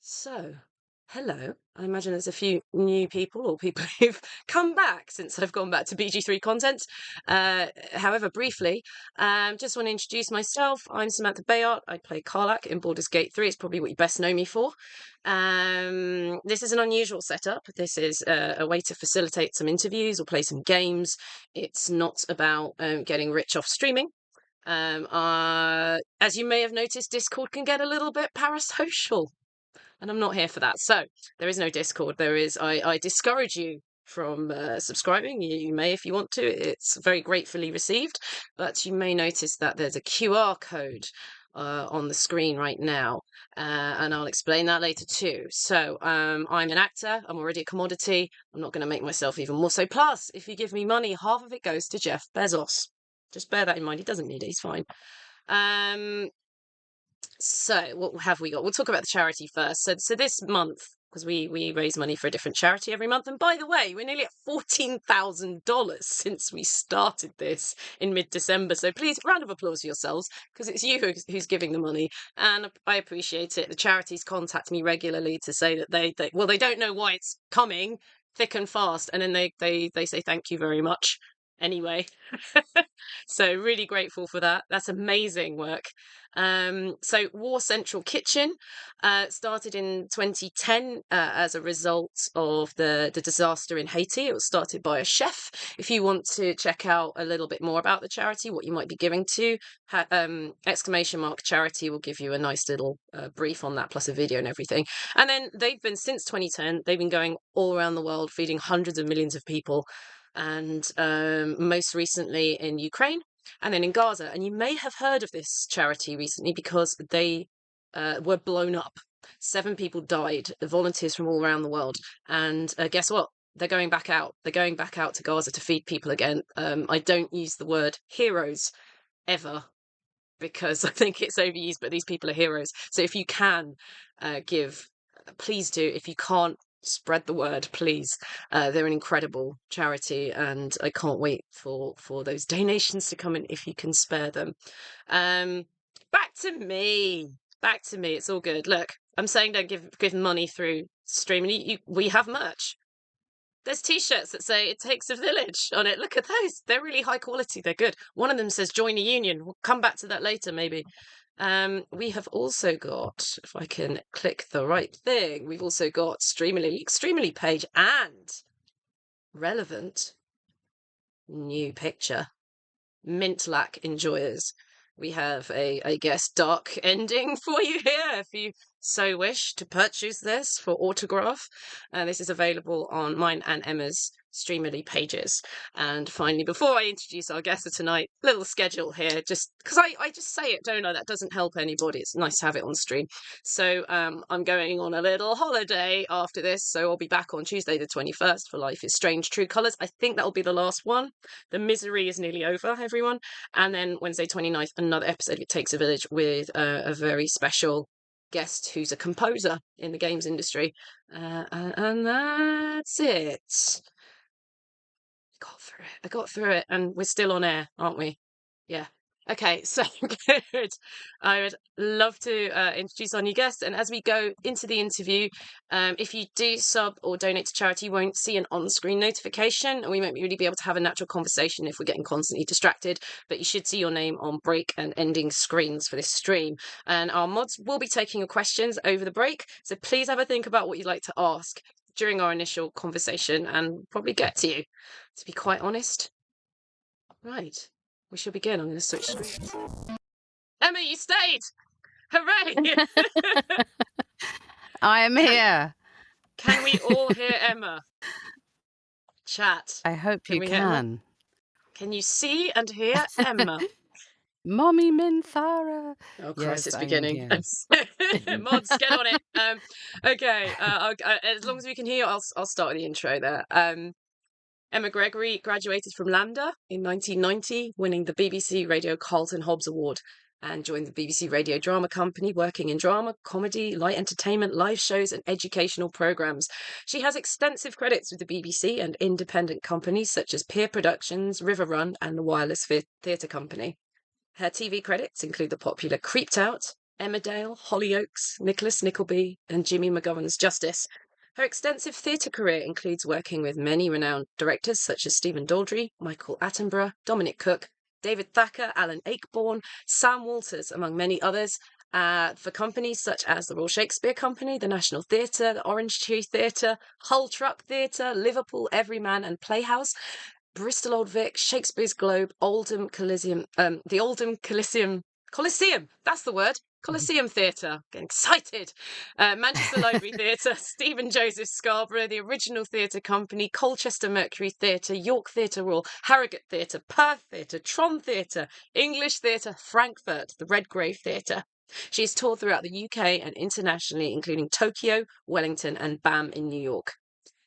So, hello. I imagine there's a few new people or people who've come back since I've gone back to BG3 content. However, briefly, just want to introduce myself. I'm Samantha Bayart. I play Karlak in Baldur's Gate 3. It's probably what you best know me for. This is an unusual setup. This is a way to facilitate some interviews or play some games. It's not about getting rich off streaming. As you may have noticed, Discord can get a little bit parasocial, and I'm not here for that. So there is no Discord. There is. I discourage you from subscribing. You may if you want to. It's very gratefully received. But you may notice that there's a QR code on the screen right now, and I'll explain that later too. So I'm an actor. I'm already a commodity. I'm not going to make myself even more so. Plus, if you give me money, half of it goes to Jeff Bezos. Just bear that in mind. He doesn't need it. He's fine. So what have we got? We'll talk about the charity first. So this month, because we raise money for a different charity every month, and by the way, we're nearly at $14,000 since we started this in mid-December. So please, round of applause for yourselves, because it's you who's giving the money, and I appreciate it. The charities contact me regularly to say that they don't know why it's coming thick and fast, and then they say thank you very much anyway. So really grateful for that. That's amazing work. So War Central Kitchen started in 2010 as a result of the disaster in Haiti. It was started by a chef. If you want to check out a little bit more about the charity, what you might be giving to, !charity will give you a nice little brief on that, plus a video and everything. And then they've been, since 2010, they've been going all around the world, feeding hundreds of millions of people, and most recently in Ukraine and then in Gaza. And you may have heard of this charity recently because they were blown up. 7 people died, volunteers from all around the world. And guess what? They're going back out. They're going back out to Gaza to feed people again. I don't use the word heroes ever, because I think it's overused, but these people are heroes. So if you can give, please do. If you can't, spread the word, please. They're an incredible charity, and I can't wait for those donations to come in if you can spare them. Back to me. Back to me. It's all good. Look, I'm saying don't give money through streaming. We have merch. There's t-shirts that say "It takes a village" on it. Look at those. They're really high quality. They're good. One of them says "Join a union." We'll come back to that later, maybe. We have also got, if I can click the right thing, we've also got Streamily page and relevant new picture. Minthara enjoyers. We have I guess, dark ending for you here if you so wish to purchase this for autograph. This is available on mine and Emma's Streamily pages. And finally, before I introduce our guest of tonight, little schedule here, just because I just say it, don't I? That doesn't help anybody. It's nice to have it on stream. So I'm going on a little holiday after this, so I'll be back on Tuesday the 21st for Life is Strange True Colours. I think that'll be the last one. The misery is nearly over, everyone. And then Wednesday 29th, another episode of It Takes a Village with a very special guest who's a composer in the games industry. And that's it. I got through it, and we're still on air, aren't we? Yeah. Okay, so good. I would love to introduce our new guest. And as we go into the interview, if you do sub or donate to charity, you won't see an on-screen notification, and we won't really be able to have a natural conversation if we're getting constantly distracted. But you should see your name on break and ending screens for this stream. And our mods will be taking your questions over the break, so please have a think about what you'd like to ask during our initial conversation, and probably get to you, to be quite honest. Right. We shall begin. I'm going to switch screens. Emma, you stayed! Hooray! I am here. Can we all hear Emma? Chat. I hope you we hear Emma? can. Can you see and hear Emma? Mommy Minthara. Oh, Christ, Yes, it's I am beginning. here. Mods, get on it. Okay, as long as we can hear you, I'll start with the intro there. Emma Gregory graduated from LAMDA in 1990, winning the BBC Radio Carlton Hobbs Award, and joined the BBC Radio Drama Company, working in drama, comedy, light entertainment, live shows, and educational programmes. She has extensive credits with the BBC and independent companies such as Peer Productions, River Run, and the Wireless Theatre Company. Her TV credits include the popular Creeped Out, Emmerdale, Hollyoaks, Nicholas Nickleby, and Jimmy McGovern's Justice. Her extensive theatre career includes working with many renowned directors such as Stephen Daldry, Michael Attenborough, Dominic Cooke, David Thacker, Alan Ayckbourn, Sam Walters, among many others, for companies such as the Royal Shakespeare Company, the National Theatre, the Orange Tree Theatre, Hull Truck Theatre, Liverpool Everyman and Playhouse, Bristol Old Vic, Shakespeare's Globe, Oldham Coliseum, the Oldham Coliseum, that's the word. Coliseum Theatre, getting excited. Manchester Library Theatre, Stephen Joseph Scarborough, the Original Theatre Company, Colchester Mercury Theatre, York Theatre Royal, Harrogate Theatre, Perth Theatre, Tron Theatre, English Theatre, Frankfurt, the Redgrave Theatre. She's toured throughout the UK and internationally, including Tokyo, Wellington, and BAM in New York.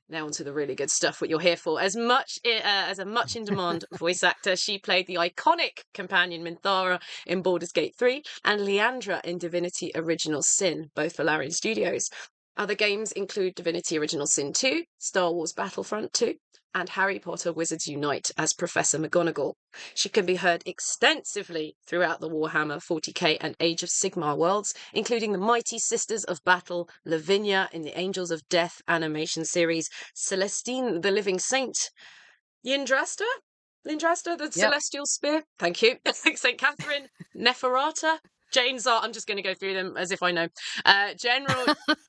Now onto the really good stuff, what you're here for. As a much in demand voice actor, she played the iconic companion Minthara in Baldur's Gate 3 and Leandra in Divinity Original Sin, both for Larian Studios. Other games include Divinity Original Sin 2, Star Wars Battlefront 2, and Harry Potter Wizards Unite as Professor McGonagall. She can be heard extensively throughout the Warhammer 40k and Age of Sigmar worlds, including the Mighty Sisters of Battle, Lavinia in the Angels of Death animation series, Celestine the Living Saint, Yndrasta? Lindrasta, the Yep. Celestial Spear. Thank you. St. Catherine, Neferata, Jane Zar. I'm just going to go through them as if I know. General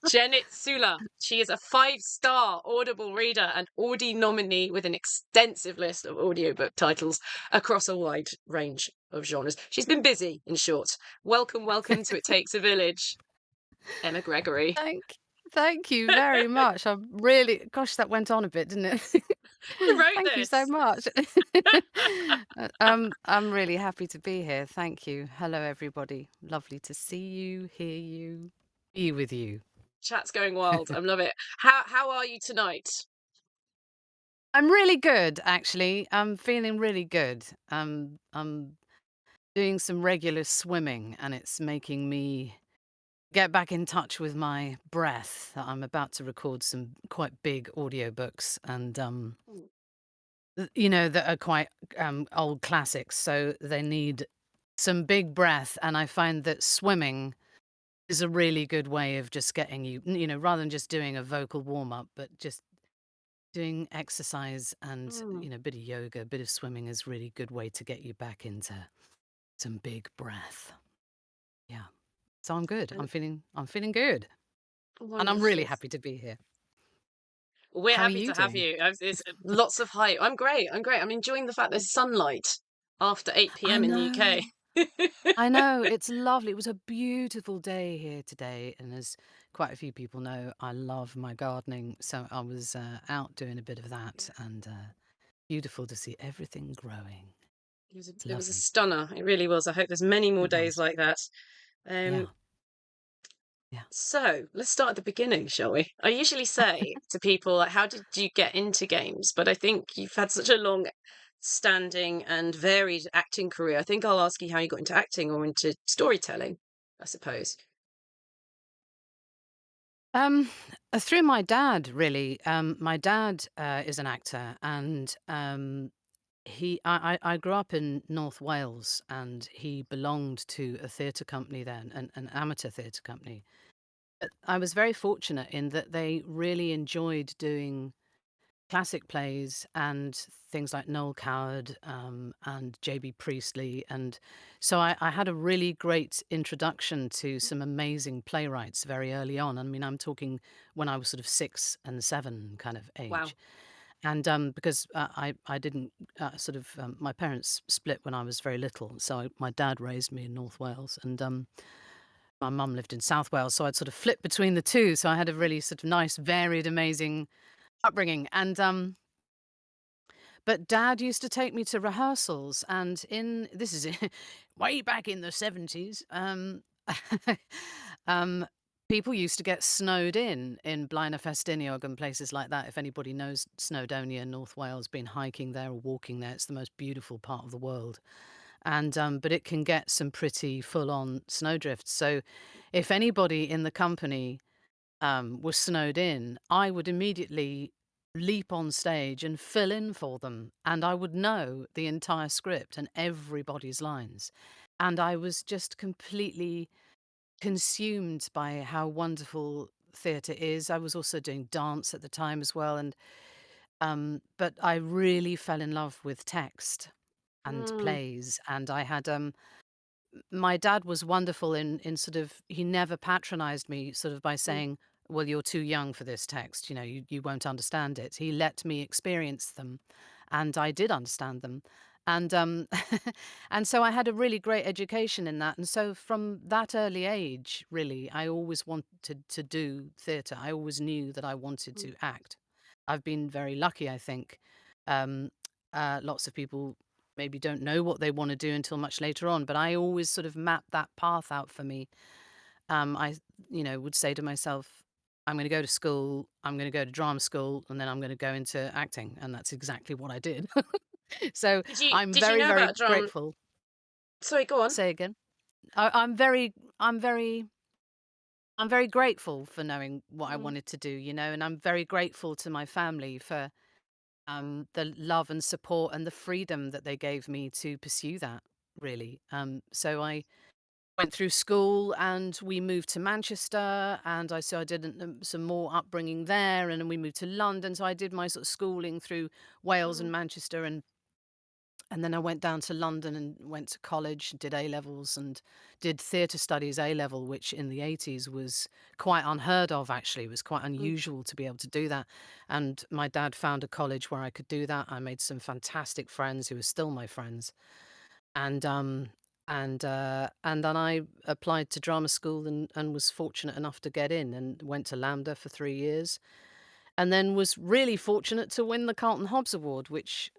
Genitsula. She is a 5-star Audible reader and Audi nominee with an extensive list of audiobook titles across a wide range of genres. She's been busy, in short. Welcome, welcome to It Takes a Village, Emma Gregory. Thank you very much. I'm really gosh, that went on a bit, didn't it? Who wrote Thank you so this? much. I'm really happy to be here. Thank you. Hello, everybody. Lovely to see you, hear you, be with you. Chat's going wild. I love it. How are you tonight? I'm really good, actually. I'm feeling really good. I'm doing some regular swimming, and it's making me get back in touch with my breath. I'm about to record some quite big audiobooks, and that are quite old classics, so they need some big breath. And I find that swimming is a really good way of just getting rather than just doing a vocal warm up, but just doing exercise and Mm. a bit of yoga, a bit of swimming is really good way to get you back into some big breath. Yeah. So I'm good. And I'm feeling good. And I'm really wonderful. happy to be here. We're How are happy you to have doing? you. There's lots of hype. I'm great. I'm great. I'm enjoying the fact there's sunlight after 8 I p.m. in the know. UK. I know, it's lovely. It was a beautiful day here today, and as quite a few people know, I love my gardening, so I was out doing a bit of that, and beautiful to see everything growing. It's It was a lovely. stunner. It really was. I hope there's many more It days was. like that. Um, Yeah, yeah. so let's start at the beginning, shall we? I usually say to people, like, how did you get into games? But I think you've had such a long standing and varied acting career. I think I'll ask you how you got into acting or into storytelling, I suppose. Um, Through my dad, really. My dad is an actor, and I grew up in North Wales, and he belonged to a theatre company then, an amateur theatre company. But I was very fortunate in that they really enjoyed doing classic plays and things like Noel Coward and J.B. Priestley. And so I had a really great introduction to some amazing playwrights very early on. I mean, I'm talking when I was sort of 6 and 7 kind of Wow. age. And because I didn't my parents split when I was very little. So my dad raised me in North Wales, and my mum lived in South Wales, so I'd sort of flip between the two. So I had a really sort of nice, varied, amazing upbringing. And but Dad used to take me to rehearsals, and in this is way back in the 70s. Um, People used to get snowed in Blaenau Ffestiniog and places like that. If anybody knows Snowdonia, North Wales, been hiking there or walking there, it's the most beautiful part of the world. And but it can get some pretty full-on snowdrifts. So if anybody in the company was snowed in, I would immediately leap on stage and fill in for them. And I would know the entire script and everybody's lines. And I was just completely consumed by how wonderful theatre is. I was also doing dance at the time as well, and but I really fell in love with text and Mm, plays, and I had my dad was wonderful in sort of he never patronized me sort of by mm. saying, "Well, you're too young for this text, you know, you won't understand it." He let me experience them, and I did understand them. And and so I had a really great education in that. And so from that early age, really, I always wanted to do theatre. I always knew that I wanted Mm. to act. I've been very lucky, I think. Um, Lots of people maybe don't know what they want to do until much later on, but I always sort of mapped that path out for me. I, would say to myself, I'm going to go to school, I'm going to go to drama school, and then I'm going to go into acting. And that's exactly what I did. So I'm Did you very, know very about drama? grateful. Sorry, go on. Say again. I'm very, I'm very grateful for knowing what I Mm, wanted to do, and I'm very grateful to my family for the love and support and the freedom that they gave me to pursue that, really. So I went through school and we moved to Manchester, and I did some more upbringing there, and then we moved to London. So I did my sort of schooling through Wales mm, and Manchester, and then I went down to London and went to college, did A levels, and did theatre studies A level, which in the 80s was quite unheard of, actually. It was quite mm, unusual to be able to do that. And my dad found a college where I could do that. I made some fantastic friends who are still my friends. And then I applied to drama school and was fortunate enough to get in and went to Lambda for 3 years, and then was really fortunate to win the Carlton Hobbs Award, which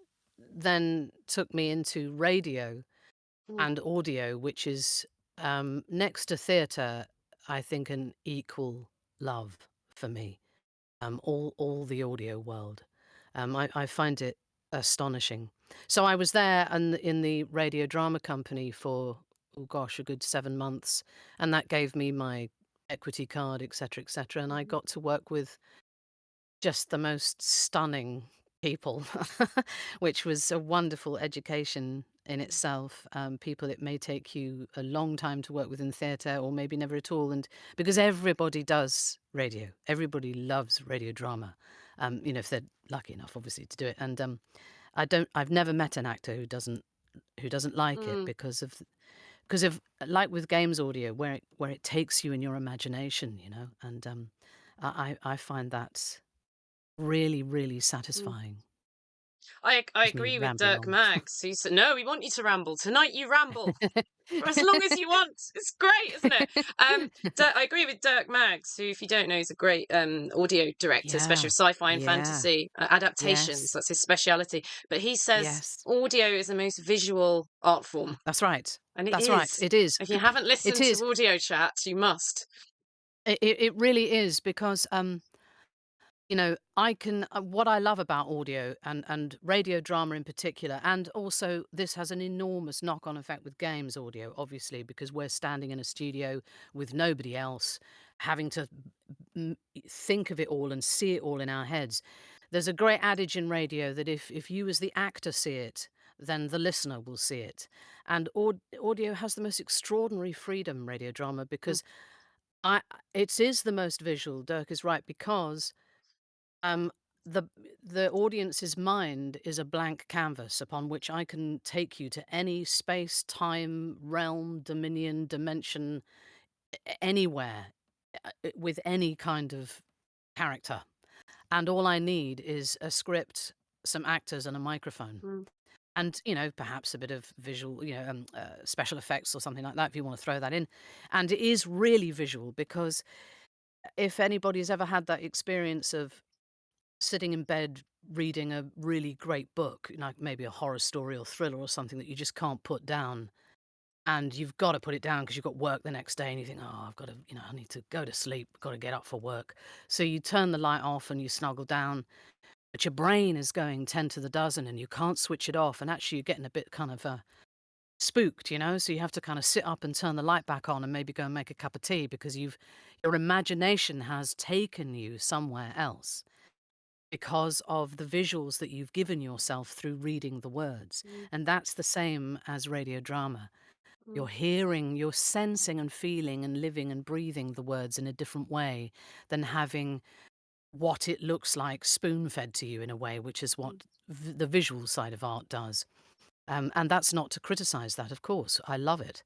then took me into radio mm, and audio, which is next to theatre, I think, an equal love for me. All the audio world, I find it astonishing. So I was there and in the radio drama company for, oh gosh, a good 7 months, and that gave me my equity card, etc., etc. And I mhm, got to work with just the most stunning people, which was a wonderful education in mm, itself. People it may take you a long time to work with in theatre, or maybe never at all. And because everybody does radio, everybody loves radio drama. If they're lucky enough, obviously, to do it. And I've never met an actor who doesn't like it mm, because of like with games audio, where it takes you in your imagination, and I find that really, really mm. satisfying. I Is me agree with rambling Dirk on. Maggs, who said, "No, we want you to ramble tonight. You ramble for as long as you want." It's great, isn't it? I agree with Dirk Maggs, who, if you don't know, is a great audio director, especially Yeah. of sci-fi and Yeah. fantasy adaptations. Yes. That's his speciality. But he says Yes. audio is the most visual art form, That's right. and it That's right. is. It is. If you haven't It listened is. to audio chat, you must. It really is because, I can what I love about audio and radio drama in particular, and also this has an enormous knock-on effect with games audio, obviously, because we're standing in a studio with nobody else, having to m- think of it all and see it all in our heads. There's a great adage in radio that if you as the actor see it, then the listener will see it. And audio has the most extraordinary freedom, radio drama, Mm, because it is the most visual. Dirk is right, because um, the the audience's mind is a blank canvas upon which I can take you to any space, time, realm, dominion, dimension, anywhere, with any kind of character. And all I need is a script, some actors, and a microphone. mm, And, perhaps a bit of visual, special effects or something like that, if you want to throw that in. And it is really visual, because if anybody's ever had that experience of sitting in bed reading a really great book, like maybe a horror story or thriller or something that you just can't put down, and you've got to put it down because you've got work the next day, and you think, oh, I've got to, I need to go to sleep, got to get up for work. So you turn the light off and you snuggle down, but your brain is going 10 to the dozen and you can't switch it off. And actually, you're getting a bit kind of spooked, so you have to kind of sit up and turn the light back on and maybe go and make a cup of tea, because your imagination has taken you somewhere else because of the visuals that you've given yourself through reading the words. mm, And that's the same as radio drama. Mm. You're hearing, you're sensing and feeling and living and breathing the words in a different way than having what it looks like spoon-fed to you in a way, which is what Mm. the visual side of art does. And that's not to criticize that, of course. I love it.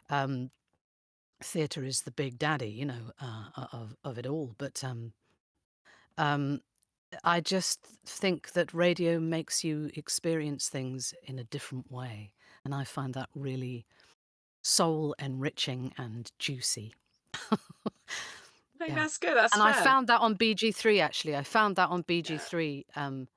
Um, Theatre is the big daddy, of it all. But um, I just think that radio makes you experience things in a different way, and I find that really soul enriching and juicy. I think Yeah. that's good. That's And I fair. found that on BG3 actually. I found that on Yeah. BG3. Um,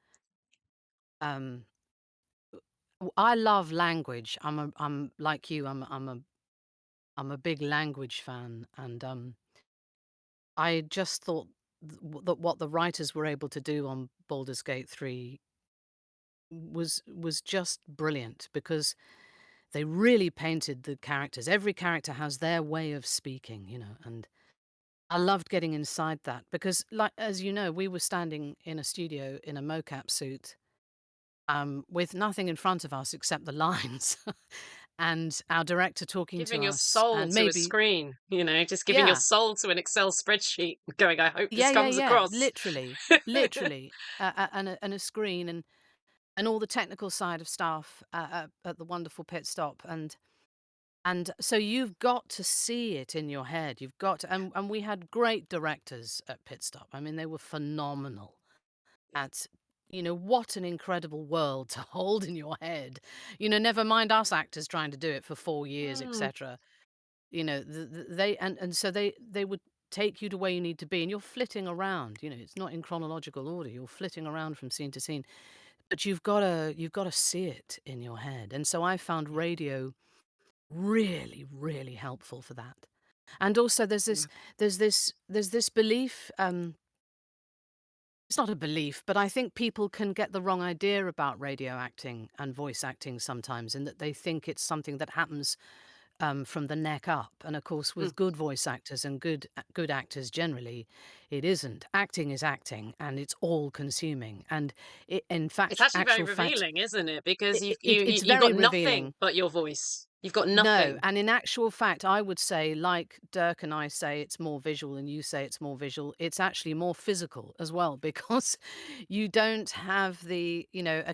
I love language. I'm like you. I'm a big language fan, and I just thought that what the writers were able to do on Baldur's Gate 3 was just brilliant because they really painted the characters. Every character has their way of speaking, and I loved getting inside that because, like, as you know, we were standing in a studio in a mocap suit, with nothing in front of us except the lines, and our director talking to Giving your us, soul and to a maybe, screen, just giving your yeah, soul to an Excel spreadsheet, going, I hope this yeah, yeah, comes yeah, across. literally, literally, and a screen, and all the technical side of stuff at the wonderful pit stop, and so you've got to see it in your head. You've got to, and we had great directors at pit stop. I mean, they were phenomenal at, what an incredible world to hold in your head. Never mind us actors trying to do it for 4 years, Mm, etc. They and so they would take you to where you need to be, and you're flitting around. It's not in chronological order. You're flitting around from scene to scene, but you've got to see it in your head. And so I found yeah, radio really, really helpful for that. And also yeah. there's this belief, it's not a belief, but I think people can get the wrong idea about radio acting and voice acting sometimes, in that they think it's something that happens from the neck up. And of course, Mm. with good voice actors and good actors generally, it isn't. Acting is acting, and it's all consuming. And in It's fact, actually very actual fact, revealing, isn't it? Because it's you've very got nothing revealing. but your voice. You've got No, nothing. and in actual fact, I would say, like Dirk and I say, it's more visual, and you say it's more visual. It's actually more physical as well, because you don't have a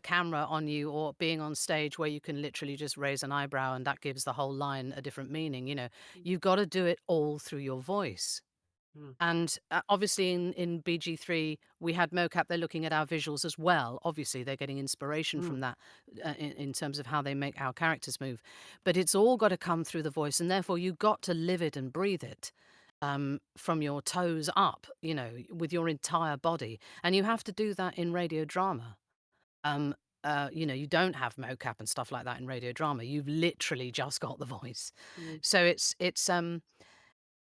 camera on you or being on stage where you can literally just raise an eyebrow and that gives the whole line a different meaning. Mm, You've got to do it all through your voice. mm, And obviously, in BG3, we had mocap. They're looking at our visuals as well. Obviously, they're getting inspiration mm, from that, in terms of how they make our characters move. But it's all got to come through the voice. And therefore, you've got to live it and breathe it, from your toes up, with your entire body. And you have to do that in radio drama. Um, you don't have mocap and stuff like that in radio drama. You've literally just got the voice. mm, So it's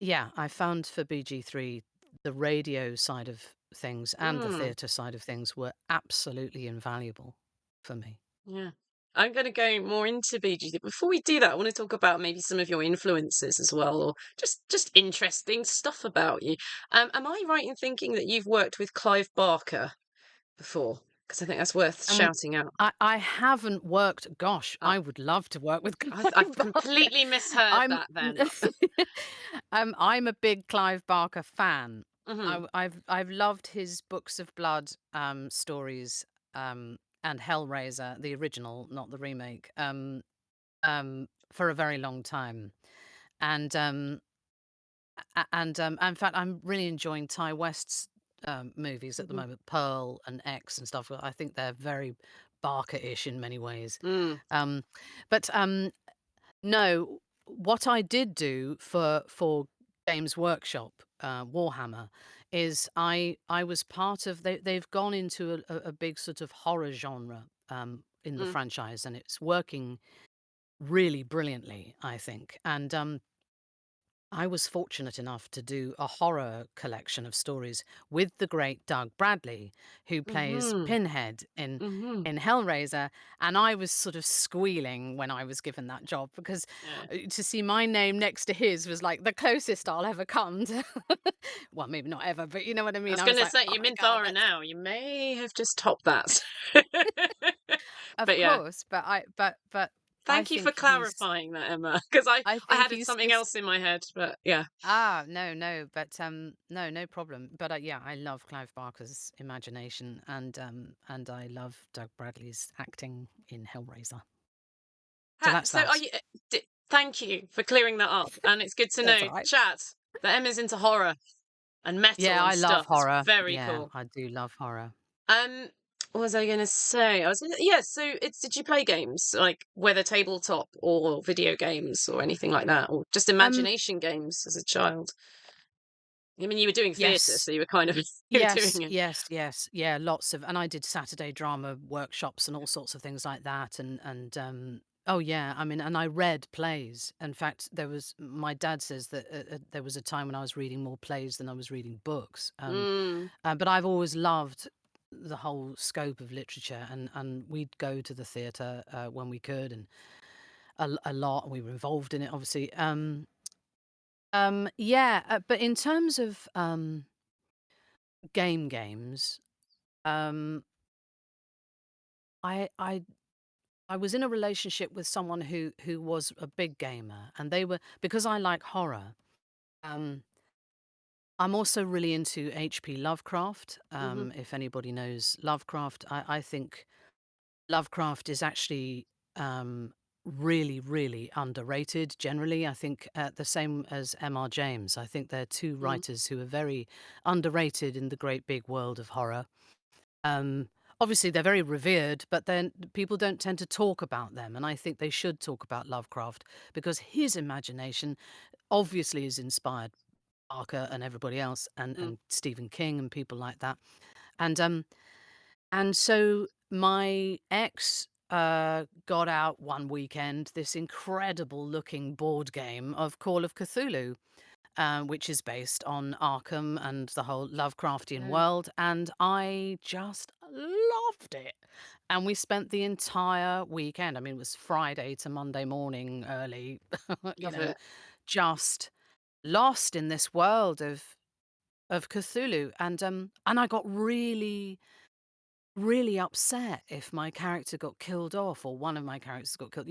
yeah, I found for BG3, the radio side of things and the mm. theatre side of things were absolutely invaluable for me. Yeah. I'm going to go more into BG. Before we do that, I want to talk about maybe some of your influences as well, or just interesting stuff about you. Am I right in thinking that you've worked with Clive Barker before? Because I think that's worth Um, shouting out. I haven't worked, gosh, Ah, I would love to work with I've Clive Barker. completely misheard I'm that then. I'm a big Clive Barker fan. Hmm. I've loved his Books of Blood stories, and Hellraiser, the original, not the remake, for a very long time. And in fact, I'm really enjoying Ty West's movies at the Hmm. moment, Pearl and X and stuff. I think they're very Barker-ish in many ways. Mm. Um, but no, what I did do for Games Workshop, Warhammer, is I was part of. They've gone into a big sort of horror genre, in the Mm. franchise, and it's working really brilliantly, I think. And I was fortunate enough to do a horror collection of stories with the great Doug Bradley, who plays Hmm. Pinhead in Hmm. Hellraiser, and I was sort of squealing when I was given that job, because Yeah. to see my name next to his was like the closest I'll ever come to. Well, maybe not ever, but you know what I I mean. was I going was to like, say, oh you're my god, Minthara that's now. You may have just topped that. of But yeah. course. But I Thank you for think he's clarifying that, Emma, because I I I think had he's something just else in my head, but yeah. no, no, but, no, no problem. But, yeah, I love Clive Barker's imagination, and I love Doug Bradley's acting in Hellraiser. So that's So are that. you thank you for clearing that up, and it's good to That's know, all right. chat, that Emma's into horror and metal Yeah, and I love stuff. It's horror. very Yeah, cool. I do love horror. Um, what was I gonna say? I was gonna yeah, so it's did you play games, like, whether tabletop or video games or anything like that, or just Um, imagination games as a child? I mean, you were doing theatre, yes. so you were kind of you were Yes, doing it. yes, yes. Yeah, lots of and I did Saturday drama workshops and all sorts of things like that, and oh, yeah, I mean, and I read plays. In fact, there was my dad says that, there was a time when I was reading more plays than I was reading books, Mm, but I've always loved the whole scope of literature, and we'd go to the theatre, when we could, and a lot, and we were involved in it, obviously, yeah, but in terms of, games, um I I was in a relationship with someone who was a big gamer, and they were because I like horror. Um, I'm also really into H.P. Lovecraft. mhm, If anybody knows Lovecraft, I think Lovecraft is actually really, really underrated. Generally, I think the same as M.R. James. I think they're two mm, writers who are very underrated in the great big world of horror. Um, Obviously, they're very revered, but then people don't tend to talk about them. And I think they should talk about Lovecraft because his imagination obviously is inspired Barker and everybody else, mm, and Stephen King and people like that. And so my ex got out one weekend this incredible looking board game of Call of Cthulhu, which is based on Arkham and the whole Lovecraftian yeah, world, and I just loved it. And we spent the entire weekend. I mean, it was Friday to Monday morning early, love it. just lost in this world of Cthulhu, and I got really really upset if my character got killed off or one of my characters got killed.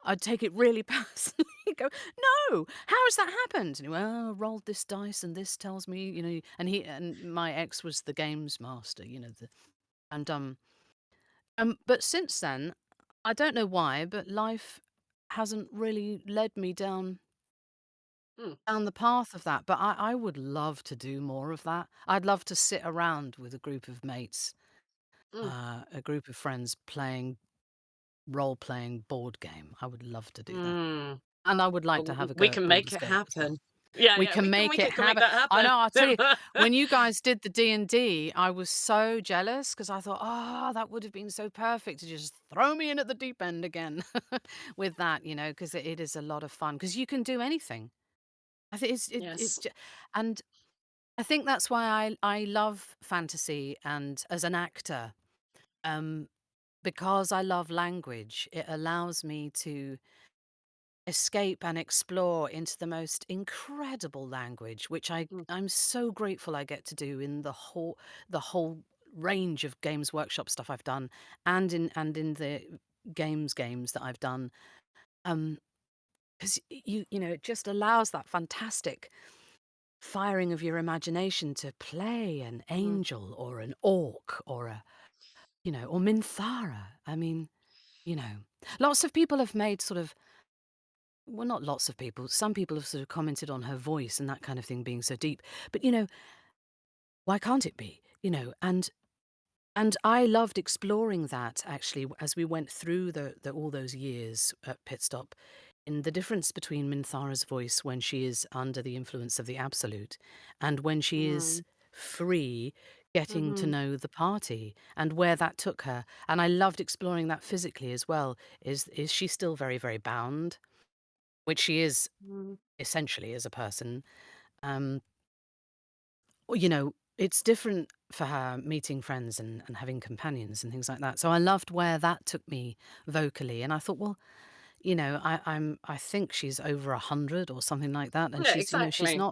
I'd take it really personally. Go, no, how has that happened? And he went, oh, I rolled this dice, and this tells me, and my ex was the games master, and but since then, I don't know why, but life hasn't really led me Mm, down the path of that. But I would love to do more of that. I'd love to sit around with a group of mates, mm, a group of friends playing role playing board game. I would love to do that. mm. And I would like Oh, to have a we go at can make Baldur's it Gate as well. happen. Yeah, We yeah, can make it we can make happen. that I happen. know, I'll tell you, when you guys did the D&D, I was so jealous because I thought, "Oh, that would have been so perfect to just throw me in at the deep end again with that," because it is a lot of fun because you can do anything. I think it's Yes. j and I think that's why I love fantasy and as an actor, um, because I love language, it allows me to escape and explore into the most incredible language, which Mm, I'm so grateful I get to do in the whole range of Games Workshop stuff I've done, and in the games that I've done. Um, because it just allows that fantastic firing of your imagination to play an mm, angel or an orc or or Minthara. I mean, you know, lots of people have made sort of well, not lots of people. Some people have sort of commented on her voice and that kind of thing being so deep. But why can't it be? And I loved exploring that actually as we went through the all those years at Pit Stop, in the difference between Minthara's voice when she is under the influence of the absolute, and when she is mm, free, getting to mhm, know the party and where that took her. And I loved exploring that physically as well. Is she still very very bound? Which she is mm, essentially as a person. Um, it's different for her meeting friends and having companions and things like that. So I loved where that took me vocally, and I thought, well, I think she's over 100 or something like that, and yeah, she's exactly.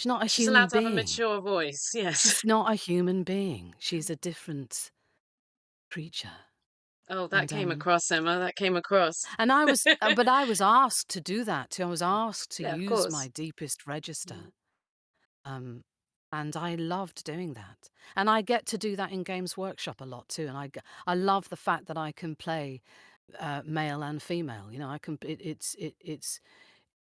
not a She's human allowed to have a being. mature voice, yes. She's not a human being. She's a different creature. Oh, that And came across, Emma. That came across. but I was asked to do that too. I was asked to Yeah, of use my course. deepest Mm. register. Um, and I loved doing that. And I get to do that in Games Workshop a lot too. And I love the fact that I can play male and female. You know, I can.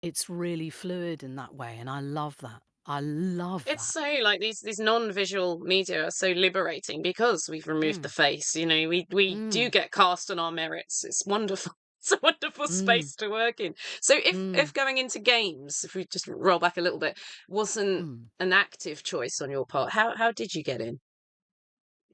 It's really fluid in that way, and I love that. I love It's that. so like these non-visual media are so liberating because we've removed the Mm, face. You know, we do mm, get cast on our merits. It's wonderful. It's a wonderful mm, space to work in. So if mm, going into games, if we just roll back a little bit, wasn't mm. an active choice on your part, how did you get in?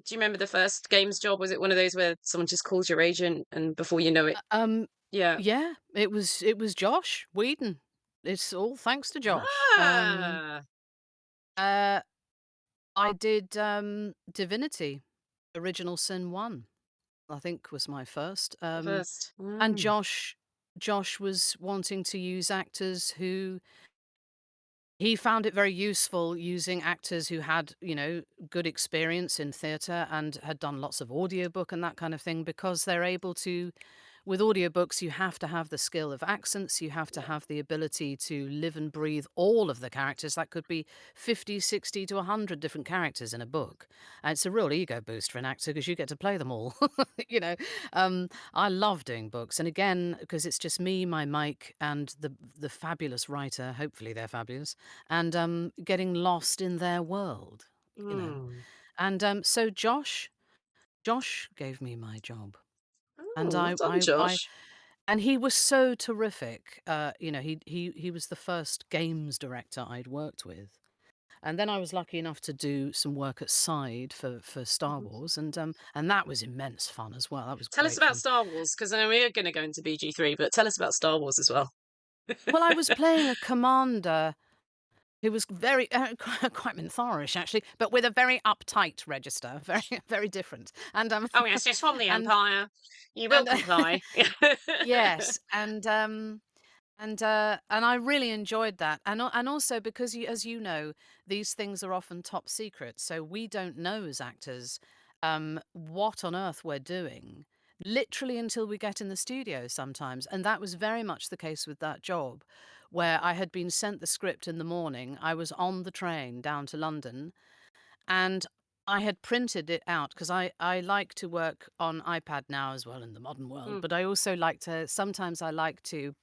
Do you remember the first games job? Was it one of those where someone just calls your agent and before you know it, Uh, um, yeah. yeah, it was Josh Whedon. It's all thanks to Josh. Ah, Uh, I did Divinity, Original Sin 1, I think was my first. the first. And Mm, Josh was wanting to use actors who he found it very useful using actors who had, good experience in theatre and had done lots of audiobook and that kind of thing because they're able to with audiobooks, you have to have the skill of accents, you have to yeah. have the ability to live and breathe all of the characters. That could be 50, 60 to 100 different characters in a book. And it's a real ego boost for an actor because you get to play them all. you know, I love doing books. And again, because it's just me, my mic, and the fabulous writer, hopefully they're fabulous, and getting lost in their world, you know. Mm. And so Josh gave me my job. And Oh, well done, Josh. and he was so terrific. He was the first games director I'd worked with. And then I was lucky enough to do some work at Side for Star Mhm. Wars, and that was immense fun as well. That was Tell us great about fun. Star Wars, because I know we're going to go into BG3, but tell us about Star Wars as well. Well, I was playing a commander who was very quite Mintharish actually, but with a very uptight register, very very different. Oh, yes, it's from the And Empire. You will and comply. yes, and I really enjoyed that, and also because as you know, these things are often top secret, so we don't know as actors what on earth we're doing, literally until we get in the studio sometimes, and that was very much the case with that job, where I had been sent the script in the morning. I was on the train down to London, and I had printed it out because I like to work on iPad now as well in the modern world, Mm, but I also like to sometimes I like to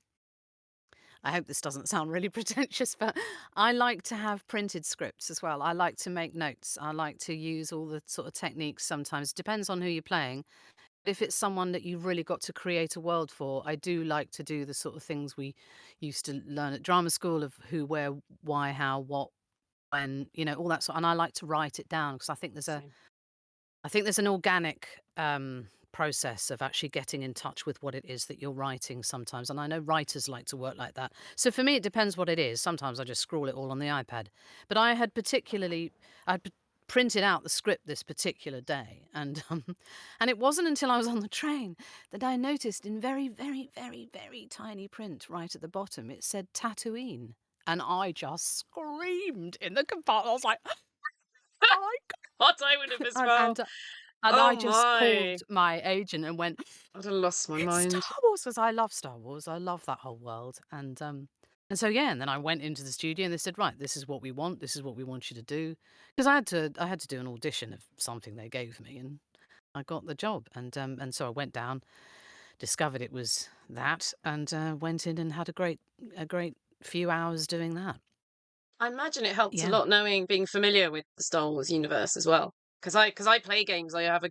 I hope this doesn't sound really pretentious, but I like to have printed scripts as well. I like to make notes. I like to use all the sort of techniques sometimes. Depends on who you're playing. If it's someone that you've really got to create a world for, I do like to do the sort of things we used to learn at drama school of who, where, why, how, what, when, all that sort. And I like to write it down because same. I think there's an organic process of actually getting in touch with what it is that you're writing sometimes. And I know writers like to work like that. So for me, it depends what it is. Sometimes I just scrawl it all on the iPad. But I'd printed out the script this particular day. And it wasn't until I was on the train that I noticed in very, very, very, very tiny print right at the bottom, it said Tatooine. And I just screamed in the compartment. I was like, oh my What I would have God. as well. And Oh I just called my. my agent and went, I'd have lost my "It's Star mind. Wars," 'cause I love Star Wars. I love that whole world. And so, yeah, and then I went into the studio and they said, "Right, this is what we want. This is what we want you to do." Because I had to do an audition of something they gave me, and I got the job. And so I went down, discovered it was that, and went in and had a great few hours doing that. I imagine it helped a Yeah. lot knowing, being familiar with the Star Wars universe as well. Because I play games, I have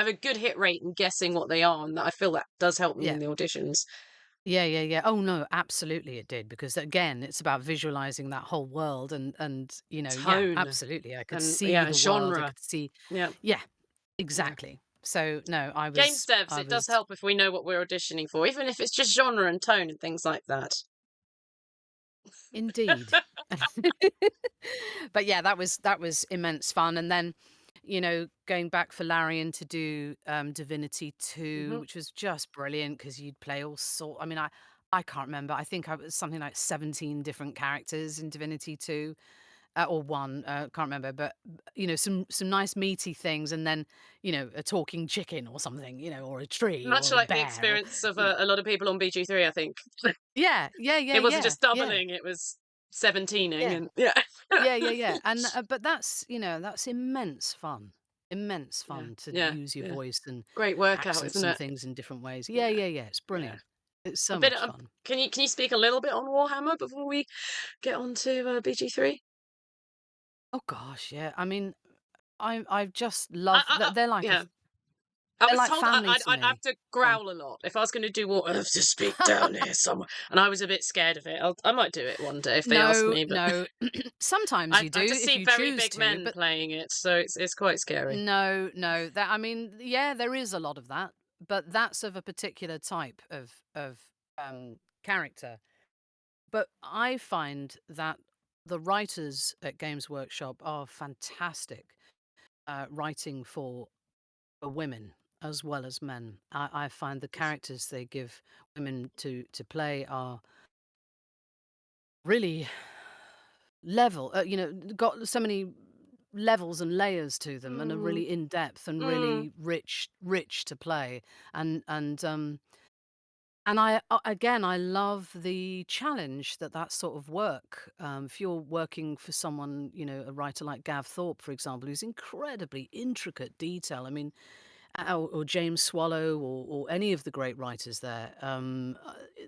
a good hit rate in guessing what they are, and I feel that does help me Yeah. in the auditions. Yeah, yeah, yeah. Oh no, absolutely it did because again, it's about visualizing that whole world yeah, Tone absolutely. I could and see yeah, the world. I genre. could see Yeah, yeah, yeah. exactly. So no, I Games was devs, I it does was help if we know what we're auditioning for, even if it's just genre and tone and things like that. indeed. But yeah, that was immense fun. And then, going back for Larian to do Divinity 2, Hmm. which was just brilliant because you'd play all sort I mean, I can't remember. I think I was something like 17 different characters in Divinity 2. or one, can't remember, but some nice meaty things, and then a talking chicken or something, or a tree Much or a like the bear, or experience of you know. a lot of people on BG3, I think. Yeah, yeah, yeah, It wasn't yeah, just yeah, doubling, it was 17ing yeah, and yeah. yeah, yeah, yeah, and but that's immense Yeah, fun to yeah, use your yeah. voice and Great workout, accent isn't some it? things in different ways. Yeah, Yeah, yeah, yeah, it's yeah. brilliant. It's A so bit much of fun. can you speak a little bit on Warhammer before we get on to, BG3? Oh gosh, yeah. I mean, I just I love I I they're like a yeah. I they're was like told family to I'd have me. to Go on. growl a lot. If I was gonna do what I have to speak down here somewhere, and I was a bit scared of it. I might do it one day if they ask No, me, but no. Sometimes you I do just if see you very choose big to, men but playing it, so it's quite scary. no, no. That I mean, yeah, there is a lot of that, but that's of a particular type of character. But I find that the writers at Games Workshop are fantastic, writing for women as well as men. I find the characters they give women to play are really level, got so many levels and layers to them, and are Mm, really in depth and mm, really rich to play. And again, I love the challenge that sort of work. If you're working for someone, a writer like Gav Thorpe, for example, who's incredibly intricate detail. I mean, or James Swallow, or any of the great writers there,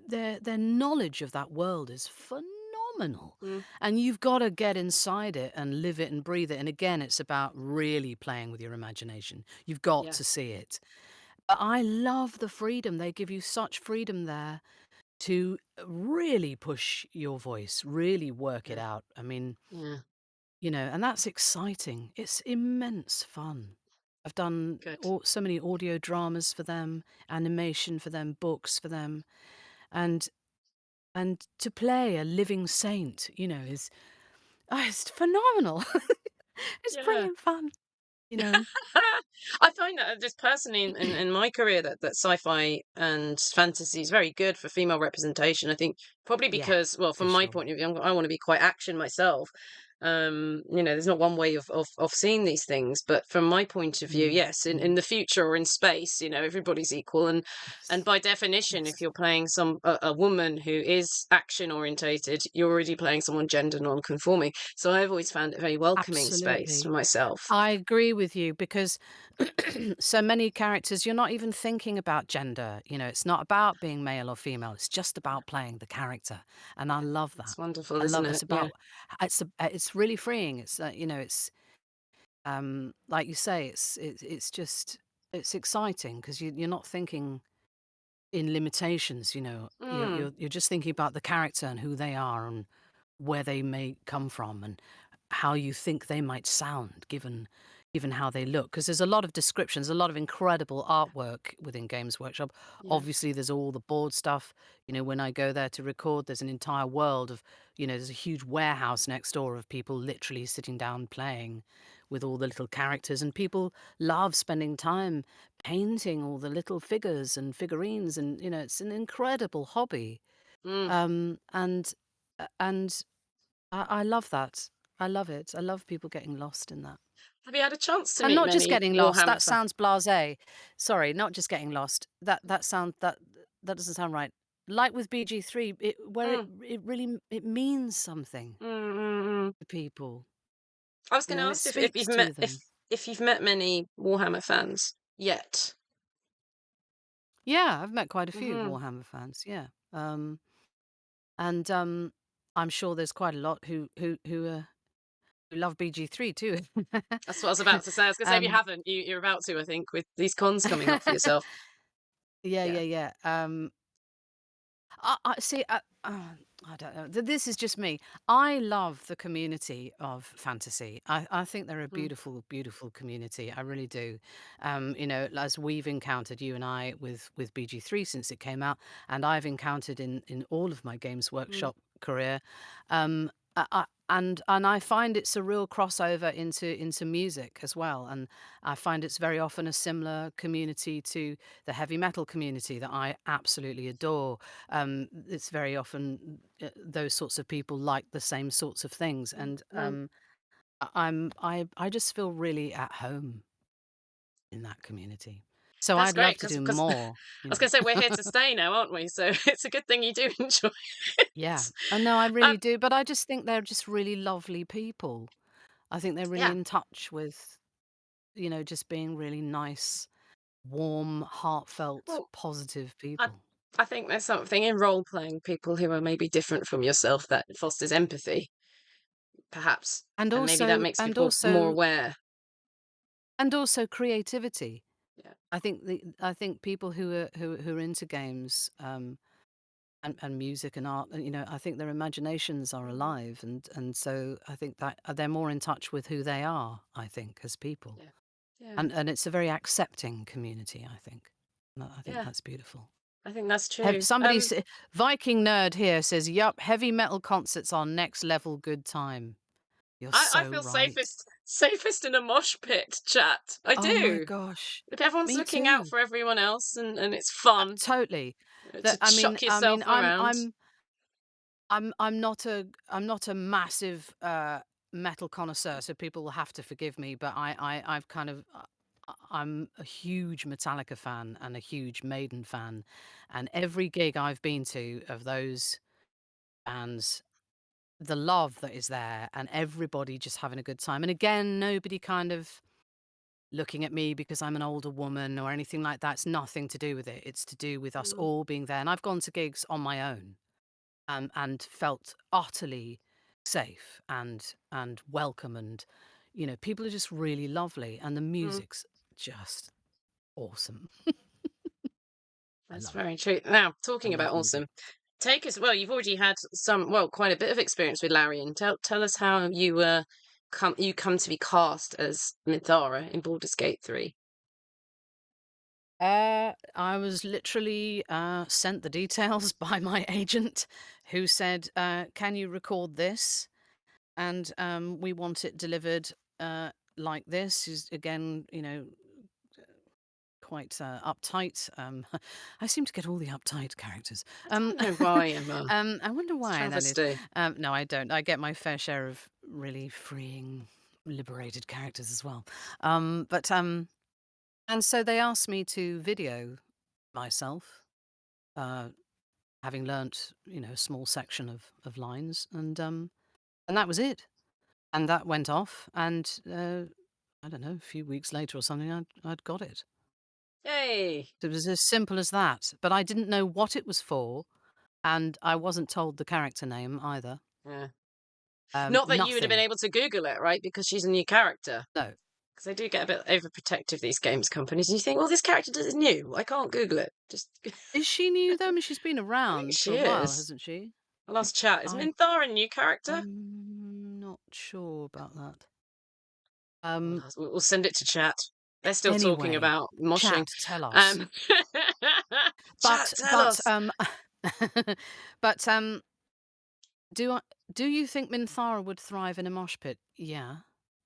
their knowledge of that world is phenomenal, mm, and you've got to get inside it and live it and breathe it. And again, it's about really playing with your imagination. You've got yeah, to see it. But I love the freedom they give you. Such freedom there to really push your voice, really work it yeah, out. I mean, yeah. and that's exciting. It's immense fun. I've done Good. so many audio dramas for them, animation for them, books for them, and to play a living saint, is it's phenomenal. It's Yeah. brilliant fun, you know. I find that just personally in my career that sci-fi and fantasy is very good for female representation. I think probably Yeah, because, well, for from my sure. point of view, I want to be quite action myself. There's not one way of seeing these things, but from my point of view, Mm, yes, in mm. the future or in space, everybody's equal, and Yes, by definition, if yes, you're playing a woman who is action orientated, you're already playing someone gender non-conforming. So I've always found it a very welcoming space for absolutely. myself. I agree with you because so many characters, you're not even thinking about gender. It's not about being male or female. It's just about playing the character, and I Yeah, love that. it's wonderful, I isn't love it? it's Yeah. about it's really freeing. It's it's like you say, it's just it's exciting because you're not thinking in limitations. You're Mm, you're just thinking about the character and who they are and where they may come from and how you think they might sound given how they look, because there's a lot of descriptions, a lot of incredible artwork within Games Workshop. yeah. Obviously there's all the board stuff. When I go there to record, there's an entire world of, there's a huge warehouse next door of people literally sitting down playing with all the little characters, and people love spending time painting all the little figures and figurines, and it's an incredible hobby. Mm. And I love that. I love it. I love people getting lost in that. Have you had a chance to And meet not just many getting lost, Warhammer that fans? sounds blasé. Sorry, not just getting lost. That doesn't sound right. Like with BG3, where Mm, it really it means something mm, mm, mm. to people. I was going to It ask if speaks you've met to them. if you've met many Warhammer fans yet. Yeah, I've met quite a few Hmm. Warhammer fans, yeah. And I'm sure there's quite a lot who love BG3 too. That's what I was about to say. I was going to say if you um haven't, you're about to. I think with these cons coming up for yourself. Yeah, Yeah. yeah, yeah. I see. I don't know. This is just me. I love the community of fantasy. I think they're a Mm, beautiful, beautiful community. I really do. As we've encountered, you and I, with BG3 since it came out, and I've encountered in all of my Games mm, Workshop career. Um, and I find it's a real crossover into music as well, and I find it's very often a similar community to the heavy metal community that I absolutely adore. It's very often those sorts of people like the same sorts of things, and Mm. I just feel really at home in that community. So That's I'd great love to because do because I more, you was know. gonna say we're here to stay now, aren't we? So it's a good thing you do enjoy it. Yeah. No, I Um, really do, but I just think they're just really lovely people. I think they're really yeah. in touch with, just being really nice, warm, heartfelt, Well, positive I people. I think there's something in role playing people who are maybe different from yourself that fosters empathy, perhaps, And and maybe that also makes and people more also aware. and also creativity. Yeah. I think people who are into games, and music and art, and, I think their imaginations are Mhm. alive, and so I think that they're more in touch with who they are, I think, as people. Yeah. Yeah. And it's a very accepting community, I think. And I think Yeah. that's beautiful. I think that's Have true. somebody s Viking nerd here says, "Yup, heavy metal concerts are next level good time." You're I so feel right. safest in a mosh pit chat. I Oh my do. gosh. If everyone's Me looking out too. for everyone else and it's fun Totally. to That I mean chuck I yourself mean, around. I'm not a massive, metal connoisseur, so people will have to forgive me, but I've kind of I'm a huge Metallica fan and a huge Maiden fan, and every gig I've been to of those bands, the love that is there and everybody just having a good time, and again, nobody kind of looking at me because I'm an older woman or anything like that. It's nothing to do with it. It's to do with us Mm, all being there, and I've gone to gigs on my own, and felt utterly safe and welcome, and people are just really lovely, and the mm, music's just awesome. I that's love it. very true. Now, I talking about love music. awesome, take us. Well, you've already had quite a bit of experience with Larry, and tell us how you come to be cast as Minthara in Baldur's Gate 3. I was literally sent the details by my agent, who said, "Can you record this? And we want it delivered like this." Is again, quite uptight. I seem to get all the uptight characters. I Um, don't know why, Emma. I wonder It's why that is. travesty. No, I don't. I get my fair share of really freeing, liberated characters as well. But and so they asked me to video myself, uh, having learnt, a small section of lines, and that was it. And that went off, and I don't know, a few weeks later or something, I'd got it. Yay! It was as simple as that, but I didn't know what it was for, and I wasn't told the character name either. Yeah. Not that you would have been Nothing. able to Google it, right? Because she's a new character. No. Because they do get a bit overprotective, these games companies. And you think, well, this character is new. I can't Google it. Just, I Is she new though? I mean, she's been think around for she a while, is. hasn't she? The last chat is I Minthara a new character? I'm not sure about that. We'll, Um, we'll send it to chat. They're still talking anyway, about moshing. chat, tell us. Um, chat, But tell but us. but do I do you think Minthara would thrive in a mosh pit? Yeah.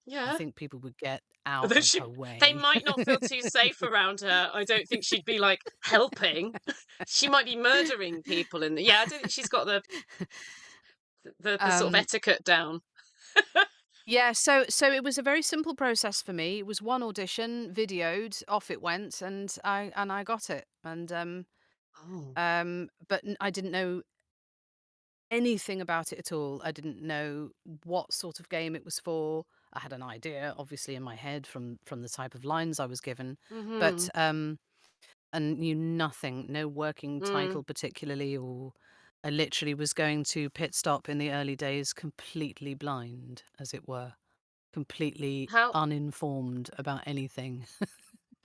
I Yeah. think people would get out Although of her they way. might not feel too safe around her. I don't think she'd be like helping. She might be murdering people in the. Yeah, I don't think she's got the sort of Um, etiquette down. yeah, so it was a very simple process for me. It was one audition, videoed, off it went, and I got it. And Oh. but I didn't know anything about it at all. I didn't know what sort of game it was for. I had an idea, obviously, in my head from the type of lines I was given, but Mhm. and knew nothing, no working Mm. title particularly, or I literally was going to pit stop in the early days completely blind, as it were, completely How uninformed about anything.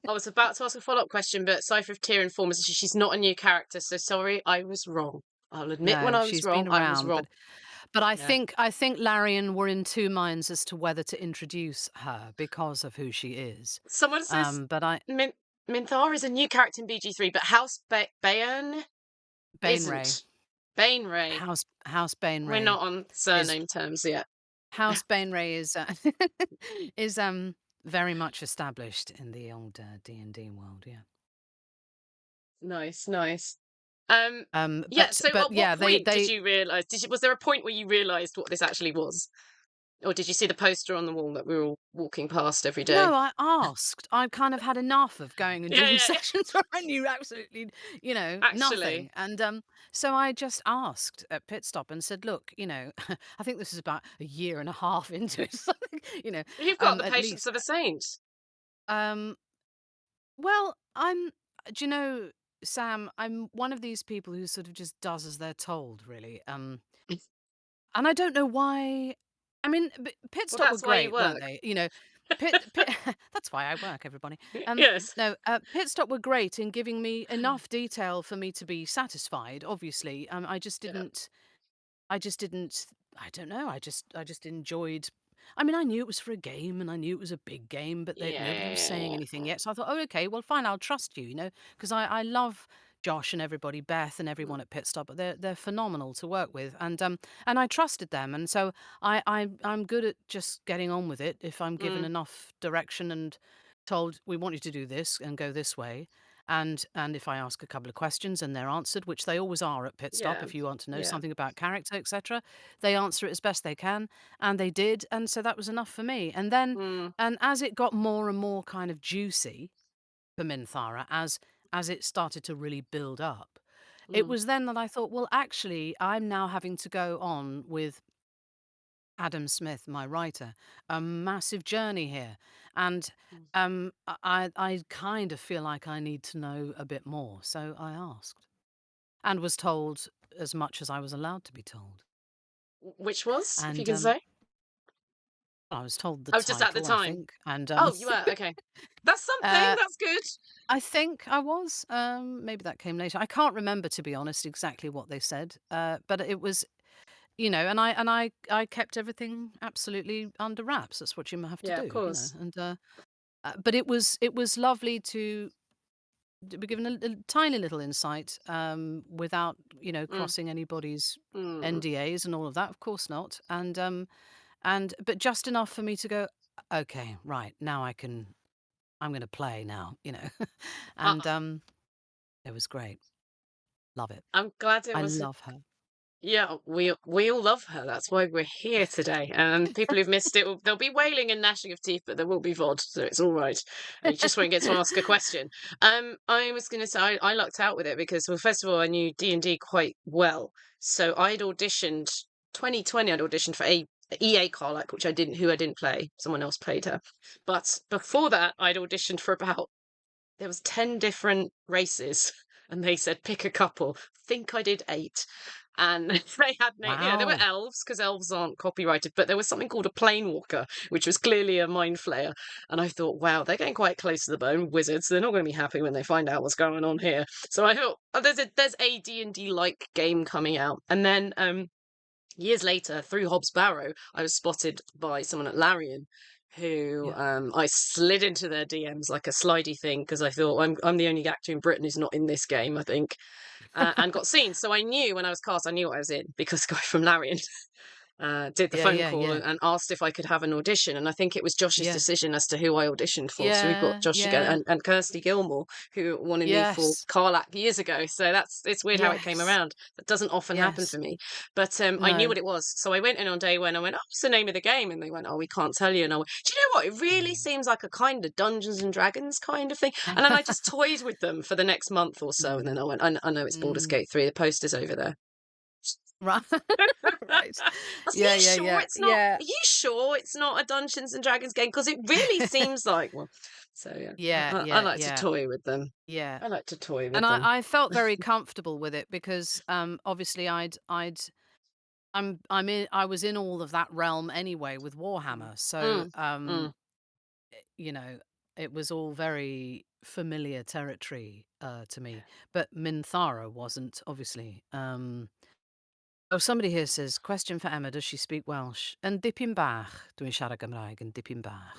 I was about to ask a follow-up question, but Cypher of Tyr informs us she's not a new character, so sorry, I was wrong. I'll admit when No, I was she's wrong, been I was around, wrong. but I Yeah. think Larian were in two minds as to whether to introduce her because of who she is. Someone says But I Min Minthara is a new character in BG3, but House Bayern Bainray, isn't. Bainray. House We're Bainray not on is surname terms yet. House Bainray is is very much established in the old D&D world. Yeah. Nice, nice. Um, yeah, so But at what yeah, point did they you realise, was there a point where you realised what this actually was? Or did you see the poster on the wall that we were all walking past every day? No, I asked. I kind of had enough of going and Yeah, doing yeah, yeah. sessions where I knew absolutely, Actually, nothing. And so I just asked at pit stop and said, "Look, I think this is about a year and a half into it, something, you've got the at patience least." of a saint. Um, well, do you know, Sam? I'm one of these people who sort of just does as they're told, really. And I don't know why. I mean, Pit Well, Stop were that's why you great, weren't work. they? Pit that's why I work, everybody. Yes. No, Pit Stop were great in giving me enough detail for me to be satisfied, obviously. Yeah. I just didn't I don't know, I just enjoyed. I mean, I knew it was for a game and I knew it was a big game, but nobody was saying Yeah. anything yet. So I thought, "Oh, okay, well fine, I'll trust you," because I love Josh and everybody, Beth and Mm, everyone at Pit Stop. They're phenomenal to work with, and I trusted them, and so I'm good at just getting on with it if I'm given mm, enough direction and told we want you to do this and go this way. And if I ask a couple of questions and they're answered, which they always are at Pit Stop, yeah. if you want to know Yeah. something about character, etc., they answer it as best they can, and they did, and so that was enough for me. Mm, And as it got more and more kind of juicy for Minthara, as it started to really build up, it mm, was then that I thought, well, actually, I'm now having to go on with Adam Smith, my writer, a massive journey here. And mm. I kind of feel like I need to know a bit more. So I asked and was told as much as I was allowed to be told. Which was, if you And can say? I was told the I was just at the title, I time. think. And Oh, you were? Okay. That's something. uh, That's good. I think I was. Maybe that came later. I can't remember, to be honest, exactly what they said. But it was, and I kept everything absolutely under wraps. That's what you have to Yeah, of do. course. And but it was lovely to be given a tiny little insight, without Mm, crossing anybody's mm. NDAs and all of that. Of course not. And but just enough for me to go, okay, right now I can. I'm going to play now. And Uh, it was great. Love it. I'm glad it I was. love her. Yeah, we all love her. That's why we're here today. And people who've missed it, there'll be wailing and gnashing of teeth, but there will be VOD, so it's all right. You just won't get to ask a question. I was going to say I lucked out with it because, well, first of all, I knew D&D quite well, so I'd auditioned 2020. I'd auditioned for a EA Carlac, which I didn't play. Someone else played her, but before that, I'd auditioned for about there was 10 different races and they said pick a couple. Think I did 8. And they had there were Wow. elves because elves aren't copyrighted, but there was something called a planewalker, which was clearly a mind flayer. And I thought, wow, they're getting quite close to the bone, wizards. They're not going to be happy when they find out what's going on here. So I thought, oh, there's a D&D like game coming out. And then years later, through Hobbs Barrow, I was spotted by someone at Larian who Yeah. I slid into their DMs like a slidey thing because I thought I'm the only actor in Britain who's not in this game, I think, and got seen. So I knew when I was cast, I knew what I was in because the guy from Larian did the Yeah, phone yeah, call yeah. and asked if I could have an audition. And I think it was Josh's Yeah. decision as to who I auditioned for. So we've got Yeah, Josh again yeah. and Kirsty Gilmore, who wanted me for Yes. Carlac years ago. So it's weird how it came Yes. around. That doesn't often happen Yes. for me. But I knew No. what it was. So I went in on day one. I went, oh, what's the name of the game? And they went, oh, we can't tell you. And I went, do you know what? It really Mm. seems like a kind of Dungeons and Dragons kind of thing. And then I just toyed with them for the next month or so. And then Mm. I went, I know it's Baldur's Mm. Gate 3. The poster's over there. Right. Right. Are you Yeah, yeah, sure yeah. it's not? Yeah. Are you sure it's not a Dungeons and Dragons game? Because it really seems like one. So yeah, Yeah, I yeah, like to yeah, toy with them. yeah. I like to toy And with them. I felt very comfortable with it because obviously I was in all of that realm anyway with Mm, Warhammer. So mm, mm. you know, it was all very familiar territory to me. But Minthara wasn't, obviously. Oh, somebody here says, question for Emma, does she speak Welsh? And dipyn bach, dwi'n siarad Gymraeg and dipyn bach,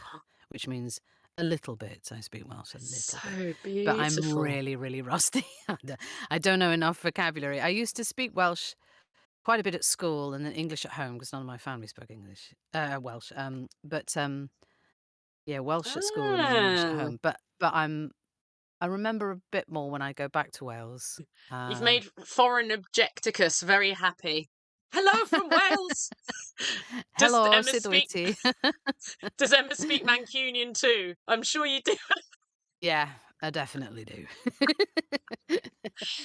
which means a little bit. I speak Welsh a little bit. So But I'm beautiful. really, really rusty. I don't know enough vocabulary. I used to speak Welsh quite a bit at school and then English at home because none of my family spoke English, Welsh. But yeah, Welsh at school and then English at Ah, home. But I remember a bit more when I go back to Wales. you've Uh, made foreign objecticus very happy. Hello from Wales. Does Hello, Emma sut speak? wyt ti? Does Emma speak Mancunian too? I'm sure you do. Yeah, I definitely do.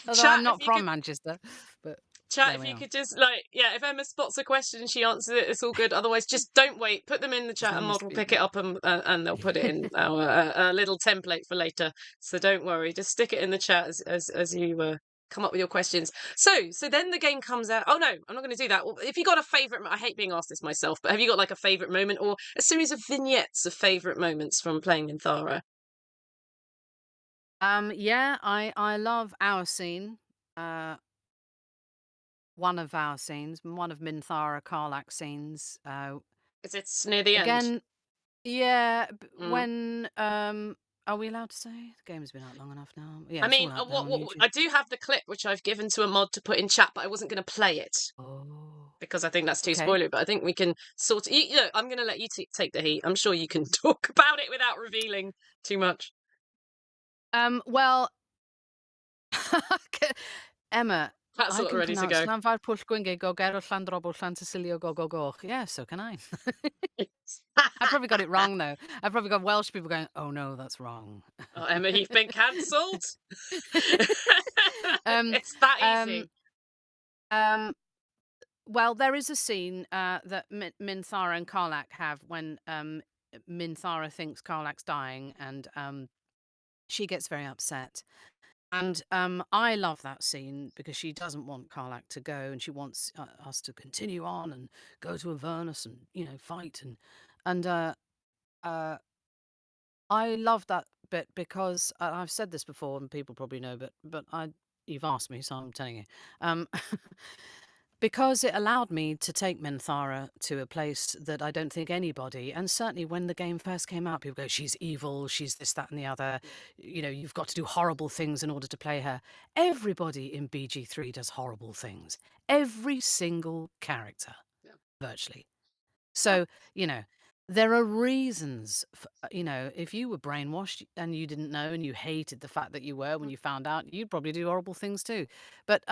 Although Chat I'm if not you from could. Manchester, but Chat there if we you are. could just like, yeah, if Emma spots a question and she answers it, it's all good. Otherwise, just don't wait. Put them in the Does chat and Emma Mod will speak pick it man? up and they'll put it in our little template for later. So don't worry. Just stick it in the chat as you come up with your questions. So then the game comes out. Oh no, I'm not going to do that. Well, if you got a favorite, I hate being asked this myself, but have you got like a favorite moment or a series of vignettes of favorite moments from playing Minthara? Yeah, I love our scene. Uh, one of our scenes, one of Minthara Karlak's scenes. Because it's near the end. Again, yeah, Mm. when are we allowed to say? The game's been out long enough now. Yeah, I it's mean, all out there on what YouTube. I do have the clip which I've given to a mod to put in chat, but I wasn't going to play it Oh, because I think that's too okay. spoilery. But I think we can sort of. Look, I'm going to let you take the heat. I'm sure you can talk about it without revealing too much. Well, Emma, That's I sort of can ready to pronounce go. Llanfair Pwll Gwyngyll go Gerol Llandrobol Llantysilio go go goch. Yeah, so can I. I probably got it wrong though. I probably got Welsh people going, "Oh no, that's wrong." Oh, Emma, you've been cancelled. um, It's that um, easy. um, well, there is a scene that Minthara and Karlak have when Minthara thinks Karlak's dying, and she gets very upset. And I love that scene because she doesn't want Karlak to go, and she wants us to continue on and go to Avernus and fight and uh, I love that bit because I've said this before, and people probably know, but you've asked me, so I'm telling you. Um, because it allowed me to take Minthara to a place that I don't think anybody, and certainly when the game first came out, people go, "She's evil, she's this, that, and the other. Yeah, You've got to do horrible things in order to play her." Everybody in BG3 does horrible things. Every single character, yeah, virtually. yeah. So, you know, there are reasons, if you were brainwashed and you didn't know and you hated the fact that you were when Mm, you found out, you'd probably do horrible things too. But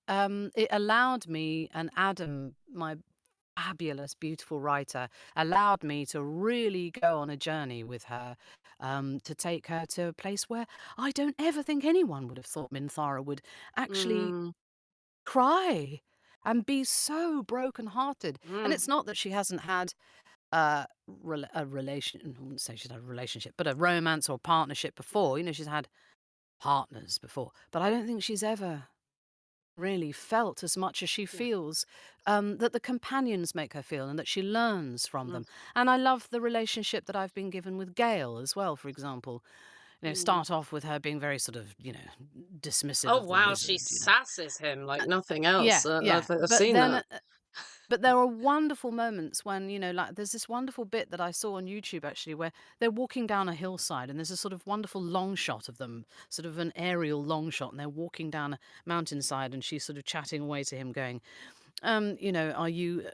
it allowed me, and Adam, my fabulous, beautiful writer, allowed me to really go on a journey with her, to take her to a place where I don't ever think anyone would have thought Minthara would actually mm, cry and be so brokenhearted. And mm, it's not that she hasn't had a relation. I wouldn't say she's had a relationship, but a romance or partnership before. She's had partners before, but I don't think she's ever really felt as much as she yeah, feels, that the companions make her feel and that she learns from mm, them. And I love the relationship that I've been given with Gail as well, for example. mm. Start off with her being very sort of, dismissive Oh of the wow, she wizard. sasses him like nothing else. Yeah, yeah. I've But seen then that. But there are wonderful moments when, like there's this wonderful bit that I saw on YouTube actually where they're walking down a hillside and there's a sort of wonderful long shot of them, sort of an aerial long shot, and they're walking down a mountainside and she's sort of chatting away to him going, are you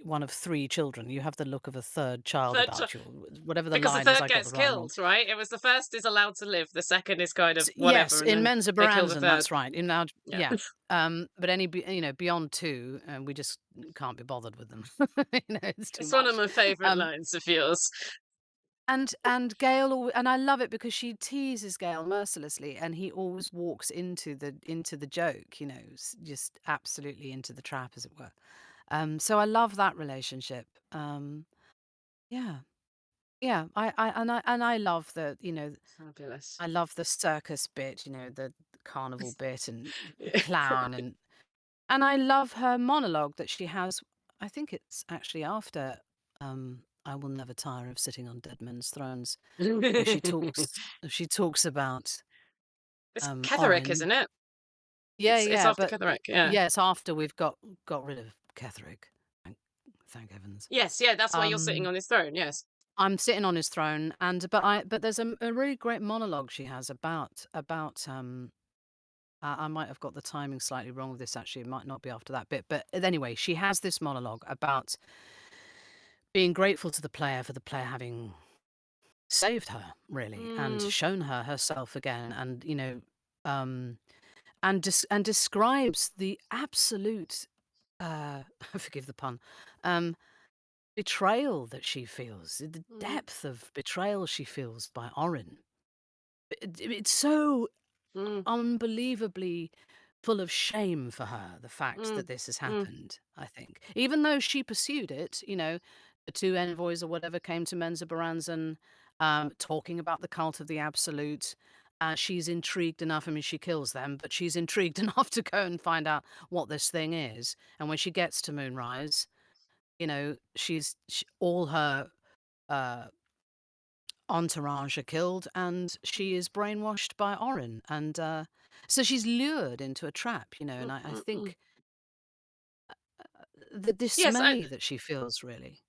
one of three children? You have the look of a third child Third, about you. Whatever the because the line is, third I got the gets rhyme wrong. killed, right? It was the first is allowed to live, the second is kind of Yes, whatever, and in then Mensa they kill the Baranzan, third. that's right. In now, Yeah. yeah. But beyond two, we just can't be bothered with them. It's too It's one of much. my favourite Um, lines of yours. and Gail, and I love it because she teases Gail mercilessly, and he always walks into the joke. Just absolutely into the trap, as it were. So I love that relationship. Yeah, yeah. I love Fabulous. I love the circus bit, the carnival bit and Yeah. clown and I love her monologue that she has. I think it's actually after I will never tire of sitting on dead men's thrones, where she talks about It's Ketherick, Orin. isn't it? Yeah, It's yeah, after but Ketherick, yeah. yeah, it's after we've got rid of Ketherick. Thank heavens. Yes, yeah, that's why you're sitting Um on his throne, yes. I'm sitting on his throne, but there's a really great monologue she has about I might have got the timing slightly wrong with this, actually. It might not be after that bit. But anyway, she has this monologue about being grateful to the player for the player having saved her, really, and Mm, shown her herself again, and um, and describes the absolute, forgive the pun, um, betrayal that she feels, the mm, depth of betrayal she feels by Orin. It's so mm, unbelievably full of shame for her, the fact mm, that this has mm. happened, I think. Even though she pursued it, the two envoys or whatever came to Menza Baranzan, talking about the cult of the Absolute. She's intrigued enough. I mean, she kills them, but she's intrigued enough to go and find out what this thing is. And when she gets to Moonrise, all her uh, entourage are killed, and she is brainwashed by Orin, and so she's lured into a trap, and Mm, I mm, mm. think the Yes, dismay that she feels, really.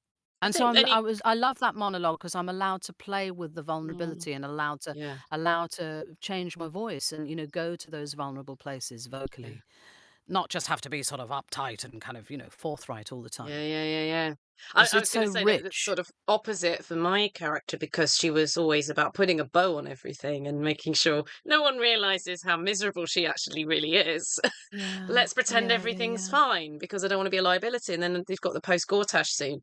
I And so think any. I love that monologue because I'm allowed to play with the Mm, vulnerability and yeah, allowed to change my voice and go to those vulnerable places yeah. vocally, not just have to be sort of uptight and kind of forthright all the Yeah, time, yeah, yeah, yeah. because I it's was going so to say that it's rich. sort of opposite for my character because she was always about putting a bow on everything and making sure no one realizes how miserable she actually really is. Yeah, Let's pretend yeah, yeah, everything's yeah, fine because I don't want to be a liability. And then they've got the post Gortash scene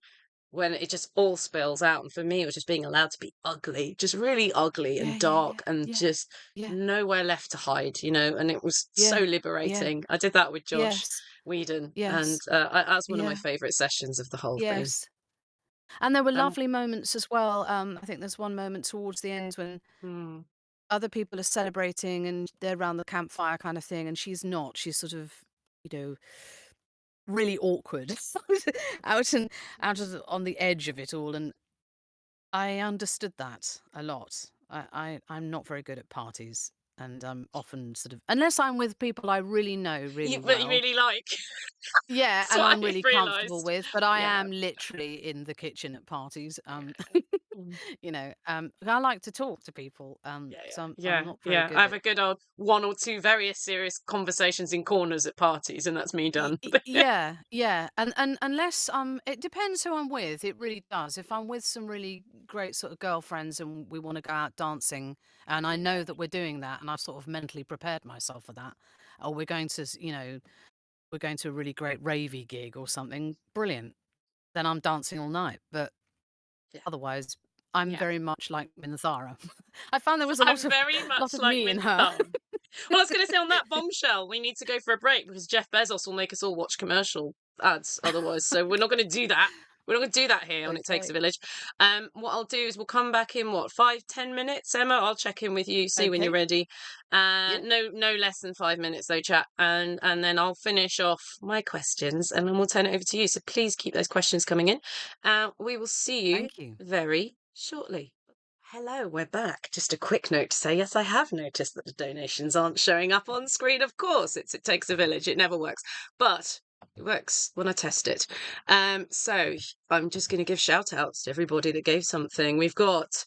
when it just all spills out. And for me, it was just being allowed to be ugly, just really ugly yeah, and yeah, dark yeah, and yeah, just yeah, nowhere left to hide, and it was so yeah, yeah. liberating. I did that with Josh Yes, Whedon, and yes, that's one of my yeah, favorite sessions of the whole thing. yes. And there were Um, lovely moments as well. I think there's one moment towards the end when mm, other people are celebrating and they're around the campfire kind of thing, and she's not. She's sort of, you know, really awkward, out and on the edge of it all. And I understood that a lot. I'm not very good at parties, and I'm often sort of, unless I'm with people I really know really but you well. really like. Yeah, That's and what I'm I've really comfortable realised. with, but I Yeah, am literally in the kitchen at parties. yeah. Mm. I like to talk to people, Yeah, so yeah, I'm yeah, not very yeah. I good have at. a good old one or two very serious conversations in corners at parties, and that's me done. Yeah, yeah, and unless it depends who I'm with. It really does. If I'm with some really great sort of girlfriends and we want to go out dancing, and I know Yeah, that we're doing that, and I've sort of mentally prepared myself for that, or we're going to, we're going to a really great ravey gig or something, brilliant. Then I'm dancing all night, but yeah, otherwise, I'm yeah. very much like Minthara. I found there was a I'm very lot much of like me in her. Minthara. Well, I was going to say on that bombshell, we need to go for a break because Jeff Bezos will make us all watch commercial ads otherwise. So we're not going to do that. We're not going to do that here on It Takes a Okay. Village. What I'll do is we'll come back in what 5-10 minutes, Emma. I'll check in with you, see when you're Okay. ready. Yeah. No less than 5 minutes though, chat. And then I'll finish off my questions and then we'll turn it over to you. So please keep those questions coming in. We will see you Thank you. very shortly. Hello, we're back. Just a quick note to say, yes, I have noticed that the donations aren't showing up on screen. Of course, It Takes a Village. It never works, but it works when I test it. So I'm just going to give shout outs to everybody that gave something. We've got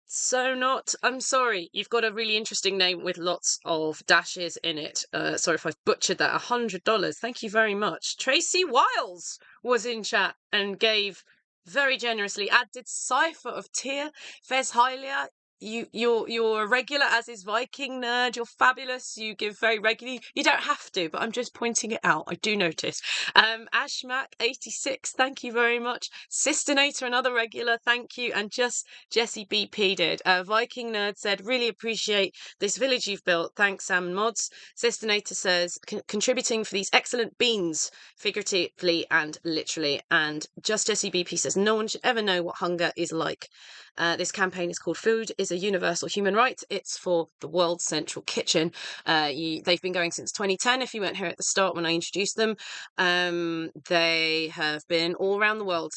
so not. I'm sorry. You've got a really interesting name with lots of dashes in it. Sorry if I've butchered that. $100. Thank you very much. Tracy Wiles was in chat and gave very generously. Added Cipher of Tyr. Fez Hylia. You're a regular, as is Viking Nerd. You're fabulous. You give very regularly. You don't have to, but I'm just pointing it out. I do notice. Ashmac86, thank you very much. Sisternator, another regular, thank you. And just Jesse BP did. Viking Nerd said, really appreciate this village you've built. Thanks, Sam and Mods. Sisternator says, contributing for these excellent beans, figuratively and literally. And just Jesse BP says, no one should ever know what hunger is like. This campaign is called Food is a Universal Human Right. It's for the World's Central Kitchen. They've been going since 2010. If you weren't here at the start when I introduced them, they have been all around the world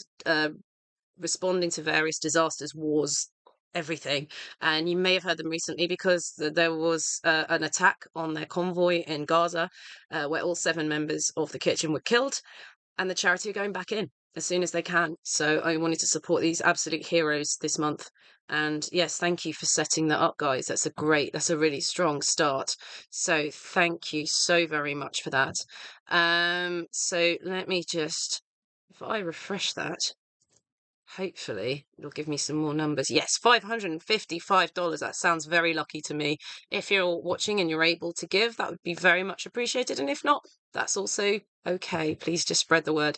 responding to various disasters, wars, everything. And you may have heard them recently because there was an attack on their convoy in Gaza where all 7 members of the kitchen were killed, and the charity are going back in as soon as they can. So I wanted to support these absolute heroes this month And yes, thank you for setting that up, guys. That's a really strong start. So thank you so very much for that. So let me just, if I refresh that, hopefully it'll give me some more numbers. Yes, $555. That sounds very lucky to me. If you're watching and you're able to give, that would be very much appreciated. And if not, that's also okay. Please just spread the word.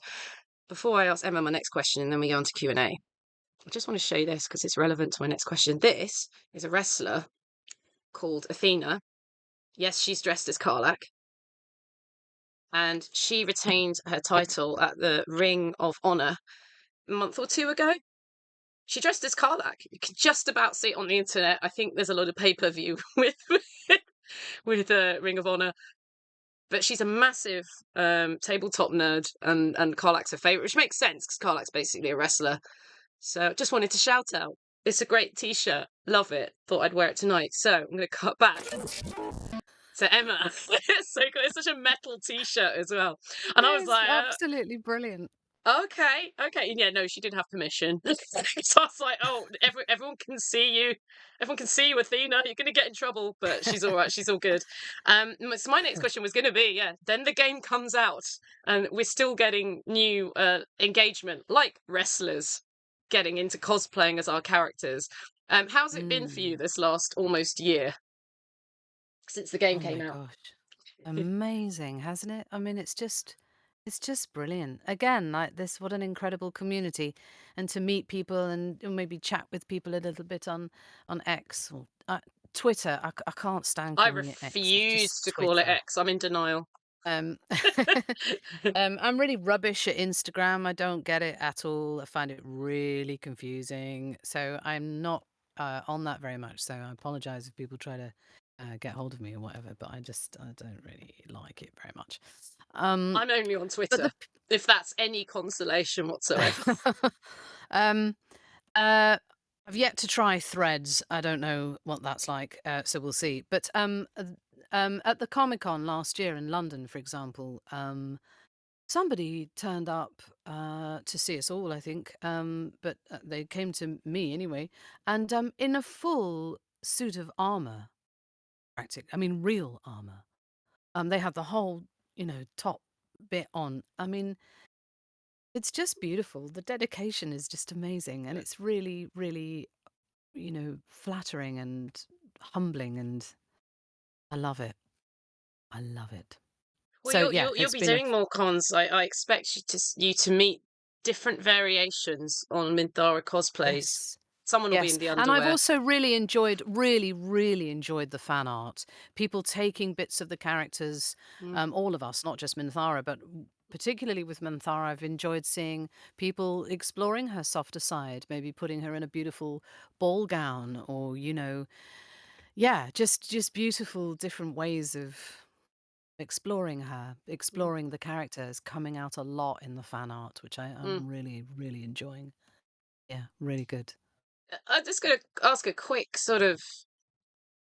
Before I ask Emma my next question and then we go on to Q&A, I just want to show you this because it's relevant to my next question. This is a wrestler called Athena. Yes, she's dressed as Karlach, and she retained her title at the Ring of Honor a month or two ago. She dressed as Karlach. You can just about see it on the internet. I think there's a lot of pay-per-view with Ring of Honor. But she's a massive tabletop nerd, and Karlach's her favorite, which makes sense because Karlach's basically a wrestler. So just wanted to shout out. It's a great t-shirt. Love it. Thought I'd wear it tonight. So I'm going to cut back. So Emma, it's so good. It's such a metal t-shirt as well. And I was It's like, absolutely brilliant. okay, okay. Yeah, no, she did have permission. So I was like, oh, everyone can see you. Everyone can see you, Athena. You're going to get in trouble, but she's all right. She's all good. So my next question was going to be, yeah, then the game comes out and we're still getting new engagement, like wrestlers getting into cosplaying as our characters. How's it been for you Mm. this last almost year since the game Oh came my out? gosh. Amazing, hasn't it? I mean, it's just brilliant. Again, like this, what an incredible community. And to meet people and maybe chat with people a little bit on X or Twitter. I can't stand I calling it X. It's refuse just to call it Twitter. X. I'm in denial. Um, I'm really rubbish at Instagram. I don't get it at all. I find it really confusing. So I'm not on that very much. So I apologize if people try to get hold of me or whatever. But I don't really like it very much. Um, I'm only on but Twitter, if that's any consolation whatsoever. um, uh, I've yet to try Threads. I don't know what that's like, so we'll see. But at the Comic Con last year in London, for example, somebody turned up to see us all, I think, but they came to me anyway, and in a full suit of armor, I mean, real armor. They had the whole, top bit on. I mean, it's just beautiful. The dedication is just amazing, and it's really, really, flattering and humbling, and I love it. I love it. Well, So yeah, you'll it's be been a doing more cons. I expect you to meet different variations on Minthara cosplays. yes. Someone will be Yes, in the and I've underwear. also really enjoyed, really, really enjoyed the fan art. People taking bits of the characters, Mm, all of us, not just Minthara, but particularly with Minthara, I've enjoyed seeing people exploring her softer side, maybe putting her in a beautiful ball gown, or yeah, just beautiful different ways of exploring her, mm, exploring the characters, coming out a lot in the fan art, which mm. I'm really, really enjoying. Yeah, really good. I'm just going to ask a quick sort of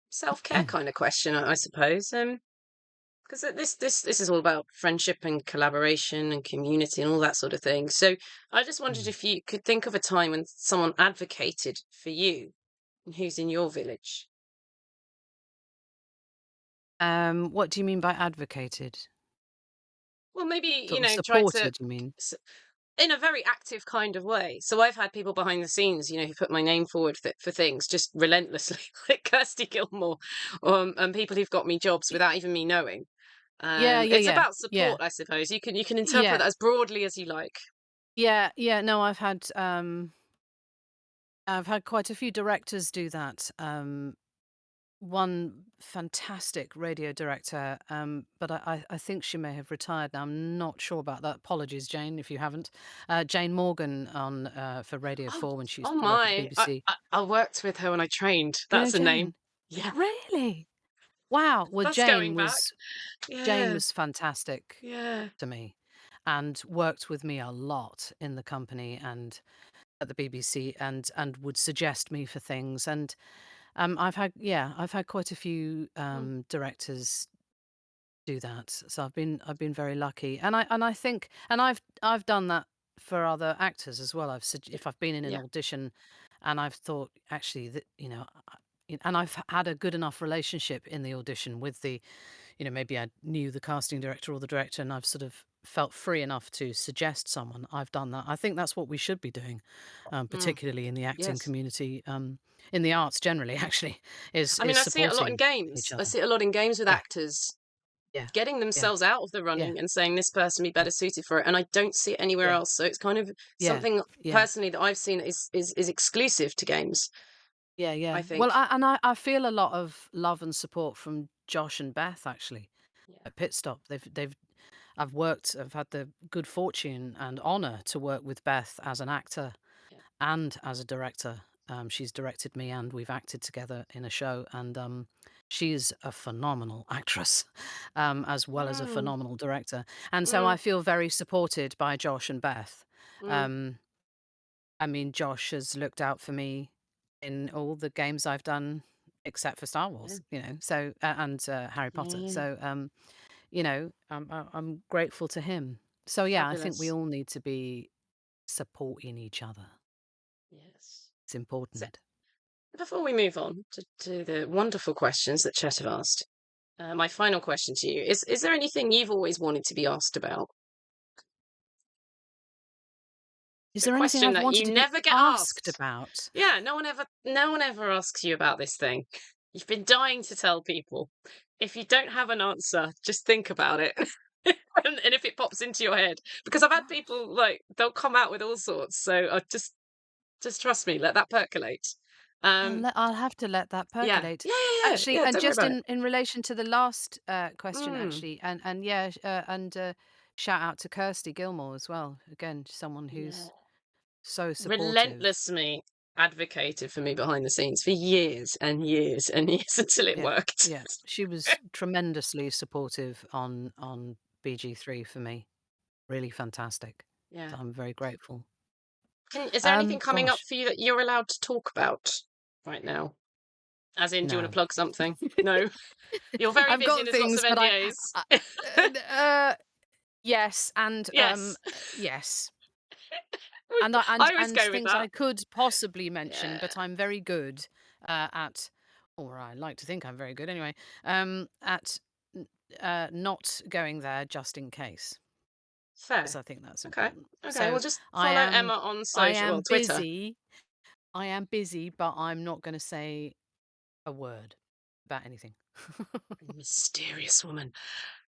self-care kind of question, I suppose. Because this is all about friendship and collaboration and community and all that sort of thing. So I just wondered Mm. if you could think of a time when someone advocated for you and who's in your village. What do you mean by advocated? Well, maybe, Sort of try to supported, you mean? s- in a very active kind of way. So I've had people behind the scenes, who put my name forward for things just relentlessly, like Kirsty Gilmore, and people who've got me jobs Y without even me knowing. yeah, yeah, It's yeah, about yeah, support, I suppose. You can interpret yeah, that as broadly as you like. yeah, yeah, no, I've had quite a few directors do that. One fantastic radio director, but I think she may have retired now. I'm not sure about that. Apologies, Jane, if you haven't. Jane Morgan on for Radio Oh, 4 when she used oh to work at my! BBC. I worked with her when I trained. You know That's a name. Jane? Yeah, Really? Wow. Well, that's going back. Jane Yeah, was fantastic yeah. to me and worked with me a lot in the company and at the BBC and would suggest me for things. And I've had quite a few Mm, directors do that. So I've been very lucky. And I think I've done that for other actors as well. If I've been in an yeah. audition And I've thought actually that, and I've had a good enough relationship in the audition with the, maybe I knew the casting director or the director, and I've sort of felt free enough to suggest someone. I've done that. I think that's what we should be doing, Mm, particularly in the acting yes. community, in the arts generally, actually, is I mean, is I see it a lot in supporting games. each I other. see it a lot in games with Yeah, actors yeah, getting yeah, themselves out of the yeah, running and saying this person be yeah, better suited for it, and I don't see it anywhere yeah, else. So it's kind of yeah, something yeah. personally that I've seen is exclusive to games, Yeah, I yeah. Well, think. I feel a lot of love and support from Josh and Beth actually Yeah, at Pit Stop. I've had the good fortune and honor to work with Beth as an actor yeah. and as a director. She's directed me and we've acted together in a show, and she's a phenomenal actress, as well as a Mm, phenomenal director. And so mm, I feel very supported by Josh and Beth. mm, Um, I mean, Josh has looked out for me in all the games I've done except for Star yeah, Wars, so and Harry yeah, Potter. yeah. So, I'm grateful to him. So, yeah, I think we Fabulous. all need to be supporting each other. Yes. It's So important. before we move on to the wonderful questions that Chet have asked, my final question to you is there anything you've always wanted to be asked about? Is A there anything question I've that wanted you to be never get asked asked. about? Yeah, no one ever asks you about this thing. You've been dying to tell people. If you don't have an answer, just think about it. And if it pops into your head, because I've had people like they'll come out with all sorts. So I just trust me, let that percolate. Um, I'll have to let that yeah, percolate. yeah, yeah, yeah, Actually, yeah. and Don't worry just about it. in relation to the last, question Mm, actually, and yeah, shout out to Kirsty Gilmore as well. Again, someone yeah, who's so supportive. relentlessly advocated for me behind the scenes for years and years and years until it Yeah, worked. yeah. She was tremendously supportive on BG3 for me. Really fantastic. Yeah. So I'm very grateful. Is there anything coming up Gosh, for you that you're allowed to talk about right now? As in, do you want to no. plug something? No, you're very I've busy. got There's lots things, of but NDAs. I uh, yes, and, Yes, yes. we, And I I always and go with things that. I could possibly mention, Yeah, but I'm very good, at, or I like to think I'm very good anyway, at not going there just in case, because fair. I think that's Okay, important. okay. Well, So just I follow am Emma on I social, am well, Twitter. busy. I am busy, but I'm not gonna say a word about anything. Mysterious woman.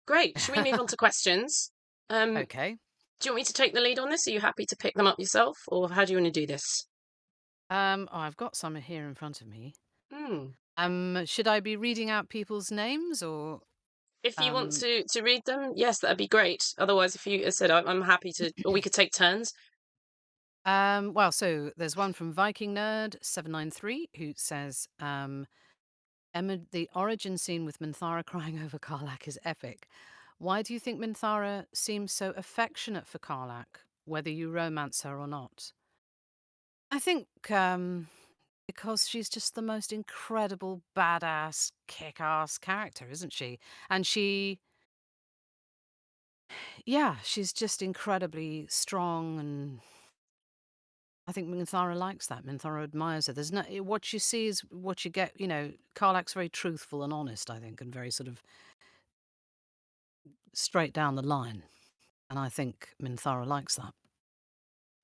Great. Should we move on to questions? Um, Okay. do you want me to take the lead on this? Are you happy to pick them up yourself, or how do you want to do this? I've got some here in front of me. Hmm. Should I be reading out people's names or, If you want um to read them, yes, that'd be great. Otherwise, if you as I said, I'm happy to, or we could take turns. Well, so there's one from Viking Nerd 793 who says, Emma, the origin scene with Minthara crying over Karlak is epic. Why do you think Minthara seems so affectionate for Karlak, whether you romance her or not? I think because she's just the most incredible, badass, kick-ass character, isn't she? And yeah, she's just incredibly strong, and I think Minthara likes that. Minthara admires her. There's no what you see is what you get. Karlak's very truthful and honest, I think, and very sort of straight down the line. And I think Minthara likes that.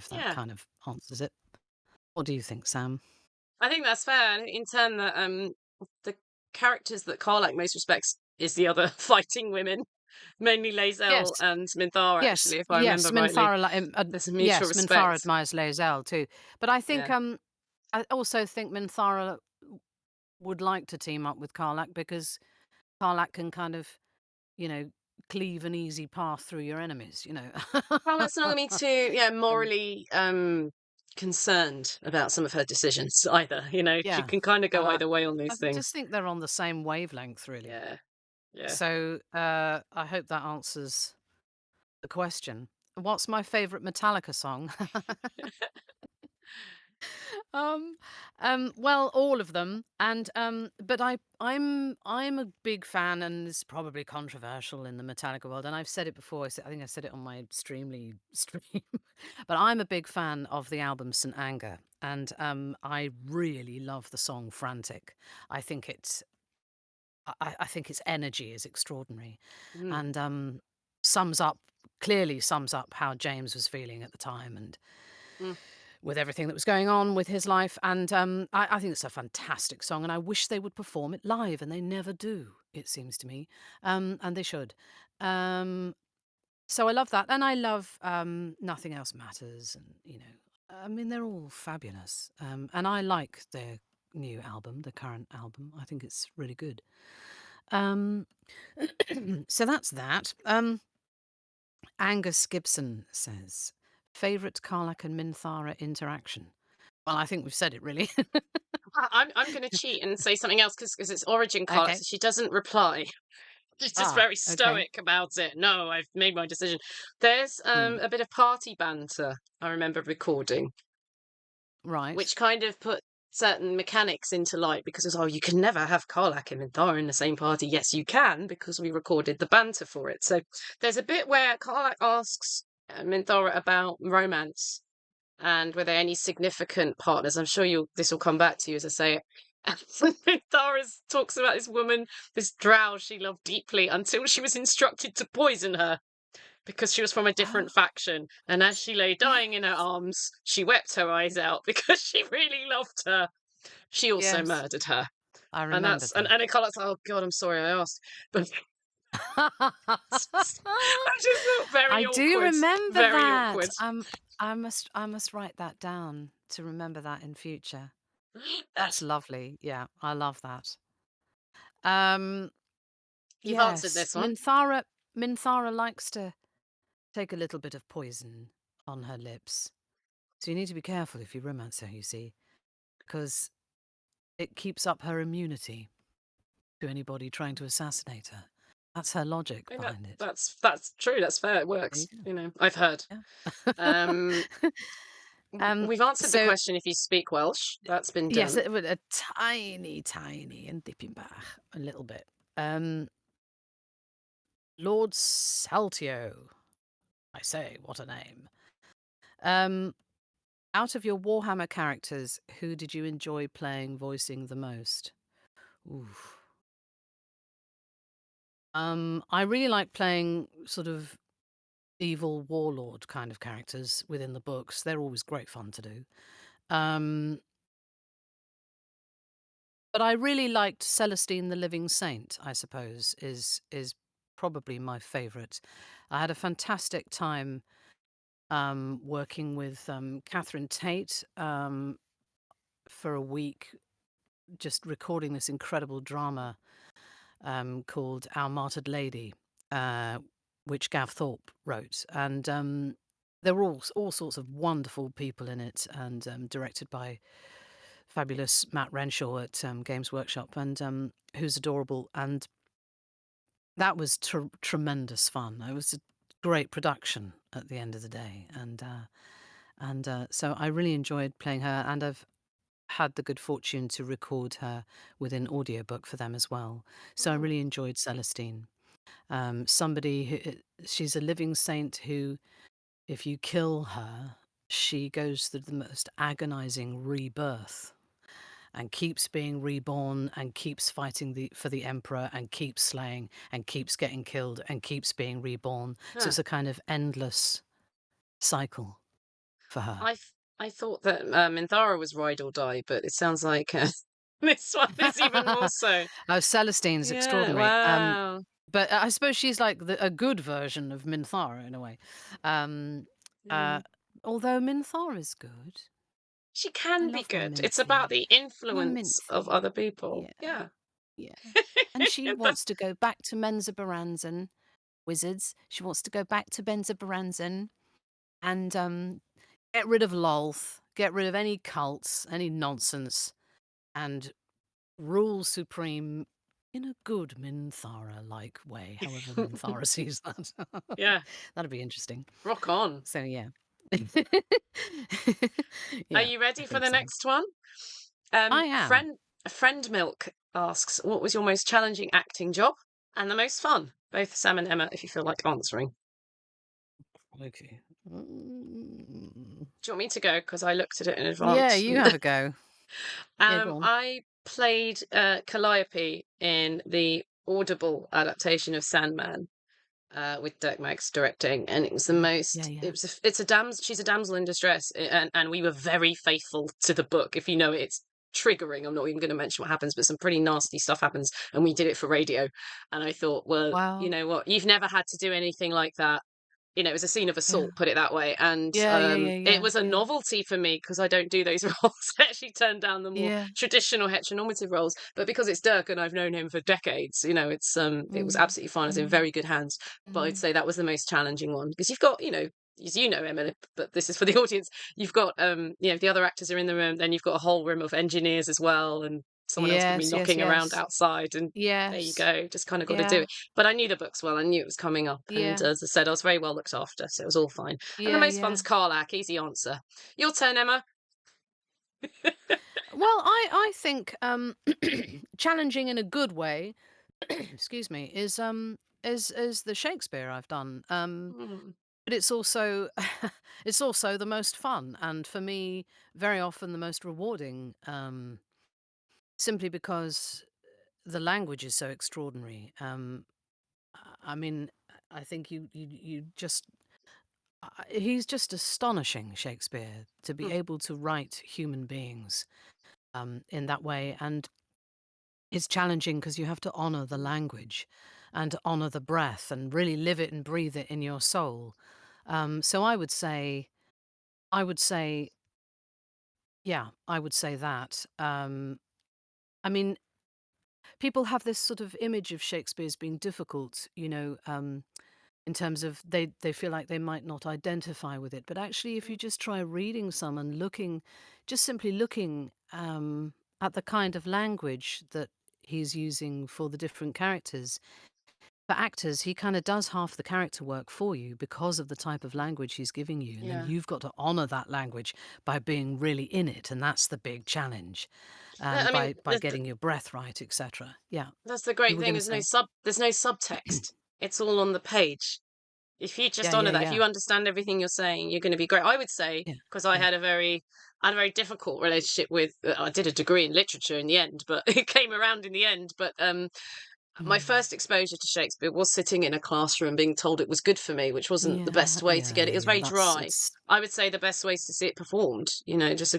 If that Yeah, kind of answers it. What do you think, Sam? I think that's fair. In turn, that the characters that Karlak most respects is the other fighting women, mainly Lae'zel Yes, and Minthara. yes, Actually, if I yes. remember rightly, there's a mutual Yes, Minthara respect. admires Lae'zel too. But I think Yeah. I also think Minthara would like to team up with Karlak because Karlak can kind of, you know, cleave an easy path through your enemies. Karlak's not going to be too, yeah, And morally concerned about some of her decisions either. She yeah, can kind of and go either way on I these things. just think they're on the same wavelength, really. Yeah, yeah. So I hope that answers the question. What's my favorite Metallica song? Um, well, all of them, and but I'm a big fan, and it's probably controversial in the Metallica world, and I've said it before. I think I said it on my Streamly stream, but I'm a big fan of the album St. Anger, and I really love the song "Frantic." I think it's I think its energy is extraordinary, Mm, and clearly sums up how James was feeling at the time, and mm. with everything that was going on with his life. And I think it's a fantastic song, and I wish they would perform it live, and they never do. It seems to me, and they should. Um, so I love that, and I love Nothing Else Matters, and I mean, they're all fabulous, and I like their new album, the current album. I think it's really good. Um, so that's that. Angus Gibson says, favorite Karlach and Minthara interaction. Well, I think we've said it really. I'm going to cheat and say something else because it's Origin Carla. Okay. So she doesn't reply. She's just Ah, very okay. stoic about it. No, I've made my decision. There's Mm, a bit of party banter I remember recording, right. which kind of put certain mechanics into light because it's, oh, you can never have Karlach and Minthara in the same party. Yes, you can because we recorded the banter for it. So there's a bit where Karlach asks Minthara about romance and were there any significant partners? I'm sure you'll this will come back to you as I say it. And Doris talks about this woman, this drow she loved deeply until she was instructed to poison her because she was from a different Oh, faction. And as she lay dying in her yes. arms, she wept her eyes out because she really loved her. She also Yes, murdered her. I And remember that's that. and it kind of like, oh God, I'm sorry I asked. But I just felt I very do awkward. remember Very that. awkward. I must write that down to remember that in future. That's lovely. Yeah, I love that. Um, You've answered yes, this one. Minthara likes to take a little bit of poison on her lips. So you need to be careful if you romance her, you see, because it keeps up her immunity to anybody trying to assassinate her. That's her logic And behind it. that's true. That's fair. It There you works. go. You know, I've heard. Yeah. Um, um, we've answered the so question if you speak Welsh. That's been yes, done. with a tiny, tiny and dipping back a little bit. Um, Lord Saltio. I say, what a name. Um, out of your Warhammer characters, who did you enjoy playing, voicing the most? Oof. I really like playing sort of evil warlord kind of characters within the books. They're always great fun to do. Um, but I really liked Celestine the Living Saint, I suppose, is probably my favourite. I had a fantastic time working with Catherine Tate for a week, just recording this incredible drama called Our Martyred Lady, uh, which Gav Thorpe wrote. And there were all sorts of wonderful people in it, and directed by fabulous Matt Renshaw at Games Workshop, and who's adorable. And that was tremendous fun. It was a great production at the end of the day, and so I really enjoyed playing her, and I've had the good fortune to record her with an audiobook for them as well. So I Oh, really enjoyed Celestine. Somebody who she's a living saint who, if you kill her, she goes through the most agonizing rebirth and keeps being reborn and keeps fighting for the emperor and keeps slaying and keeps getting killed and keeps being reborn. So huh. it's a kind of endless cycle for her. I thought that Minthara was ride or die, but it sounds like this one is even more so. Oh, Celestine's Yeah. extraordinary. Wow. But I suppose she's like a good version of Minthara in a way. Um, Yeah. uh, although Minthara is good. She I can be love my good. It's about Minty. the My influence of Minty. other people. Yeah, Yeah. yeah. And she wants to go back to Menza Baranzan wizards. She wants to go back to Benza Baranzan and get rid of Lolth, get rid of any cults, any nonsense, and rule supreme in a good Minthara-like way, however Minthara sees that. Yeah. That'd be interesting. Rock on. So yeah. Are Yeah, you I ready for think the so. next one? I am. Friend Milk asks, what was your most challenging acting job and the most fun? Both Sam and Emma, if you feel like answering. Okay. Mm. Do you want me to go? Because I looked at it in Yeah, advance. you have a go. Yeah, go on. I played Calliope in the Audible adaptation of Sandman, with Dirk Maggs directing, and it was the Yeah, yeah, most. yeah. It's a damsel. She's a damsel in distress, and we were very faithful to the book. If you know it, it's triggering. I'm not even going to mention what happens, but some pretty nasty stuff happens, and we did it for radio. And I thought, well, you Wow. know what? You've never had to do anything like that. It was a scene of Yeah. assault, put it that way, and Yeah, yeah, yeah, it yeah, was a yeah. novelty for me because I don't do those roles. I actually turned down the more Yeah. traditional heteronormative roles, but because it's Dirk and I've known him for decades, it was Mm, absolutely fine. I was in mm, very good hands. But I'd mm. say that was the most challenging one because you've got, as you know, Emma, but this is for the audience. You've got, the other actors are in the room, then you've got a whole room of engineers as well, and someone else could be Yes, yes, knocking around yes. outside, and there you Yes. go. Just kind of got to do Yeah. it. But I knew the books well. I knew it was coming up. And Yeah. as I said, I was very well looked after. So it was all fine. And the Yeah, most yeah. fun's Carlac. Easy answer. Your turn, Emma. Well, I think, challenging in a good way, excuse me, is the Shakespeare I've done. Mm, But it's also it's also the most fun, and for me, very often the most rewarding, simply because the language is so extraordinary. I mean, I think you just he's just astonishing, Shakespeare, to be mm, able to write human beings in that way, and it's challenging because you have to honor the mm, language and honor the breath and really live it and breathe it in your soul. So I would say, yeah, I would say that. I mean, people have this sort of image of Shakespeare as being difficult, in terms of they feel like they might not identify with it. But actually, if you just try reading some and just simply looking at the kind of language that he's using for the different characters, for actors, he kind of does half the character work for you because of the type of language he's giving you. And then yeah. you've got to honor that language by being really in it. And that's the big challenge, I mean, by getting your breath right, etc. Yeah. that's the You great were thing. going to say? There's no subtext. It's all on the page. If you just Yeah, honor yeah, that, if yeah. you understand everything you're saying, you're going to be great. I would say, Yeah, because yeah. I had a very difficult relationship with. I did a degree in literature in the end, but it came around in the end. But my Mm. first exposure to Shakespeare was sitting in a classroom being told it was good for me, which wasn't the Yeah, best way to yeah, get it. yeah, It was yeah. very That's dry. it's I would say the best way is to see it performed. Just a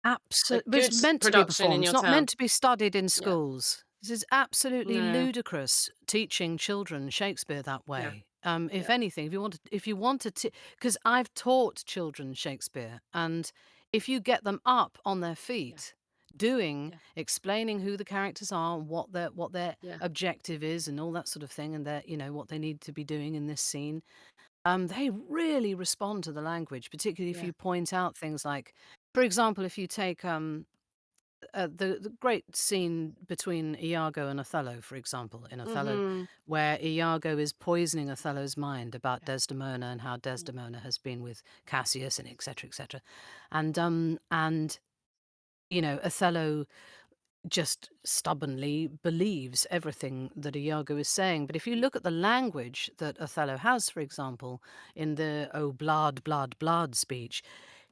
absolute. It's good meant to be production in performed. It's your not town. meant to be studied in Yeah. schools. This is absolutely No. ludicrous teaching children Shakespeare that Yeah. way. If Yeah. anything, if you want to, because I've taught children Shakespeare, and if you get them up on their Yeah. feet, Yeah. explaining who the characters are, and what their Yeah. objective is, and all that sort of thing, and their what they need to be doing in this scene, they really respond to the language, particularly if Yeah. you point out things like, for example, if you take the great scene between Iago and Othello, for example, in Othello, Mhm. where Iago is poisoning Othello's mind about Yeah. Desdemona and how Mm. Desdemona has been with Cassius and etc. etc. And Othello just stubbornly believes everything that Iago is saying. But if you Mm. look at the language that Othello has, for example, in the "Oh blood, blood, blood" speech,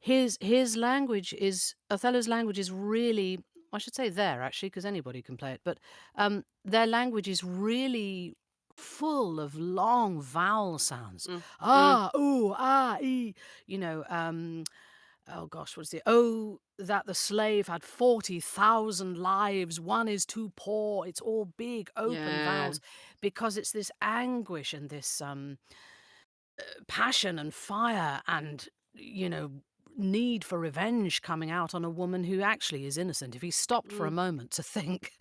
his language is Othello's language is really, I should say there actually, because anybody can play it, but their language is really full of long vowel sounds. Mm. Mm. Ah, ooh, ah, e. You know, oh gosh, what's the oh that the slave had 40,000 lives, one is too poor. It's all big open Yeah. vowels because it's this anguish and this passion and fire and need for revenge coming out on a woman who actually is innocent if he stopped for a Mm. moment to think.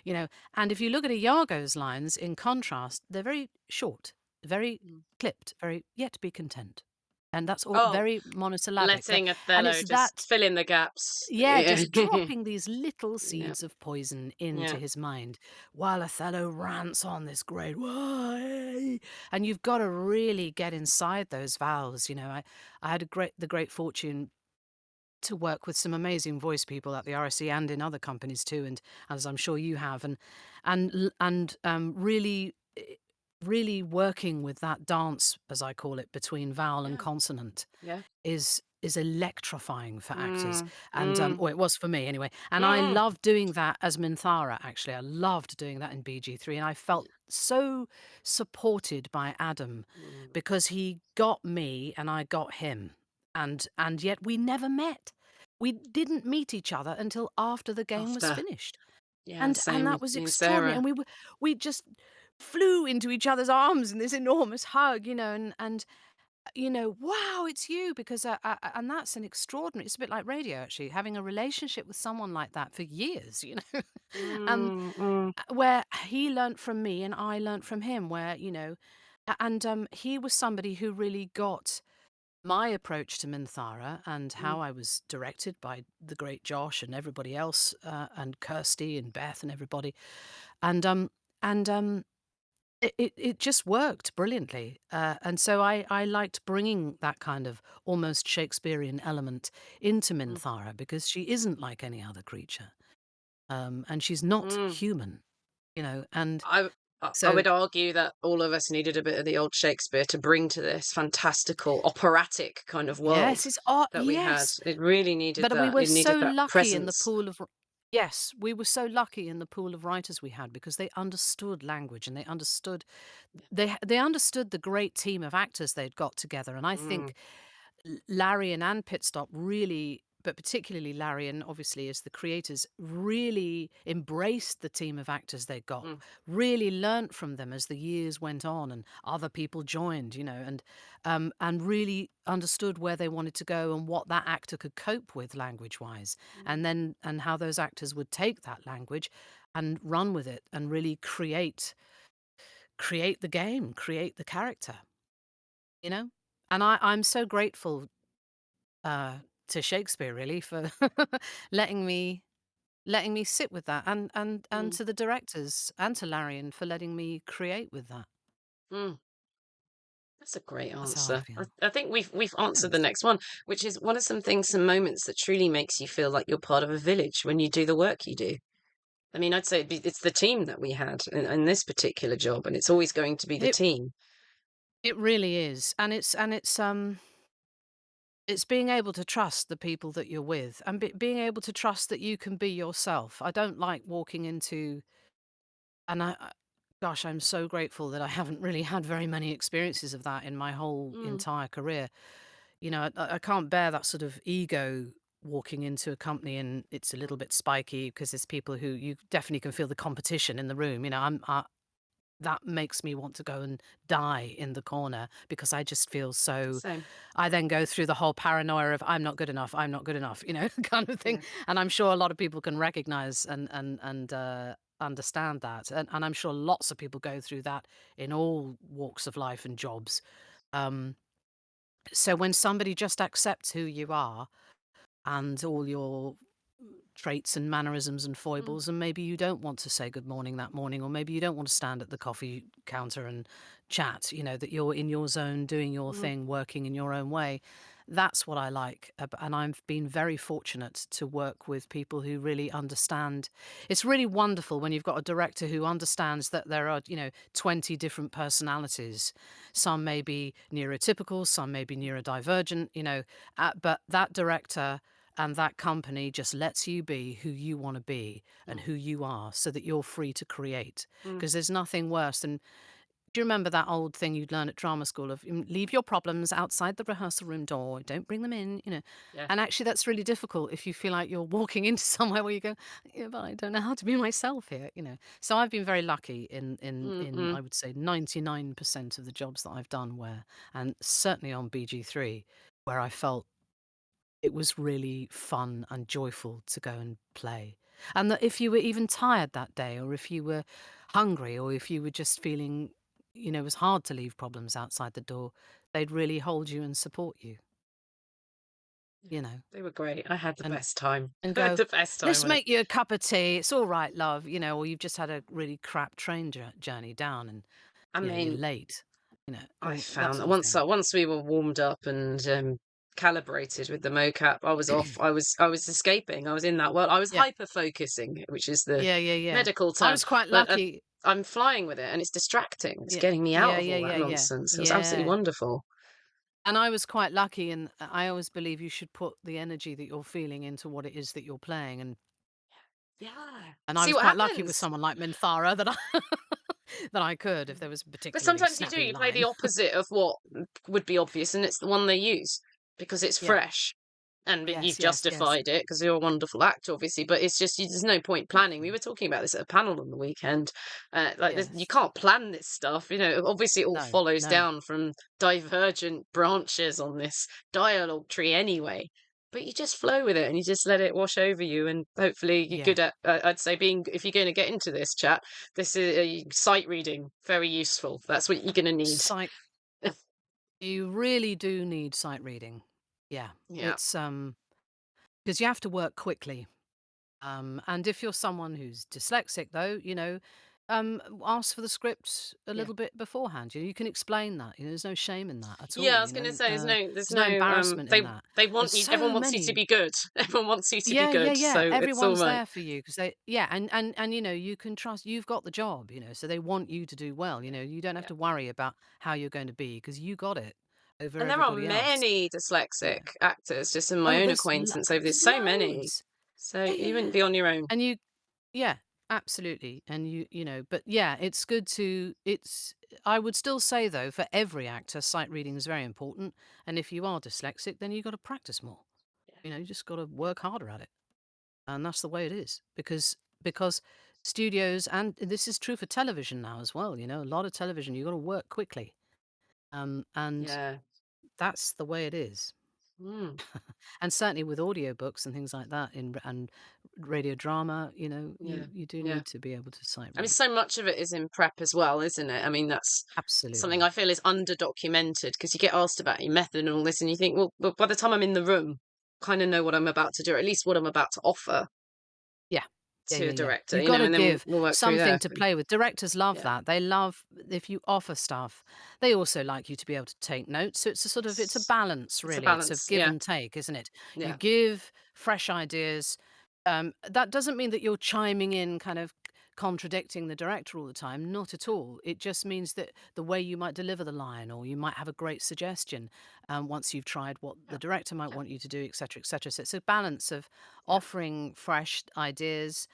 you know and if you look at Iago's lines in contrast, they're very short, very Mm. clipped, very "yet be content," and that's all Oh, very monosyllabic. letting And Othello it's just that, fill in the gaps. yeah, Yeah. just dropping these little Yeah. seeds of poison into Yeah. his mind while Othello rants on this great "why," and you've got to really get inside those vowels. I had the great fortune to work with some amazing voice people at the RSC and in other companies too, and as I'm sure you have, really, really working with that dance, as I call it, between vowel and Yeah. consonant Yeah. is is electrifying for actors, Mm, and mm, or it was for me anyway. And I mm, loved doing that as Minthara. Actually, I loved doing that in BG3, and I felt so supported by Adam mm. because he got me and I got him, and yet we never met. We didn't meet each other until after the game was After, finished. yeah, And same that with was me and extraordinary, Sarah. and we just flew into each other's arms in this enormous hug, wow, it's you, because and that's an extraordinary. It's a bit like radio, actually, having a relationship with someone like that for years, um, Mm, mm, where he learnt from me and I learnt from him, where and he was somebody who really got my approach to Minthara and mm, how I was directed by the great Josh and everybody else, and Kirsty and Beth and everybody, and and it just worked brilliantly, and so I liked bringing that kind of almost Shakespearean element into mm, Minthara because she isn't like any other creature, and she's not mm. human, and I I so would argue that all of us needed a bit of the old Shakespeare to bring to this fantastical operatic kind of world yes, it's that we had. yes. It really needed But we that. were It needed so that lucky in the presence. pool of yes, we were so lucky in the pool of writers we had because they understood language and they understood the great team of actors they'd got together. And I Mm, think Larry and Ann Pitstop really, but particularly Larry and obviously as the creators, really embraced the team of actors they got, mm, really learnt from them as the years went on and other people joined, and really understood where they wanted to go and what that actor could cope with language wise. mm, And how those actors would take that language and run with it and really create the game, create the character, you know? And I'm so grateful uh, to Shakespeare really for letting me letting me sit with that, and mm, to the directors and to Larian for letting me create with that. mm. That's a great That's how I answer. feel. I think we've answered the Thanks. next one, which is what are some things, some moments that truly makes you feel like you're part of a village when you do the work you do? I mean, I'd say it's the team that we had in this particular job, and it's always going to be the It team. it really is, and it's being able to trust the people that you're with, and being able to trust that you can be yourself. I don't like walking into, and gosh, I'm so grateful that I haven't really had very many experiences of that in my whole Mm, entire career. I can't bear that sort of ego walking into a company and it's a little bit spiky because there's people who you definitely can feel the competition in the room. That makes me want to go and die in the corner because I just feel so. same. I then go through the whole paranoia of I'm not good enough, I'm not good enough, kind of thing. Yeah. And I'm sure a lot of people can recognize and understand that, and I'm sure lots of people go through that in all walks of life and jobs. Um, so when somebody just accepts who you are and all your traits and mannerisms and Mm, foibles, and maybe you don't want to say good morning that morning, or maybe you don't want to stand at the coffee counter and chat, that you're in your zone doing your mm, thing, working in your own way. That's what I like, and I've been very fortunate to work with people who really understand. It's really wonderful when you've got a director who understands that there are 20 different personalities. Some may be neurotypical, some may be neurodivergent, but that director and that company just lets you be who you want to be and mm, who you are so that you're free to create. mm. Because there's nothing worse than, do you remember that old thing you'd learn at drama school of leave your problems outside the rehearsal room door, don't bring them in? Yeah. And actually, that's really difficult if you feel like you're walking into somewhere where you go, yeah, but I don't know how to be myself here. So I've been very lucky Mm, in mm, I would say 99% of the jobs that I've done and certainly on BG3, where I felt it was really fun and joyful to go and play. And that if you were even tired that day, or if you were hungry, or if you were just feeling, it was hard to leave problems outside the door, they'd really hold you and support you, yeah. you know, They were great. I had the and best time. and go, The best time let's on it. make you a cup of tea. It's all right, love, or you've just had a really crap train journey down and, I you're mean, late, I all that found that sort of thing. once we were warmed up and calibrated with the mocap, I was off. I was escaping. I was in that world. I was Yeah, hyper focusing, which is the yeah, yeah, yeah. medical I term. was quite But lucky. I'm flying with it, and it's distracting. It's Yeah, getting me out yeah, of yeah, all that yeah, yeah, nonsense. It was absolutely yeah. wonderful. And I was quite lucky, and I always believe you should put the energy that you're feeling into what it is that you're playing, Yeah. and I See was what quite lucky with happens. someone like Minthara that I that I could if there was a But particularly sometimes you do, snappy you play the line. opposite of what would be obvious, and it's the one they use because it's Yeah. fresh. And you've Yes, yes, yes. justified it because you're a wonderful actor, obviously. But it's just there's no point Thank planning. We you. were talking about this at a panel on the weekend. You Yes. can't plan this stuff. Obviously it all No, follows no. down from divergent branches on this dialogue tree anyway. But you just flow with it and you just let it wash over you. And hopefully you're Yeah. good at. I'd say being if you're going to get into this chat, this is sight reading very useful. That's what you're going to need. Sight You really do need sight reading. Yeah. Yeah. It's, because you have to work quickly. And if you're someone who's dyslexic, though, ask for the script a Yeah. little bit beforehand. You can explain that. There's no shame in that at Yeah, I all. was gonna say there's There's no no embarrassment they in that. they There's want you everyone so wants you to many. be good. Everyone wants you to be Yeah, yeah, good, yeah. so it's all Everyone's right. there for you because yeah, and you can trust you've got the job. So they want you to do well. You don't have Yeah. to worry about how you're going to be because you got it over And there are everybody else. many You know. dyslexic actors just in my Oh, own acquaintance over there's there's so many. loads. So Yeah, you yeah. wouldn't be on your own. And yeah, absolutely. And but yeah, it's good to, I would still say though, for every actor, sight reading is very important. And if you are dyslexic, then you've got to practice more. Yeah. You just got to work harder at it. And that's the way it is because studios, and this is true for television now as well, a lot of television, you've got to work quickly. And Yeah. that's the way it is. Mm, And certainly with audiobooks and things like that and radio drama, yeah. you do Yeah. need to be able to sight I mean, read. so much of it is in prep as well, isn't it? I mean, that's something I Absolutely. feel is under documented because you get asked about your method and all this, and you think, well, by the time I'm in the room, kind of know what I'm about to do, or at least what I'm about to offer Yeah. Yeah, to yeah, a yeah. director, You've got to and then give we'll work through something there. to play with. Directors love Yeah. that. They love if you offer stuff. They also like you to be able to take notes. So it's a Yes. balance, It's a really. It's a balance. give Yeah. and take, isn't it? You Yeah. give fresh ideas. That doesn't mean that you're chiming in, kind of contradicting the director all the time. Not at all. It just means that the way you might deliver the line, or you might have a great suggestion once you've tried what Yeah. the director might Yeah. want you to do, etc., etc. So it's a balance of Yeah. offering fresh ideas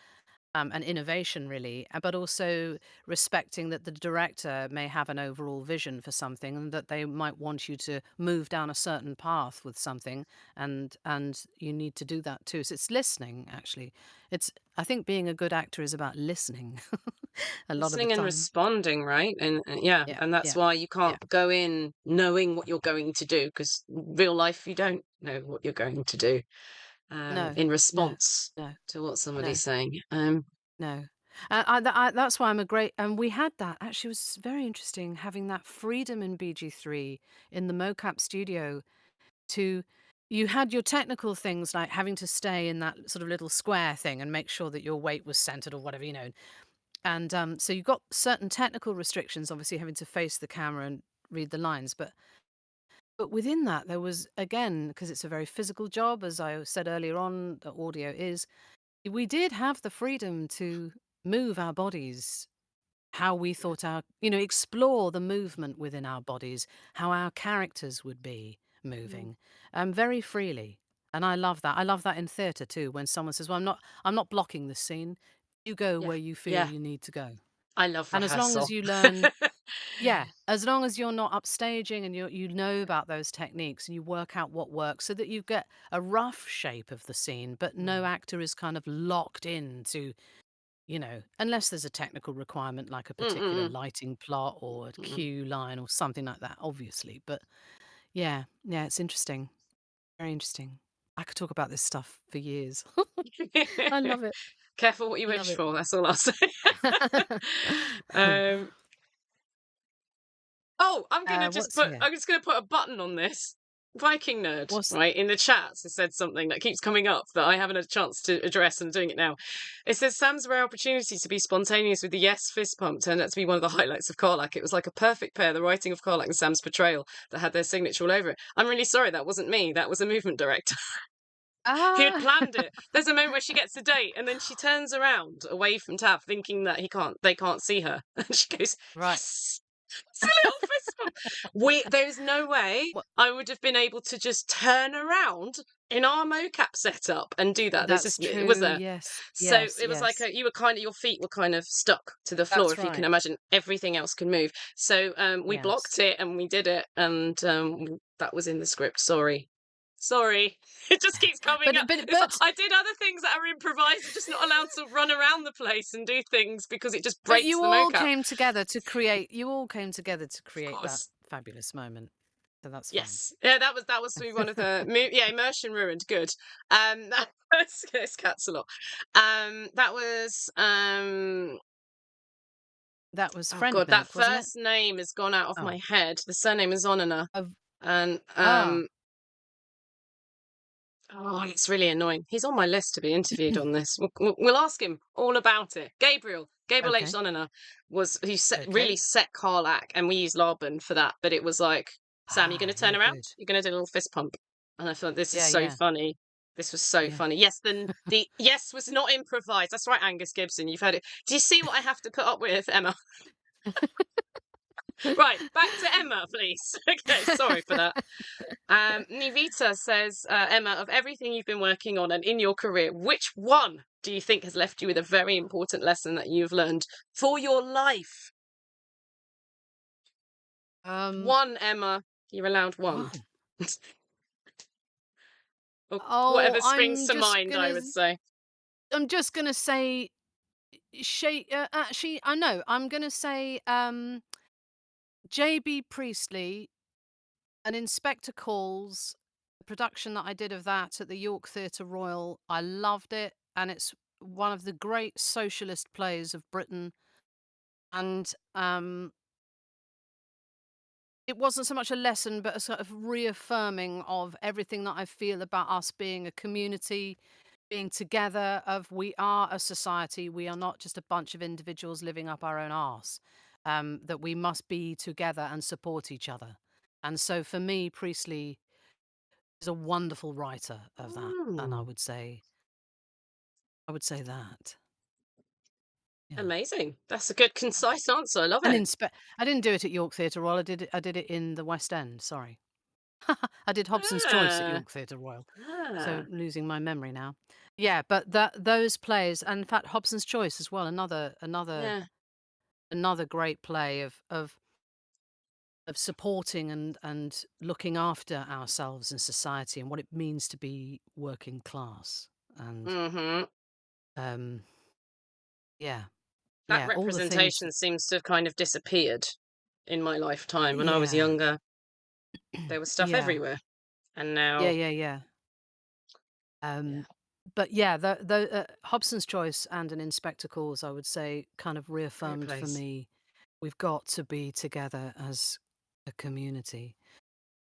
and innovation, really, but also respecting that the director may have an overall vision for something and that they might want you to move down a certain path with something, and you need to do that too. So it's listening, actually. I think being a good actor is about listening a lot of the Listening and time. responding, right? And yeah, Yeah, and that's yeah, why you can't yeah. go in knowing what you're going to do because real life you don't know what you're going to do No, in no, response no, to what somebody's no. saying. No. That's why I'm a great, and we had that. Actually, it was very interesting having that freedom in BG3 in the mocap studio to, you had your technical things like having to stay in that sort of little square thing and make sure that your weight was centered or whatever, and so you've got certain technical restrictions, obviously having to face the camera and read the lines, but within that there was, again, because it's a very physical job, as I said earlier on, the audio is, we did have the freedom to move our bodies how we Yeah. thought explore the movement within our bodies, how our characters would be Mm. moving, very freely. And I love that. I love that in theatre too, when someone says, well, I'm not blocking the scene. You go Yeah. where you feel Yeah. you need to go. I love And as long as rehearsal. you learn, yeah, as long as you're not upstaging and you know about those techniques and you work out what works so that you get a rough shape of the scene, but no Mm. actor is kind of locked into, unless there's a technical requirement like a Mm, mm, particular mm, lighting plot or a mm, cue line or something like that, obviously. But yeah, yeah, it's interesting. Very interesting. I could talk about this stuff for years. I mm. love it. Careful what you I love wish it. for, that's all I'll say. Um, oh, What's here? I'm just gonna put a button on this. Viking nerd, What's right, in the chats has said something that keeps coming up that I haven't had a chance to address and I'm doing it now. It says Sam's rare opportunity to be spontaneous with the yes fist pump turned out to be one of the highlights of Karlak. It was like a perfect pair, the writing of Karlak and Sam's portrayal that had their signature all over it. I'm really sorry, that wasn't me. That was a movement director. He had ah planned it. There's a moment where she gets the date and then she turns around away from Tav thinking that they can't see her. And she goes, right. yes. It's a little fist bump. There's no way Well, I would have been able to just turn around in our mocap setup and do that. There's that's just it was true. there. Yes, So yes, it was like yes. you were kind of your feet were kind of stuck to the floor, That's if you can right. imagine. Everything else can move. So we Yes. blocked it and we did it, and that was in the script. Sorry, it just keeps coming up. It's like But I did other things that are improvised. I'm just not allowed to run around the place and do things because it just but breaks the mocap. you all came together to Of create that course. fabulous moment. So that's fine. Yes. Yeah, that was through one of the yeah, immersion ruined. Good. That was this cat's a lot. That was That was oh Friend god, that Milk, wasn't it? first name has gone out of Oh. my head. The surname is Onana. Of And ah, oh, it's really annoying. He's on my list to be interviewed on this. We'll ask him all about it. Gabriel H. okay. Onana was who really Okay. set Karlak, and we used Laban for that. But it was like, Sam, you're going Ah, to turn yeah, around. good. You're going to do a little fist pump. And I thought this is Yeah, so yeah, funny. This was so yeah. funny. Yes, then the yes was not improvised. That's right, Angus Gibson. You've heard it. Do you see what I have to put up with, Emma? Right, back to Emma, please. Okay, sorry for that. Nivita says, Emma, of everything you've been working on and in your career, which one do you think has left you with a very important lesson that you've learned for your life? Um, One, Emma. You're allowed one. one. Or Oh, whatever springs to mind, I would say. I'm just gonna say actually, I know. I'm gonna say JB Priestley and Inspector Calls, the production that I did of that at the York Theatre Royal. I loved it, and it's one of the great socialist plays of Britain. And it wasn't so much a lesson, but a sort of reaffirming of everything that I feel about us being a community, being together. Of we are a society. We are not just a bunch of individuals living up our own arse. That we must be together and support each other. And so, for me, Priestley is a wonderful writer of that, and Mm, I would say that. Yeah. amazing. That's a good, concise answer. I love And it. inspe I didn't do it at York Theatre Royal. I did it in the West End. Sorry. I did Hobson's Choice at Ah, York Theatre Royal. So ah, losing my memory now. Yeah, but that those plays, and in fact Hobson's Choice as well, yeah. another great play of supporting and looking after ourselves in society and what it means to be working class. And Hmm. um yeah, That yeah, all the things. representation seems to have kind of disappeared in my lifetime. When I was Yeah. younger, there was stuff Yeah. everywhere. And Yeah, now, yeah, yeah. yeah, Um, but yeah, the Hobson's Choice and an Inspector Calls, I would say, kind of great reaffirmed for place. me we've got to be together as a community,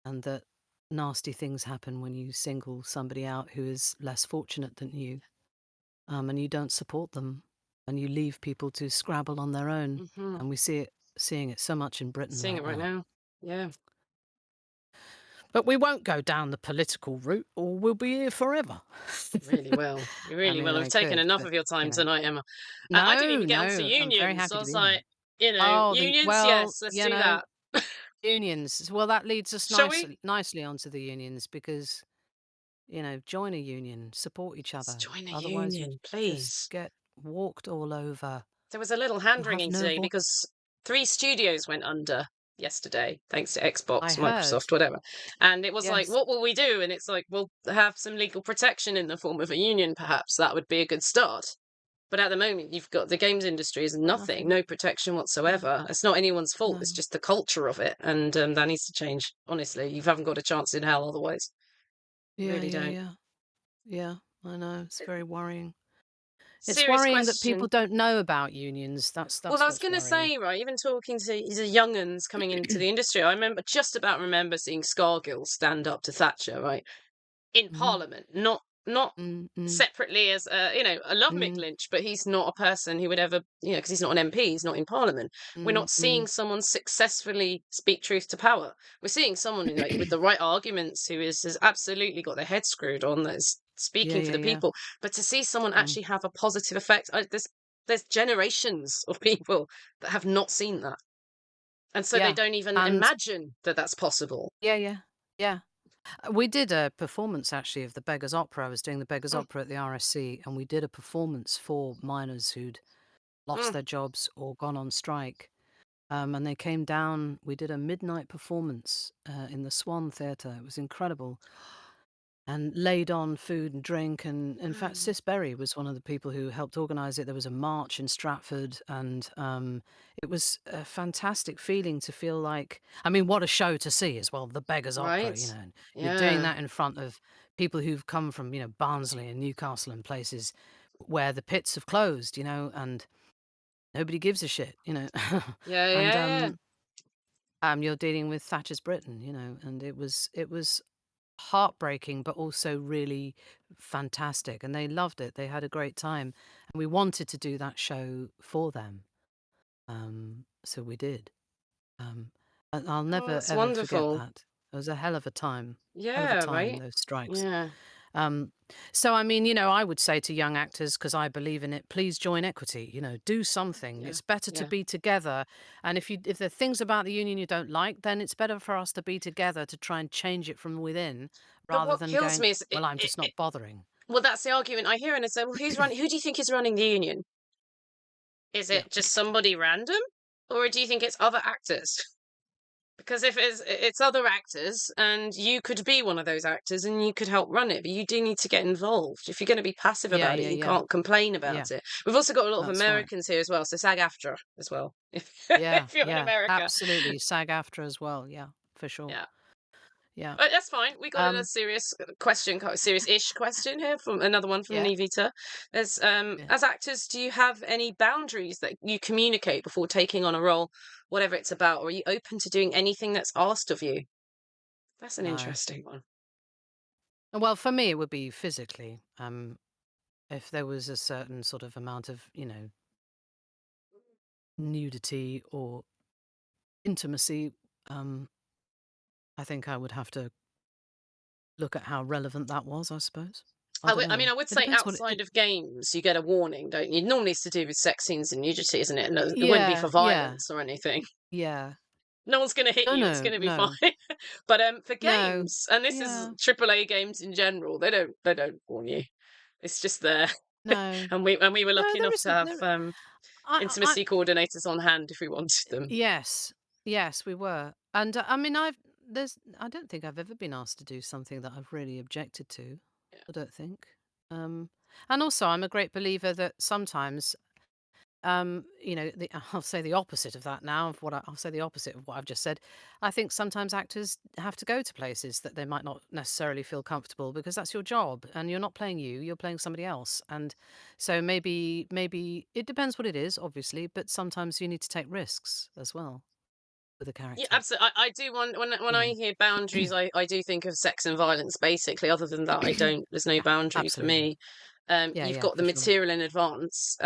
and that nasty things happen when you single somebody out who is less fortunate than you, and you don't support them, and you leave people to scrabble on their own, Hmm. and seeing it so much in Britain Seeing right it right now. now. Yeah, But we won't go down the political route, or we'll be here forever. really well. You I really mean, will have I taken could, enough but of your you time know. tonight, Emma. I didn't No, even get onto no, I'm very unions. I happy to was be here. like, Oh, unions, yes, let's do that. unions. Well, that leads us Shall we? nicely onto the unions because, join a union, support each Let's other. join a Otherwise, you union, just please. get walked all over. There was a little You hand have wringing no today voice. because 3 studios went under yesterday, thanks to I Xbox, heard. Microsoft, whatever. And it was like, Yes. what will we do? And it's like, we'll have some legal protection in the form of a union, perhaps. That would be a good start. But at the moment, you've got the games industry is Got nothing, nothing. no protection No, whatsoever. It's not anyone's fault. It's no. just the culture of it. And that needs to change. Honestly, you haven't got a chance in hell otherwise. You Yeah, really yeah, don't. yeah. Yeah, I know. It's very worrying. It's Serious worrying that people question. don't know about unions. Well, I That's was what's going to worrying. say, right, even talking to the young uns coming into the industry, I just about remember seeing Scargill stand up to Thatcher, right? In Mhm. Parliament, not Mm, mm, separately as I love Mick mm, Lynch, but he's not a person who would ever, because he's not an MP, he's not in Parliament. We're mm, not seeing mm. someone successfully speak truth to power. We're seeing someone like with the right arguments who has absolutely got their head screwed on, that is Yeah, speaking for yeah, the yeah. people. But to see someone Mm. actually have a positive effect, there's generations of people that have not seen that. And so they Yeah, don't even and imagine that that's possible. yeah, yeah, yeah. We did a performance actually of the Beggars Opera. I was doing the Beggars Mm, Opera at the RSC, and we did a performance for miners who'd lost mm, their jobs or gone on strike. And they came down. We did a midnight performance in the Swan Theatre. It was incredible, and laid on food and drink. And in fact, mm. Sis Berry was one of the people who helped organise it. There was a march in Stratford, and it was a fantastic feeling to feel like. I mean, what a show to see as well! The Beggars Opera, Right. you know, and you're doing Yeah. that in front of people who've come from, Barnsley and Newcastle and places where the pits have closed, and nobody gives a shit, Yeah, and yeah, yeah. you're dealing with Thatcher's Britain, and it was heartbreaking, but also really fantastic, and they loved it. They had a great time, and we wanted to do that show for them, so we did. And I'll Oh, never that's ever forget wonderful. that. It was a hell of a Yeah, time, right? those strikes. Yeah, Um, so, I mean, I would say to young actors, because I believe in it, please join equity. Do something. yeah, It's better to yeah. be together. And if there are things about the union you don't like, then it's better for us to be together to try and change it from within, But rather what than kills going, me is well, I'm just not bothering. well, that's the argument I hear, and I say, well, who's running? Who do you think is running the union? Is Yeah, it just somebody random, or do you think it's other actors? Because if it's other actors, and you could be one of those actors, and you could help run it, but you do need to get involved. If you're going to be passive yeah, about it, yeah, you yeah, can't complain yeah. about it. We've also got a lot of That's right. Americans here as well, so SAG-AFTRA as well. Yeah, If you're in yeah, America, absolutely. SAG-AFTRA as well. Yeah, for sure. yeah. Yeah. But that's fine. We got a Um, serious question, serious-ish question here from another one from yeah, Nivita. There's yeah. as actors, do you have any boundaries that you communicate before taking on a role, whatever it's about, or are you open to doing anything that's asked of you? That's an No. interesting one. Well, for me, it would be physically. If there was a certain sort of amount of, nudity or intimacy, um, I think I would have to look at how relevant that was, I suppose. I don't I mean, know. I would It say depends what outside of games, you get a warning, don't you? Normally it's to do with sex scenes and nudity, isn't it? No, it wouldn't be yeah, for yeah, violence or anything. yeah. No one's going to hit No, you. It's no, going to be fine. no, But for no. games, and this is Yeah, AAA games in general, they don't warn you. It's just there. no. And we were No, lucky there enough to isn't. have There I intimacy coordinators on hand if we wanted them. yes. Yes, we were. And, I mean, I don't think I've ever been asked to do something that I've really objected to. Yeah. I don't think. Um, and also, I'm a great believer that sometimes, I'll say the opposite of that now, I'll say the opposite of what I've just said. I think sometimes actors have to go to places that they might not necessarily feel comfortable because that's your job and you're not playing you're playing somebody else. And so maybe it depends what it is, obviously, but sometimes you need to take risks as well with a Yeah, character, absolutely. I do want when you I know. hear boundaries, I do think of sex and violence basically. Other than that, I don't. There's no Yeah, boundary for absolutely. me. Yeah, You've yeah, got the for sure. material in advance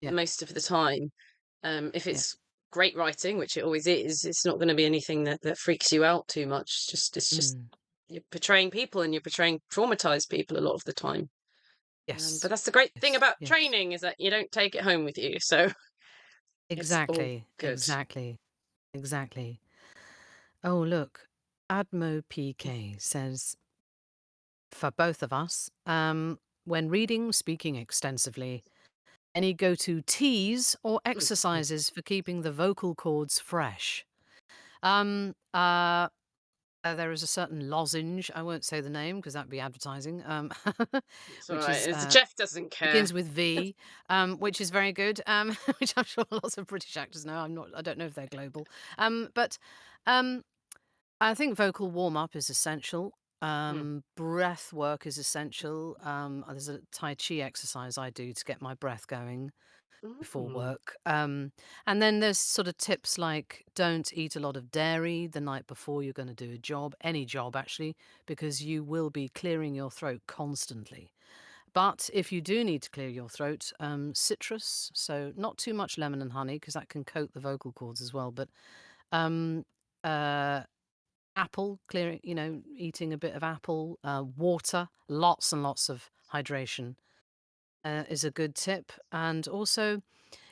Yeah, most of the time. If yeah. it's great writing, which it always is, it's not going to be anything that freaks you out too much. It's just Mm. you're portraying people and you're portraying traumatized people a lot of the time. But Yes. that's the great thing Yes, about yes. training is that you don't take it home with you, so it's all Exactly, good. exactly, exactly. Oh, look, Admo PK says, for both of us, when reading, speaking extensively, any go-to teas or exercises for keeping the vocal cords fresh? Um, uh, there is a certain lozenge, I won't say the name because that'd be advertising, It's all which right. is Jeff doesn't care. begins with V, which is very good, which I'm sure lots of British actors know. I don't know if they're global. But um, I think vocal warm up is essential. Mm. Breath work is essential. There's a Tai Chi exercise I do to get my breath going before Mm. work. And then there's sort of tips like don't eat a lot of dairy the night before you're going to do a job, any job actually, because you will be clearing your throat constantly. But if you do need to clear your throat, citrus, so not too much lemon and honey because that can coat the vocal cords as well. But um, uh, apple, clearing, eating a bit of apple, water, lots and lots of hydration. is a good tip. And also,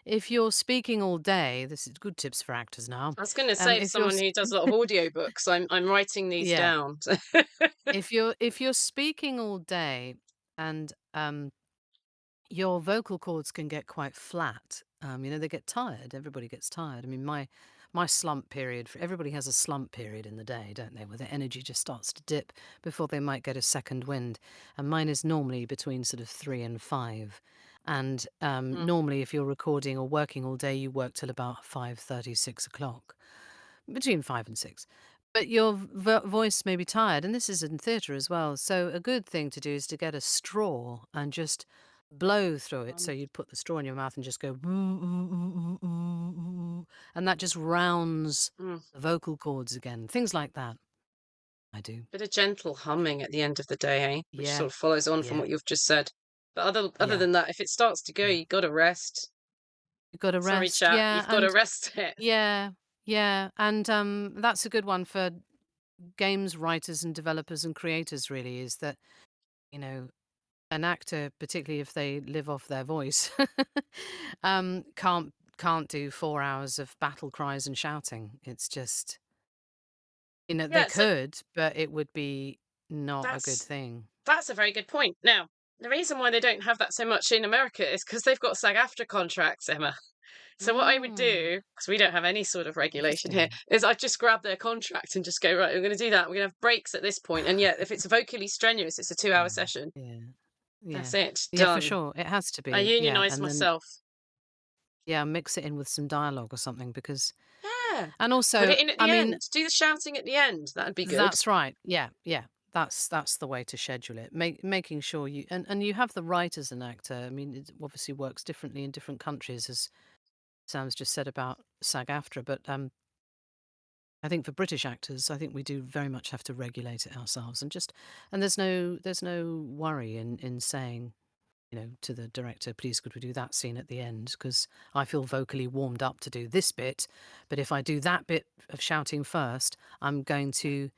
if you're speaking all day, this is good tips for actors now. I was going to say, as If you're someone who does a lot of audiobooks, I'm writing these yeah, down. if you're speaking all day and your vocal cords can get quite flat. They get tired. Everybody gets tired. I mean, my slump period. For everybody has a slump period in the day, don't they? Where their energy just starts to dip before they might get a second wind. And mine is normally between sort of 3 and 5. And Mm, normally, if you're recording or working all day, you work till about 5:30, 6 o'clock, between 5 and 6. But your voice may be tired, and this is in theatre as well. So a good thing to do is to get a straw and just blow through it. So you'd put the straw in your mouth and just go, and that just rounds mm. the vocal cords again. Things like that. I do. Bit of gentle humming at the end of the day, eh? Which Yeah, sort of follows on from yeah, what you've just said. But other yeah, than that, if it starts to go, yeah. you got to rest. You've got to Sorry, rest. chat, Yeah, you've got to and rest it. yeah, yeah, and that's a good one for games writers and developers and creators. Really, is that you know an actor, particularly if they live off their voice, can't do 4 hours of battle cries and shouting. It's just, they Yeah, so could, but it would be not a good that's thing. that's a very good point. Now, the reason why they don't have that so much in America is because they've got SAG-AFTRA contracts, Emma. So what I would Mm, do, because we don't have any sort of regulation here, interesting. is I'd just grab their contract and just go, right, we're going to do that. We're going to have breaks at this point. And yet, if it's vocally strenuous, it's a 2 hour Yeah, session. yeah, That's yeah, it, yeah, for done. sure. It has to I be, yeah, unionise and then myself. yeah, mix it in with some dialogue or something because, Yeah. and Put also, it in at I the mean, end. Do the shouting at the end. That'd be good. that's right. Yeah, yeah. That's the way to schedule it. Making sure you and you have the right as an actor. I mean, it obviously works differently in different countries, as Sam's just said about SAG-AFTRA. But I think for British actors, I think we do very much have to regulate it ourselves, and there's no worry in saying, to the director, please could we do that scene at the end? Because I feel vocally warmed up to do this bit, but if I do that bit of shouting first, I'm going to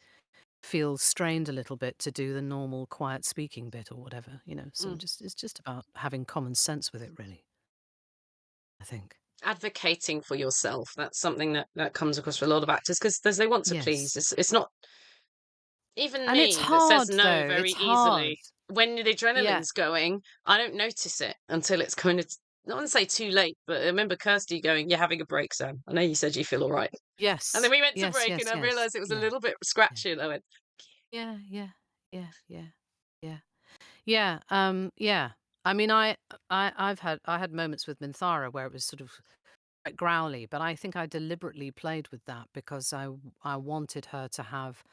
feel strained a little bit to do the normal quiet speaking bit or whatever, So Mm. it's just about having common sense with it, really, I think. Advocating for yourself. That's something that comes across for a lot of actors because they want to please. Yes. It's not even And it's me that says hard, no though. very It's hard. easily. When the Yeah. adrenaline's going, I don't notice it until it's kind of, not want to say too late, but I remember Kirsty going, "You're having a break, Sam. I know you said you feel all right." And then Yes. we went to Yes, break, and yes, I yes. realised it was a Yeah. little bit Yeah. scratchy, and I went, Yeah, yeah. Yeah, yeah. Yeah. Yeah, yeah. I mean, I had moments with Minthara where it was sort of quite growly, but I think I deliberately played with that because I wanted her to have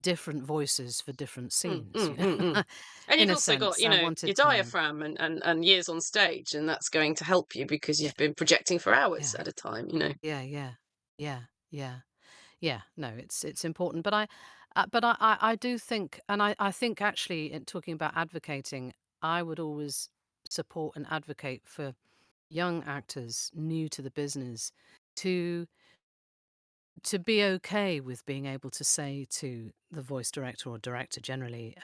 different voices for different "Mm, scenes, mm, mm, mm." And In you've a also got, sense, I your wanted to have diaphragm and years on stage, and that's going to help you because yeah, you've been projecting for hours yeah, at a time. yeah, yeah, yeah, yeah, yeah. No, it's important, but I do think, and I think actually, in talking about advocating, I would always support and advocate for young actors new to the business to be okay with being able to say to the voice director or director generally,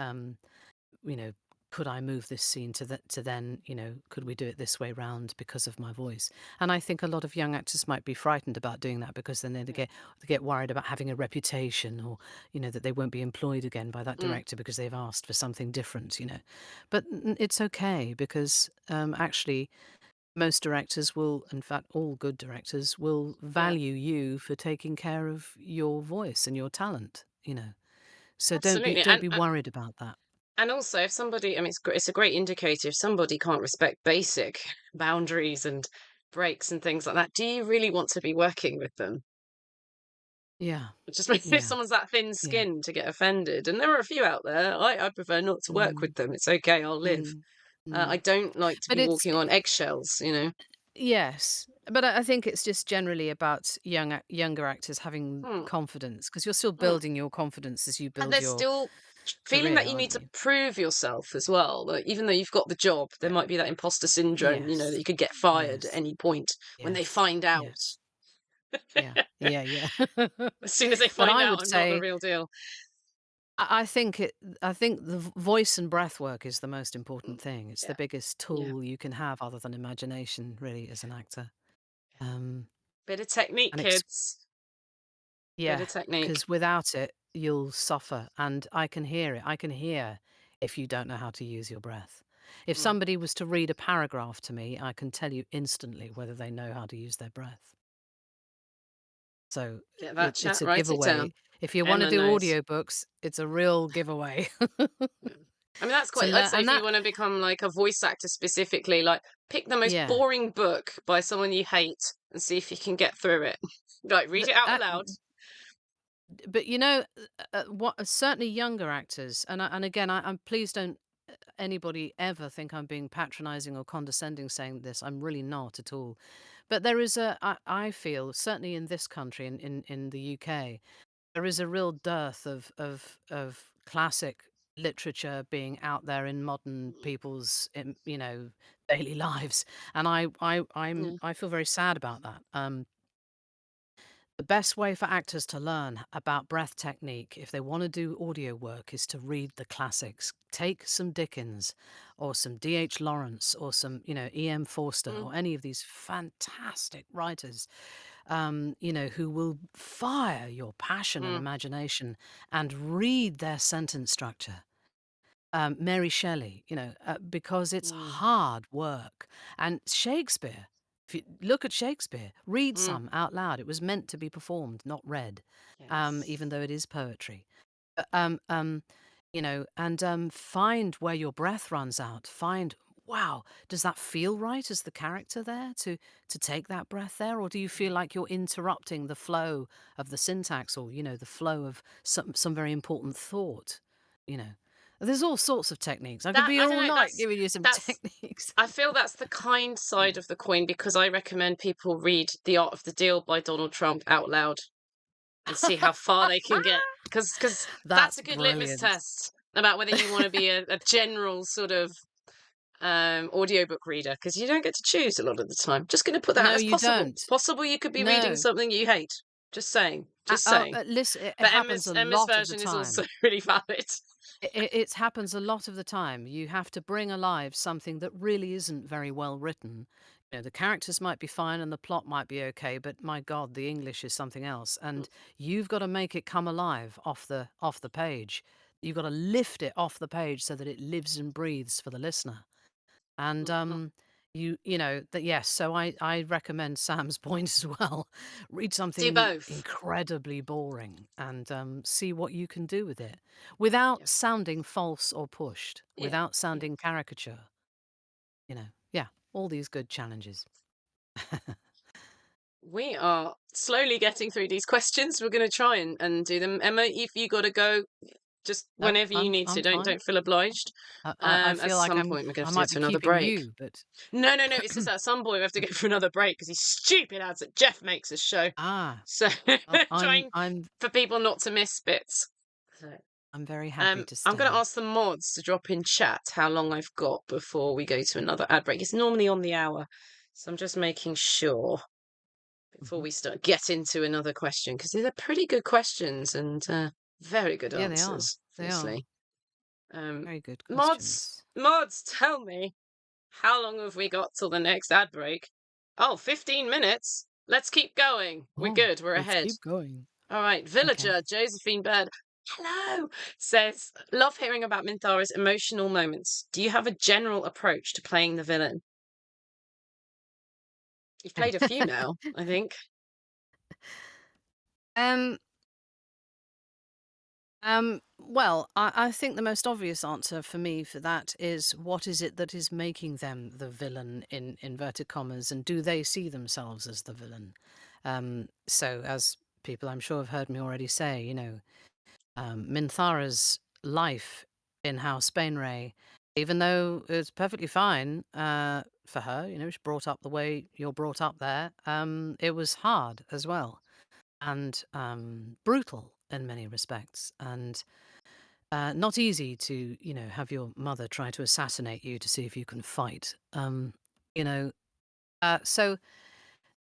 you know, could I move this scene to then, could we do it this way round because of my voice? And I think a lot of young actors might be frightened about doing that because then Yeah. they get worried about having a reputation, or that they won't be employed again by that Mm, director because they've asked for something different. But it's okay because actually most directors will, in fact, all good directors will yeah, value you for taking care of your voice and your talent. So don't be absolutely. don't And be worried about that. and also, if somebody, I mean, it's a great indicator if somebody can't respect basic boundaries and breaks and things like that. Do you really want to be working with them? Yeah. It just means if Yeah. someone's that thin Yeah. skinned to get offended, and there are a few out there, I prefer not to work Mm, with them. It's okay, I'll live. mm, I mm. don't like to But be it's walking on eggshells. yes, but I think it's just generally about younger actors having Hmm, confidence because you're still hmm. building your confidence as you And build there's your still feeling career, that you aren't need to you? prove yourself as well. Like, even though you've got the job, there Yeah. might be that imposter syndrome, that Yes. you could get fired at Yes. any point when they Yes. find out. Yes. Yeah. Yeah, yeah. As soon as they But find I out would I'm not the say real deal. I think the voice and breath work is the most important Mm, thing. It's the yeah, biggest yeah, tool you can have other than imagination, really, as an actor. yeah. Um, Bit of technique, and kids. Bit yeah, of technique. because without it, you'll suffer, and I can hear it. I can hear if you don't know how to use your breath. If Mm. somebody was to read a paragraph to me, I can tell you instantly whether they know how to use their breath. So Get that it's chat, a write it giveaway. down. If you wanna Emma do knows. audiobooks, it's a real giveaway. Yeah. I mean, that's To quite. I'd learn say and if you that want to become like a voice actor specifically, like pick the most yeah. boring book by someone you hate and see if you can get through it. Like, read The it out aloud. but, you know, what certainly younger actors, and again, I'm please don't anybody ever think I'm being patronizing or condescending saying this. I'm really not at all. But there is I feel, certainly in this country, in the UK, there is a real dearth of classic literature being out there in modern people's, daily lives, and Yeah. I feel very sad about that. The best way for actors to learn about breath technique, if they want to do audio work, is to read the classics. Take some Dickens or some D.H. Lawrence or some, E.M. Forster Mm, or any of these fantastic writers, who will fire your passion and mm, imagination, and read their sentence structure. Mary Shelley, because it's mm, hard work. And Shakespeare, if you look at Shakespeare, read mm. some out loud. It was meant to be performed, not read, Yes. even though it is poetry. Uh, Um, um, and find where your breath runs out. Find, wow, does that feel right as the character there to take that breath there, or do you feel Mm. like you're interrupting the flow of the syntax, or the flow of some very important thought? You know, there's all sorts of techniques. I could That be I here don't all know. night giving you some That's. techniques. I feel that's the kind side of the coin because I recommend people read The Art of the Deal by Donald Trump out loud and see how far they can get. Because that's That's a good litmus brilliant. test about whether you want to be a general sort of audiobook reader because you don't get to choose a lot of the time. Just going to put that out No, as you possible. It's don't. possible you could be reading No. something you hate. Just saying. Just saying. Listen, it But happens a Emma's lot of the version is also time. really valid. It happens a lot of the time. You have to bring alive something that really isn't very well written. The characters might be fine and the plot might be okay, but my God, the English is something else. And you've got to make it come alive off the page. You've got to lift it off the page so that it lives and breathes for the listener. And Mhm. that yes, so I recommend Sam's point as well. Read Do something both. incredibly boring and see what you can do with it without Yeah. sounding false or pushed, Yeah. without Yeah. sounding caricature. Yeah, all these good challenges. We are slowly getting through these questions. We're going to try and do them. Emma, if you got to go, just No, whenever you need to. I'm Don't fine. don't feel obliged. I At feel like some point, we're going to I have to go might be to another keeping break. you, but No, no, no. It's just at some point we have to go for another break because these stupid ads that Jeff makes us show. ah, So well, trying for people not to miss bits. So, I'm very happy to I'm going to stay. ask the mods to drop in chat how long I've got before we go to another ad break. It's normally on the hour, so I'm just making sure before Mhm. we start get into another question because these are pretty good questions and very good Yeah, they are. answers, They are obviously. Um, very good mods, questions. mods, tell me how long have we got till the next ad break? Oh, 15 minutes. Let's keep going. We're Oh, good. We're let's ahead. keep going. All right. Okay. Villager Josephine Bird. Hello. Says, love hearing about Minthara's emotional moments. Do you have a general approach to playing the villain? You've played a few now, I think. Um, well, I think the most obvious answer for me for that is what is it that is making them the villain in inverted commas, and do they see themselves as the villain? So as people I'm sure have heard me already say, Minthara's life in House Bainray, even though it's perfectly fine for her, she's brought up the way you're brought up there, it was hard as well and brutal in many respects, and not easy to have your mother try to assassinate you to see if you can fight. You know, so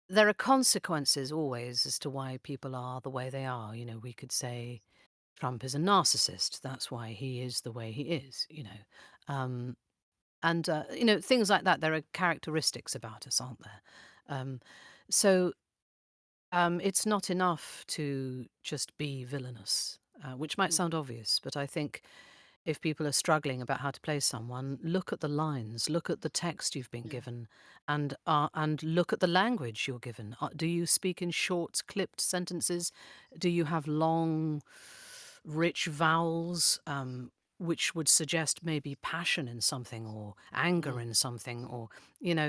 there are consequences always as to why people are the way they are. We could say Trump is a narcissist. That's why he is the way he is, you know. Um, and, things like that. There are characteristics about us, aren't there? Um, so it's not enough to just be villainous, which might Mm, sound obvious, but I think if people are struggling about how to play someone, look at the lines, look at the text you've been yeah. given, and look at the language you're given. Do you speak in short, clipped sentences? Do you have long, rich vowels, which would suggest maybe passion in something or anger Mm. in something, or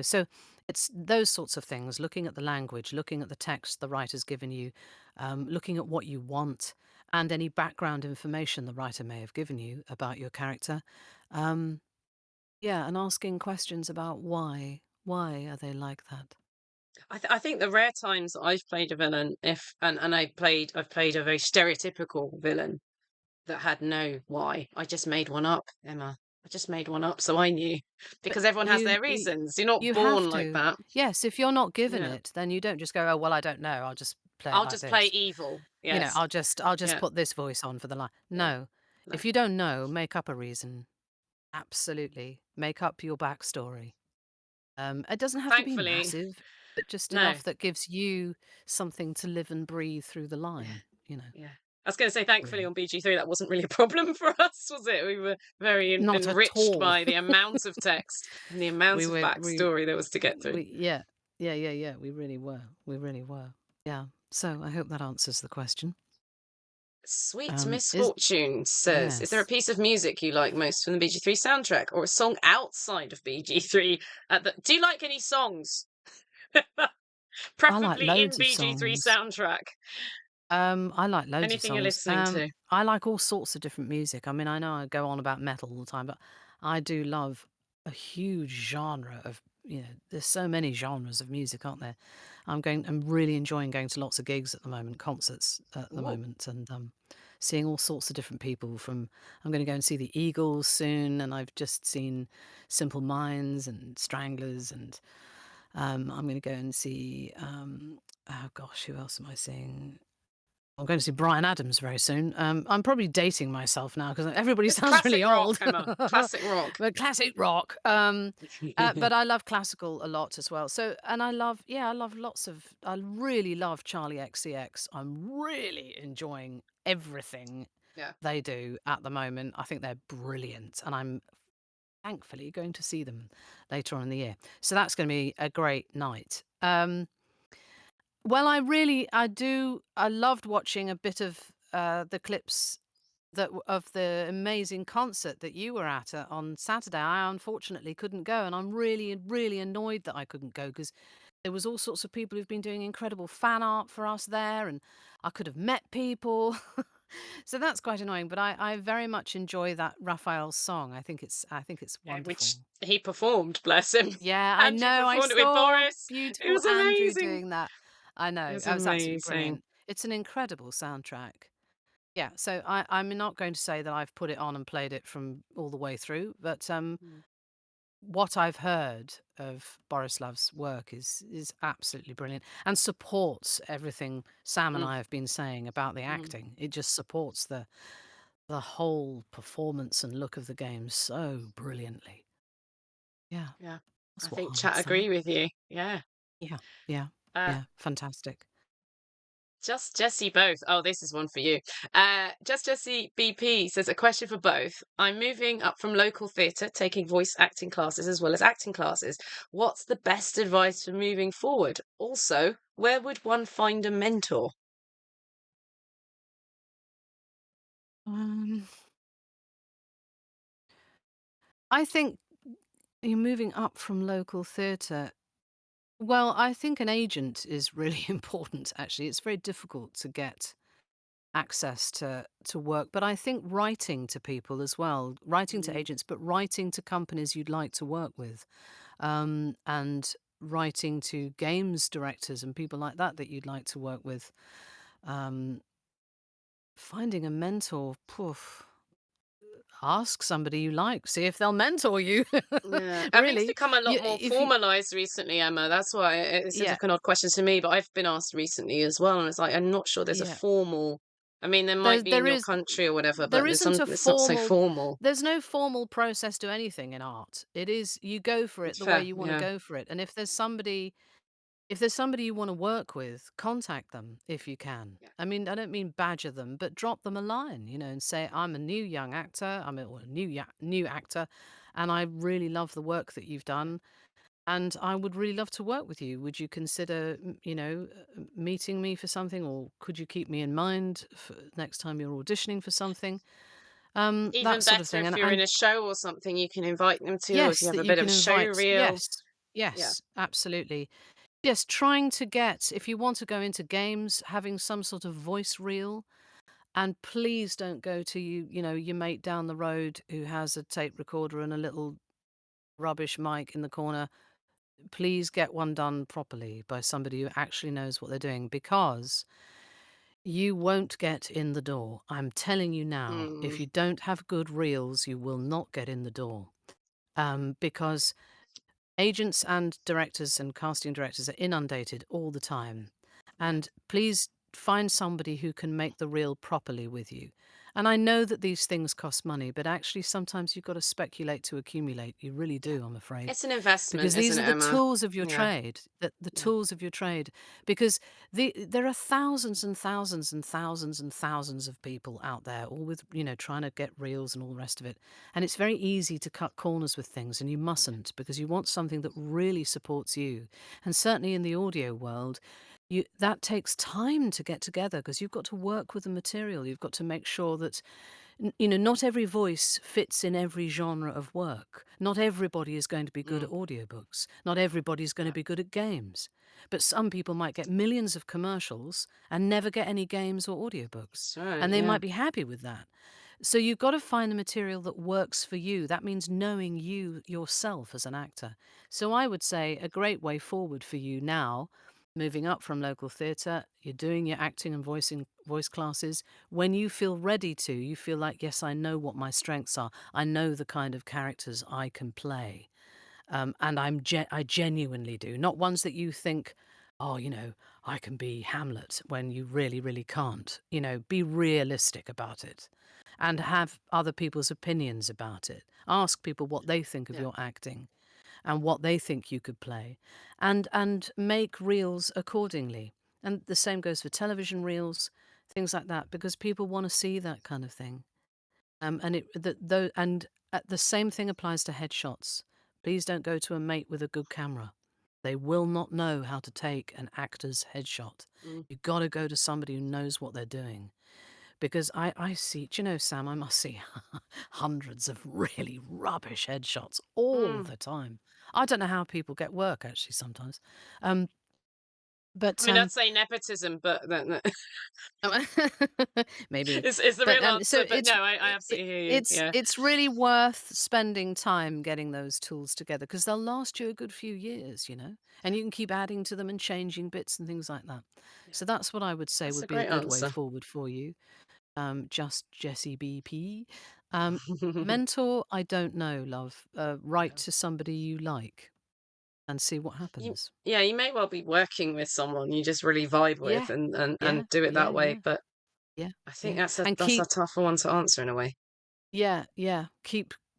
so it's those sorts of things. Looking at the language, looking at the text the writer's given you, looking at what you want and any background information the writer may have given you about your character. Um, yeah, and asking questions about why. Why are they like that? I think the rare times I've played a villain, if and I've played a very stereotypical villain that had no why. I just made one up, Emma. I just made one up, so I knew But because everyone has you, their you, reasons. You're not you born have like to. that. Yes, if you're not given Yeah, it, then you don't just go, oh well, I don't know. I'll just play it I'll like just play this. evil. Yes. I'll just Yeah. put this voice on for the line. Yeah. No, No. if you don't know, make up a reason. Absolutely, make up your backstory. It doesn't have to be Thankfully, massive, but just no. enough that gives you something to live and breathe through the Yeah. line, you know. Yeah. I was going to say, thankfully, Brilliant. on BG3, that wasn't really a problem for us, was it? We were very Not at enriched all. by the amount of text and the amount We of were we backstory there was to get through. we yeah. Yeah, yeah, yeah, we really were. We really were. Yeah. So I hope that answers the question. Sweet Is Misfortune says, is there a yes. piece of music you like most from the BG3 soundtrack or a song outside of BG3? Do you like any songs? I like Preferably in loads of BG3 songs. soundtrack. I like loads of Anything you're songs. listening to. I like all sorts of different music. I mean, I know I go on about metal all the time, but I do love a huge genre of, there's so many genres of music, aren't there? I'm really enjoying going to lots of gigs at the moment, concerts at the Ooh, moment, and seeing all sorts of different people I'm going to go and see the Eagles soon, and I've just seen Simple Minds and Stranglers, and I'm going to go and see, oh gosh, who else am I seeing? I'm going to see Brian Adams very soon. I'm probably dating myself now because everybody it's sounds classic really rock, old. Emma. Classic rock. But classic rock. But I love classical a lot as well. So, and I love lots of. I really love Charlie XCX. I'm really enjoying everything Yeah. they do at the moment. I think they're brilliant, and I'm thankfully going to see them later on in the year. So that's going to be a great night. Well, I loved watching a bit of the clips of the amazing concert that you were at on Saturday. I unfortunately couldn't go, and I'm really, really annoyed that I couldn't go because there was all sorts of people who've been doing incredible fan art for us there, and I could have met people. So that's quite annoying. But I very much enjoy that Raphael's song. I think it's Yeah, wonderful. which he performed, bless him. Yeah, I And you know. I performed it with saw Boris. It beautiful was Andrew amazing. doing that. I It know. was That was absolutely amazing. brilliant. It's an incredible soundtrack. Yeah, so I'm not going to say that I've put it on and played it from all the way through, but Mm, what I've heard of Borislav's work is absolutely brilliant and supports everything Sam and mm, I have been saying about the mm. acting. It just supports the whole performance and look of the game so brilliantly. Yeah, Yeah. I that's what think I would chat say. agree with you. Yeah. Yeah, yeah, Uh, yeah, fantastic. just Jesse both. Oh, this is one for you. Just Jesse BP says a question for both. I'm moving up from local theatre, taking voice acting classes as well as acting classes. What's the best advice for moving forward? Also, where would one find a mentor? Um, I think you're moving up from local theatre. Well, I think an agent is really important, actually. It's very difficult to get access to work, but I think writing to people as well, writing to Mm, agents, but writing to companies you'd like to work with, and writing to games directors and people like that you'd like to work with. Um, finding a mentor, poof, ask somebody you like, see if they'll mentor you. yeah, everything's Really, become a lot you, more if you, formalized recently, Emma. That's why it seems yeah, like an odd question to me, but I've been asked recently as well, and it's like I'm not sure there's a yeah. formal. I mean, there There might be in there your is country or whatever, there but isn't a it's not so formal formal. there's no formal process to anything in art. It is you go for it It's the way fair, you wanna yeah. go for it, and if there's somebody you wanna work with, contact them if you can. Yeah. I mean, I don't mean badger them, but drop them a line, and say, "I'm a new young actor, I'm a well, new actor, and I really love the work that you've Yeah. done, and I would really love to work with you. Would you consider, meeting me for something, or could you keep me in mind for next time you're auditioning for something?" That Even sort of better thing, if and you're in a show or something, you can invite them to, or if you yes, have that a you bit of can a show invite reel. yes, Yeah, yes, absolutely. Yes, trying to get if you want to go into games, having some sort of voice reel, and please don't go to your mate down the road who has a tape recorder and a little rubbish mic in the corner. Please get one done properly by somebody who actually knows what they're doing, because you won't get in the door. I'm telling you now, mm, if you don't have good reels, you will not get in the door. Because agents and directors and casting directors are inundated all the time. yeah, And please find somebody who can make the reel properly with you. And I know that these things cost money, but actually sometimes you've got to speculate to accumulate. You really yeah. do, I'm afraid. It's an investment, Because these isn't are it, the Emma? tools of your Yeah, trade, the yeah, tools of your trade. Because there are thousands and thousands and thousands and thousands of people out there, all with, trying to get reels and all the rest of it. And it's very easy to cut corners with things, and you mustn't, because you want something that really supports you. And certainly in the audio world, that takes time to get together, because you've got to work with the material. You've got to make sure that not every voice fits in every genre of work. Not everybody is going to be good mm, at audiobooks. Not everybody is going to yeah. be good at games. But some people might get millions of commercials and never get any games or audiobooks. That's right. And they Yeah, might be happy with that. So you've got to find the material that works for you. That means knowing you yourself as an actor. So I would say a great way forward for you now, moving up from local theatre, you're doing your acting and voice classes. When you feel ready to, you feel like, yes, I know what my strengths are. I know the kind of characters I can play. And I genuinely do. Not ones that you think, oh, I can be Hamlet, when you really, really can't. Be realistic about it and have other people's opinions about it. Ask people what they think of yeah, your acting and what they think you could play, and make reels accordingly. And the same goes for television reels, things like that, because people want to see that kind of thing. And it the though and the same thing applies to headshots. Please don't go to a mate with a good camera. They will not know how to take an actor's headshot. mm, You've got to go to somebody who knows what they're doing. Because I see, do you know, Sam, I must see hundreds of really rubbish headshots all mm. the time. I don't know how people get work, actually, sometimes. Um, I but mean, I'd say nepotism, but maybe. it's the But real so answer. But it's no, I it, it- absolutely hear you. it's Yeah, it's really worth spending time getting those tools together, because they'll last you a good few years, and you can keep adding to them and changing bits and things like that. yeah. So that's what I would say That's would a be a great good way answer. forward for you. Just Jessie BP. Um, Mentor, I don't know, love. Write Yeah. to somebody you like and see what You, happens. yeah, you may well be working with someone you just really vibe with, Yeah, and yeah, do it yeah, that way. yeah, But yeah, I think yeah. And that's a tougher one to answer in a way. yeah,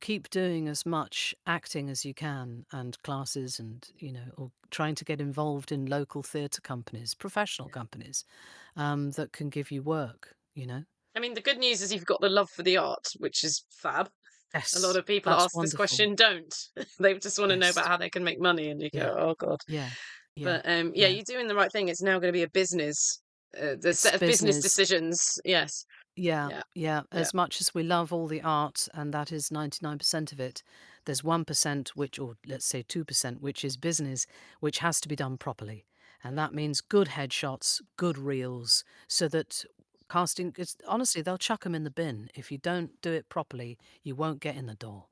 keep doing as much acting as you can, and classes, and or trying to get involved in local theatre companies, professional Yeah. companies, that can give you work. I mean, the good news is you've got the love for the art, which is fab. A lot Yes, of people that that's ask this wonderful. question don't. They just want to know about Yes, how they can make money, and you yeah, go, "Oh God." yeah, yeah, But yeah, yeah. you're doing the right thing. It's now going to be a business, the It's set of business business. decisions. Yes. Yeah, Yeah. yeah. Yeah. As much as we love all the art, and that is 99% of it, there's 1% which, or let's say 2%, which is business, which has to be done properly. And that means good headshots, good reels, so that casting, it's, honestly, they'll chuck them in the bin. If you don't do it properly, you won't get in the door.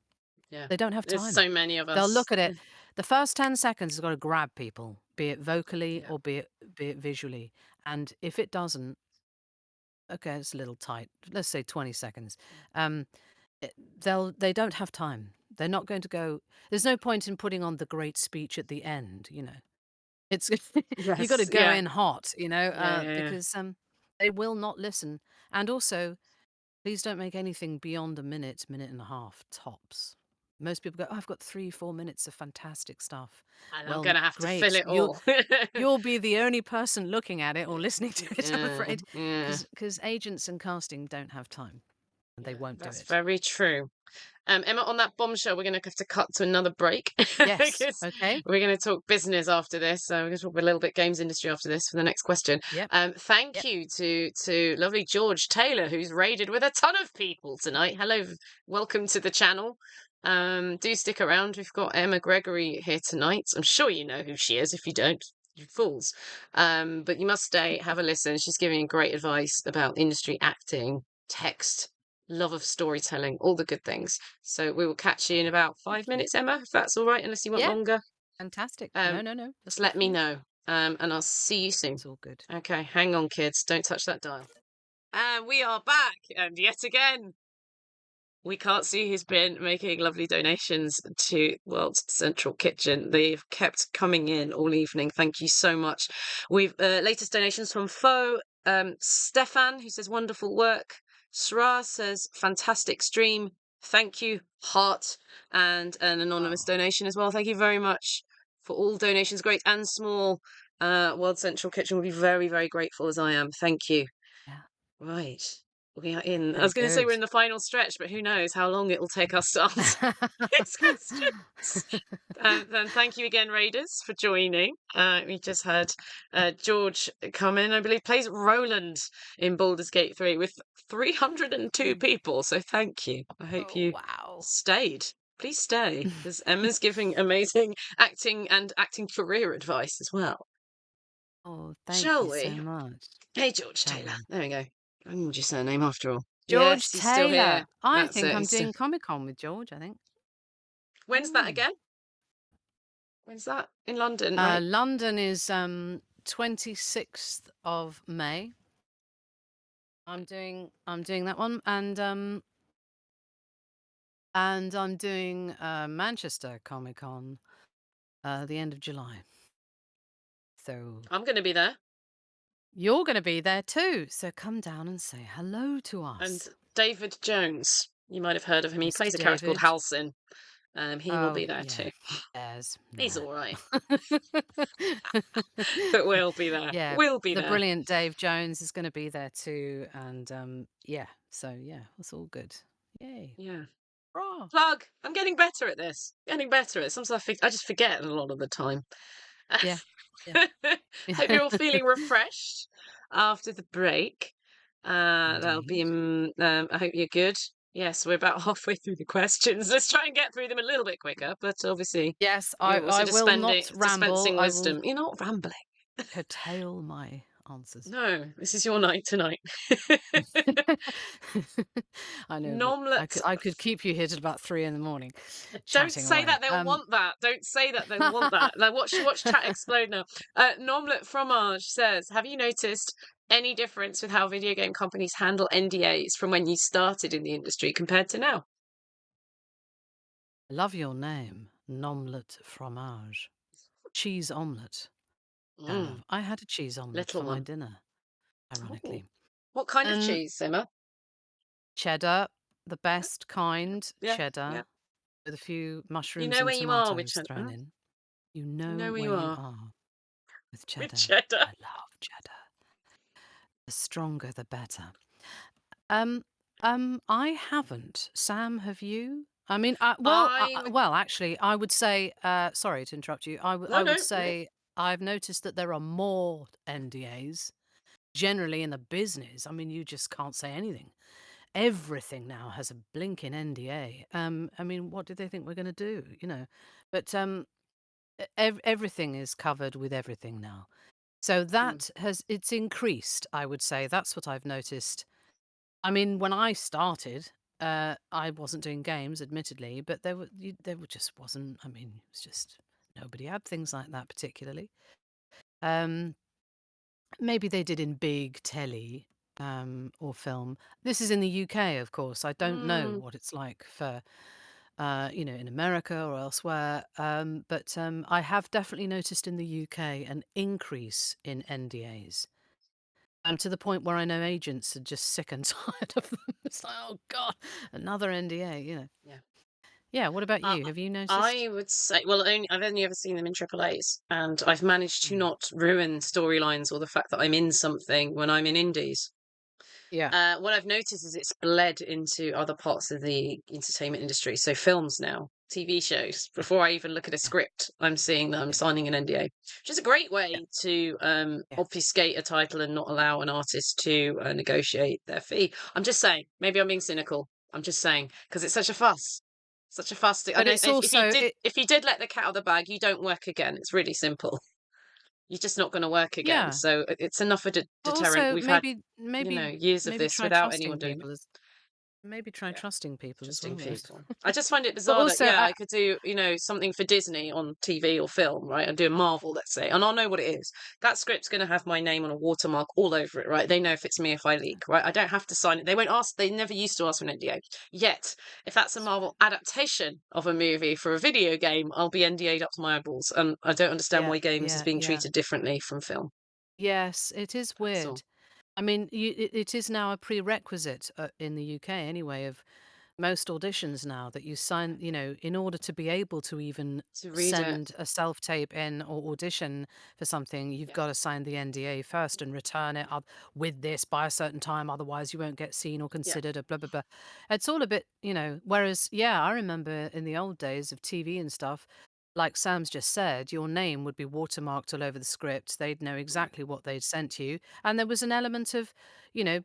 Yeah. They don't have There's time. so many of They'll us. look at it. The first 10 seconds has got to grab people, be it vocally Yeah. or be it visually. And if it doesn't, okay, it's a little tight. Let's say 20 seconds. Um, they don't have time. They're not going to go. There's no point in putting on the great speech at the end. It's you got to Yes. go Yeah. in hot. Yeah. Yeah. Yeah. Because they will not listen. And also, please don't make anything beyond a minute, minute and a half, tops. Most people go, "Oh, I've got 3, 4 minutes of fantastic stuff." And I'm Well, gonna have to fill great. it all. You'll be the only person looking at it or listening to it, I'm Yeah, afraid, yeah, because agents and casting don't have time, and they yeah, won't do that's it. very true. Emma, on that bombshell, we're going to have to cut to another break Yes. because Okay. we're going to talk business after this. So we're going to talk a little bit games industry after this for the next question. Yep. Thank Yep. you to lovely George Taylor, who's raided with a ton of people tonight. Hello, welcome to the channel. Do stick around. We've got Emma Gregory here tonight. I'm sure you know who she is. If you don't, you fools. But you must stay, have a listen. She's giving great advice about industry acting, text, love of storytelling, all the good things. So we will catch you in about Thank five you. minutes, Emma, if that's all right, unless you want Yeah. longer. Fantastic. Um, No, no, no. That's just good let for me me. know. And I'll see you soon. It's all good. Okay, hang on, kids. Don't touch that dial. And we are back, and yet again, we can't see who's been making lovely donations to World's Central Kitchen. They've kept coming in all evening. Thank you so much. We've latest donations from Fo, Stefan, who says wonderful work. Sra says fantastic stream. Thank you, heart, and an anonymous Oh, donation as well. Thank you very much for all donations, great and small. World Central Kitchen will be very, very grateful as I am. Thank you. yeah. Right. We are in. I Very was going to say we're good. in the final stretch, but who knows how long it will take us to answer these questions. Then thank you again, Raiders, for joining. We just had George come in, I believe, plays Roland in Baldur's Gate 3 with 302 people. So thank you. I hope Oh, you wow. stayed. Please stay, because Emma's giving amazing acting and acting career advice as well. Oh, thank Shall you so we? much. Hey, George Shall Taylor. we? There we go. I remembered your surname after all. Yes, George he's still here. Taylor. I That's think it. I'm He's still... doing Comic Con with George, I think. When's that Mm. again? When's that? In London, right? London is 26th of May. I'm doing that one, and I'm doing Manchester Comic Con the end of July. So I'm going to be there. you're going to be there too. So come down and say hello to And us, David Jones. You might have heard of him. He Mr. plays a character called David. Halcyon. He will Oh be there yeah, too. there's He's nah. all right. But we'll be there. Yeah, We'll be the there. brilliant Dave Jones is going to be there too, and yeah, so yeah, it's all good. Yay! Yeah. Rah. Plug. I'm getting better at this. Getting better at it. Sometimes I just forget a lot of the time. Yeah, yeah, Hope you're all feeling refreshed after the break. That'll be. indeed. I hope you're good. Yes, we're about halfway through the questions. Let's try and get through them a little bit quicker. But obviously, Yes, you're also I will not ramble. dispensing I will wisdom. You're not rambling. curtail my answers. No, this is your night tonight. I know, but Nomlet. I could keep you here till about 3 in the morning, Don't chatting say away. that. They'll want that. Don't say that. They'll want that. Like, watch chat explode now. Nomlet Fromage says, have you noticed any difference with how video game companies handle NDAs from when you started in the industry compared to now? I love your name, Nomlet Fromage. Cheese omelette. Mm, I had a cheese omelette little for my one. dinner, Oh, ironically. what kind of And cheese, Simmer? cheddar, the best kind, Yeah, yeah. cheddar, with a few You mushrooms know and where you are with tomatoes cheddar. thrown in. You You know know where where you you are are with with cheddar. cheddar. I love cheddar. The stronger, the better. Um, I haven't. Sam, have you? I mean, I would. well, actually, I would say, sorry to interrupt you. No, I would no, no. say I've noticed that there are more NDAs generally in the business. I mean, you just can't say anything. Everything now has a blinking NDA. I mean, what do they think we're going to do? You know, but everything is covered with everything now. So Mm, that it's increased. I would say that's what I've noticed. I mean, when I started, I wasn't doing games, admittedly, but there were just wasn't. I mean, it was just nobody had things like that particularly. Um, Maybe they did in big telly or film. This is in the UK, of course. I don't know mm. what it's like for in America or elsewhere. But I have definitely noticed in the UK an increase in NDAs. To the point where I know agents are just sick and tired of them. It's like, "Oh god, another NDA," you know? Yeah. Yeah, what about Uh, you? Have you noticed? I would say, well, I've only ever seen them in Triple A's, and I've managed to Mm. not ruin storylines or the fact that I'm in something when I'm in indies. Yeah, What I've noticed is it's bled into other parts of the entertainment industry. So films now, TV shows. Before I even look at a yeah, script, I'm seeing that I'm yeah, signing an NDA, which is a great yeah, way to yeah. obfuscate a title and not allow an artist to negotiate their fee. I'm just saying. Maybe I'm being cynical. I'm just saying because it's such a fuss. Such a fuss. I But don't. it's also it If you did let the cat out of the bag, you don't work again. It's really simple. You're just not going to work again. yeah. So it's enough of a But deterrent. also We've had, maybe years of maybe this try without anyone trusting doing it. people as maybe try Yeah, trusting people as interesting well, though. people. I just find it But bizarre that, also, yeah, I could do, something for Disney on TV or film, right? I'm doing Marvel, let's say, and I'll know what it is. That script's going to have my name on a watermark all over it, right? They know if it's me if I leak, right? I don't have to sign it. They won't ask, they never used to ask for an NDA. Yet, if that's a Marvel adaptation of a movie for a video game, I'll be NDA'd up to my eyeballs. And I don't understand yeah, why games is yeah, being yeah. treated differently from film. Yes, it is That's all. weird. I mean, it is now a prerequisite in the UK anyway of most auditions now that you sign, in order to be able to even To read it. send a self tape in or audition for something, you've Yeah. got to sign the NDA first and return it up with this by a certain time. Otherwise, you won't get seen or Yeah. considered, or blah, blah, blah. It's all a bit, whereas, yeah, I remember in the old days of TV and stuff, like Sam's just said, your name would be watermarked all over the script. They'd know Mm. exactly what they'd sent you. And there was an element of, you know,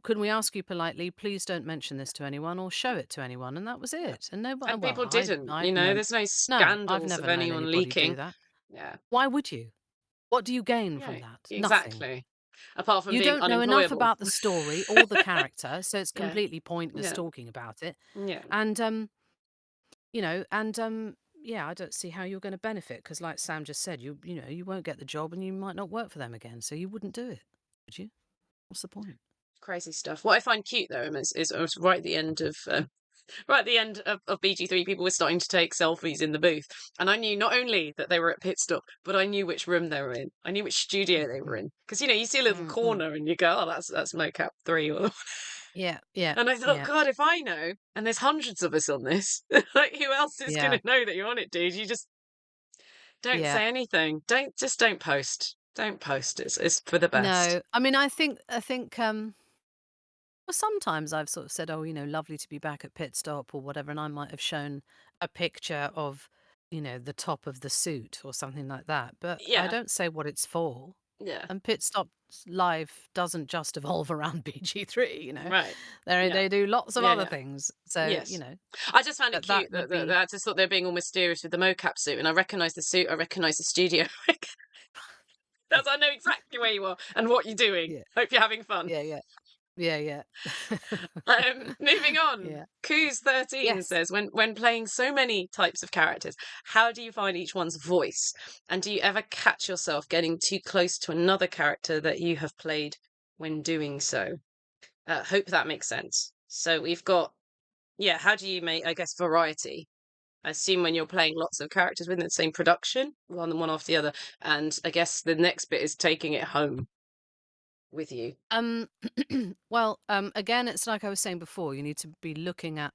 can we ask you politely, please don't mention this to anyone or show it to anyone? And that was Yeah. it. And no, And well, people didn't, I've known, there's no no, I've scandals of never known anyone anybody do leaking. that. Yeah. Why would you? What do you gain from Yeah, that? Nothing. exactly. Apart from You being don't know enough unemployable. about the story or the character, so it's Yeah. completely pointless Yeah. talking about it. Yeah. And yeah, I don't see how you're going to benefit because, like Sam just said, you won't get the job and you might not work for them again. So you wouldn't do it, would you? What's the point? Crazy stuff. What I find cute though is I was right at the end of right at the end of BG3, people were starting to take selfies in the booth. And I knew not only that they were at pit stop, but I knew which room they were in. I knew which studio they were Mm, in. Because you see a little mm, mm. corner and you go, oh, that's mocap 3 or Yeah, yeah, and I thought, yeah, God, if I know, and there's hundreds of us on this, like who else is yeah, gonna know that you're on it, dude? You just don't yeah. say anything. Don't post. Don't post. It's for the best. No, I mean, I think, well, sometimes I've sort of said, "Oh, lovely to be back at pit stop or whatever," and I might have shown a picture of, the top of the suit or something like that, but I Yeah. don't say what it's for. Yeah. And pit stop life doesn't just evolve around BG3, Right. Yeah. They do lots of Yeah, other yeah. things. So, Yes. I just found it that cute would that be I just thought they were being all mysterious with the mocap suit, and I recognise the suit, I recognise the studio. That's I know exactly where you are and what you're doing. yeah, Hope you're having fun. yeah, yeah, yeah, yeah. Moving on. Yeah. Coos13 Yes. says, when playing so many types of characters, how do you find each one's voice? And do you ever catch yourself getting too close to another character that you have played when doing so? Hope that makes sense. So we've got, yeah, how do you make, I guess, variety? I assume when you're playing lots of characters within the same production, one after the other. And I guess the next bit is taking it home with you. Um, well, again, it's like I was saying before, you need to be looking at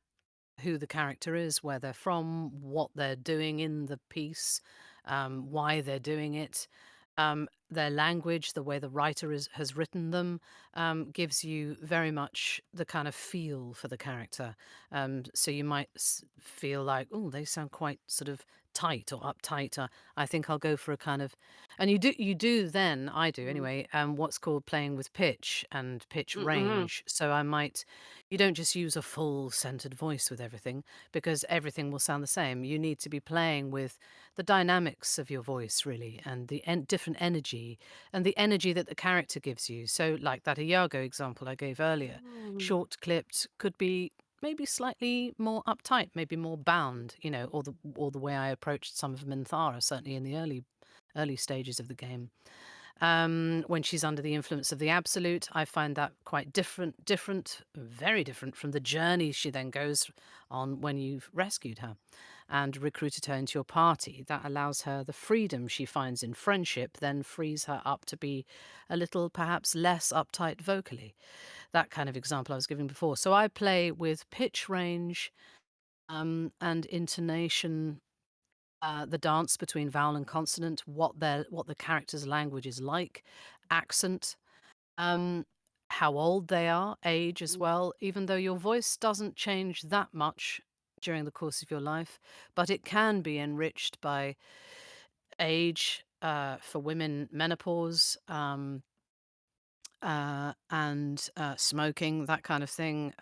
who the character is, where they're from, what they're doing in the piece, why they're doing it. Their language, the way the writer has written them, gives you very much the kind of feel for the character. So you might feel like, oh, they sound quite sort of tight or uptight. I think I'll go for a kind of, and you do then, I do Mm-hmm. anyway, what's called playing with pitch and pitch Mm-hmm. range. So I might, you don't just use a full centered voice with everything because everything will sound the same. You need to be playing with the dynamics of your voice, really, and the different energy and the energy that the character gives you. So, like that Iago example I gave earlier, short clipped could be maybe slightly more uptight, maybe more bound, or the way I approached some of Minthara, certainly in the early stages of the game. When she's under the influence of the absolute, I find that quite different, very different from the journey she then goes on when you've rescued her. and recruited her into your party. That allows her the freedom she finds in friendship, then frees her up to be a little perhaps less uptight vocally. That kind of example I was giving before. So I play with pitch range and intonation, the dance between vowel and consonant, what the character's language is like, accent, um, how old they are, age as Mm. well, even though your voice doesn't change that much during the course of your life, but it can be enriched by age, for women, menopause, and smoking, that kind of thing,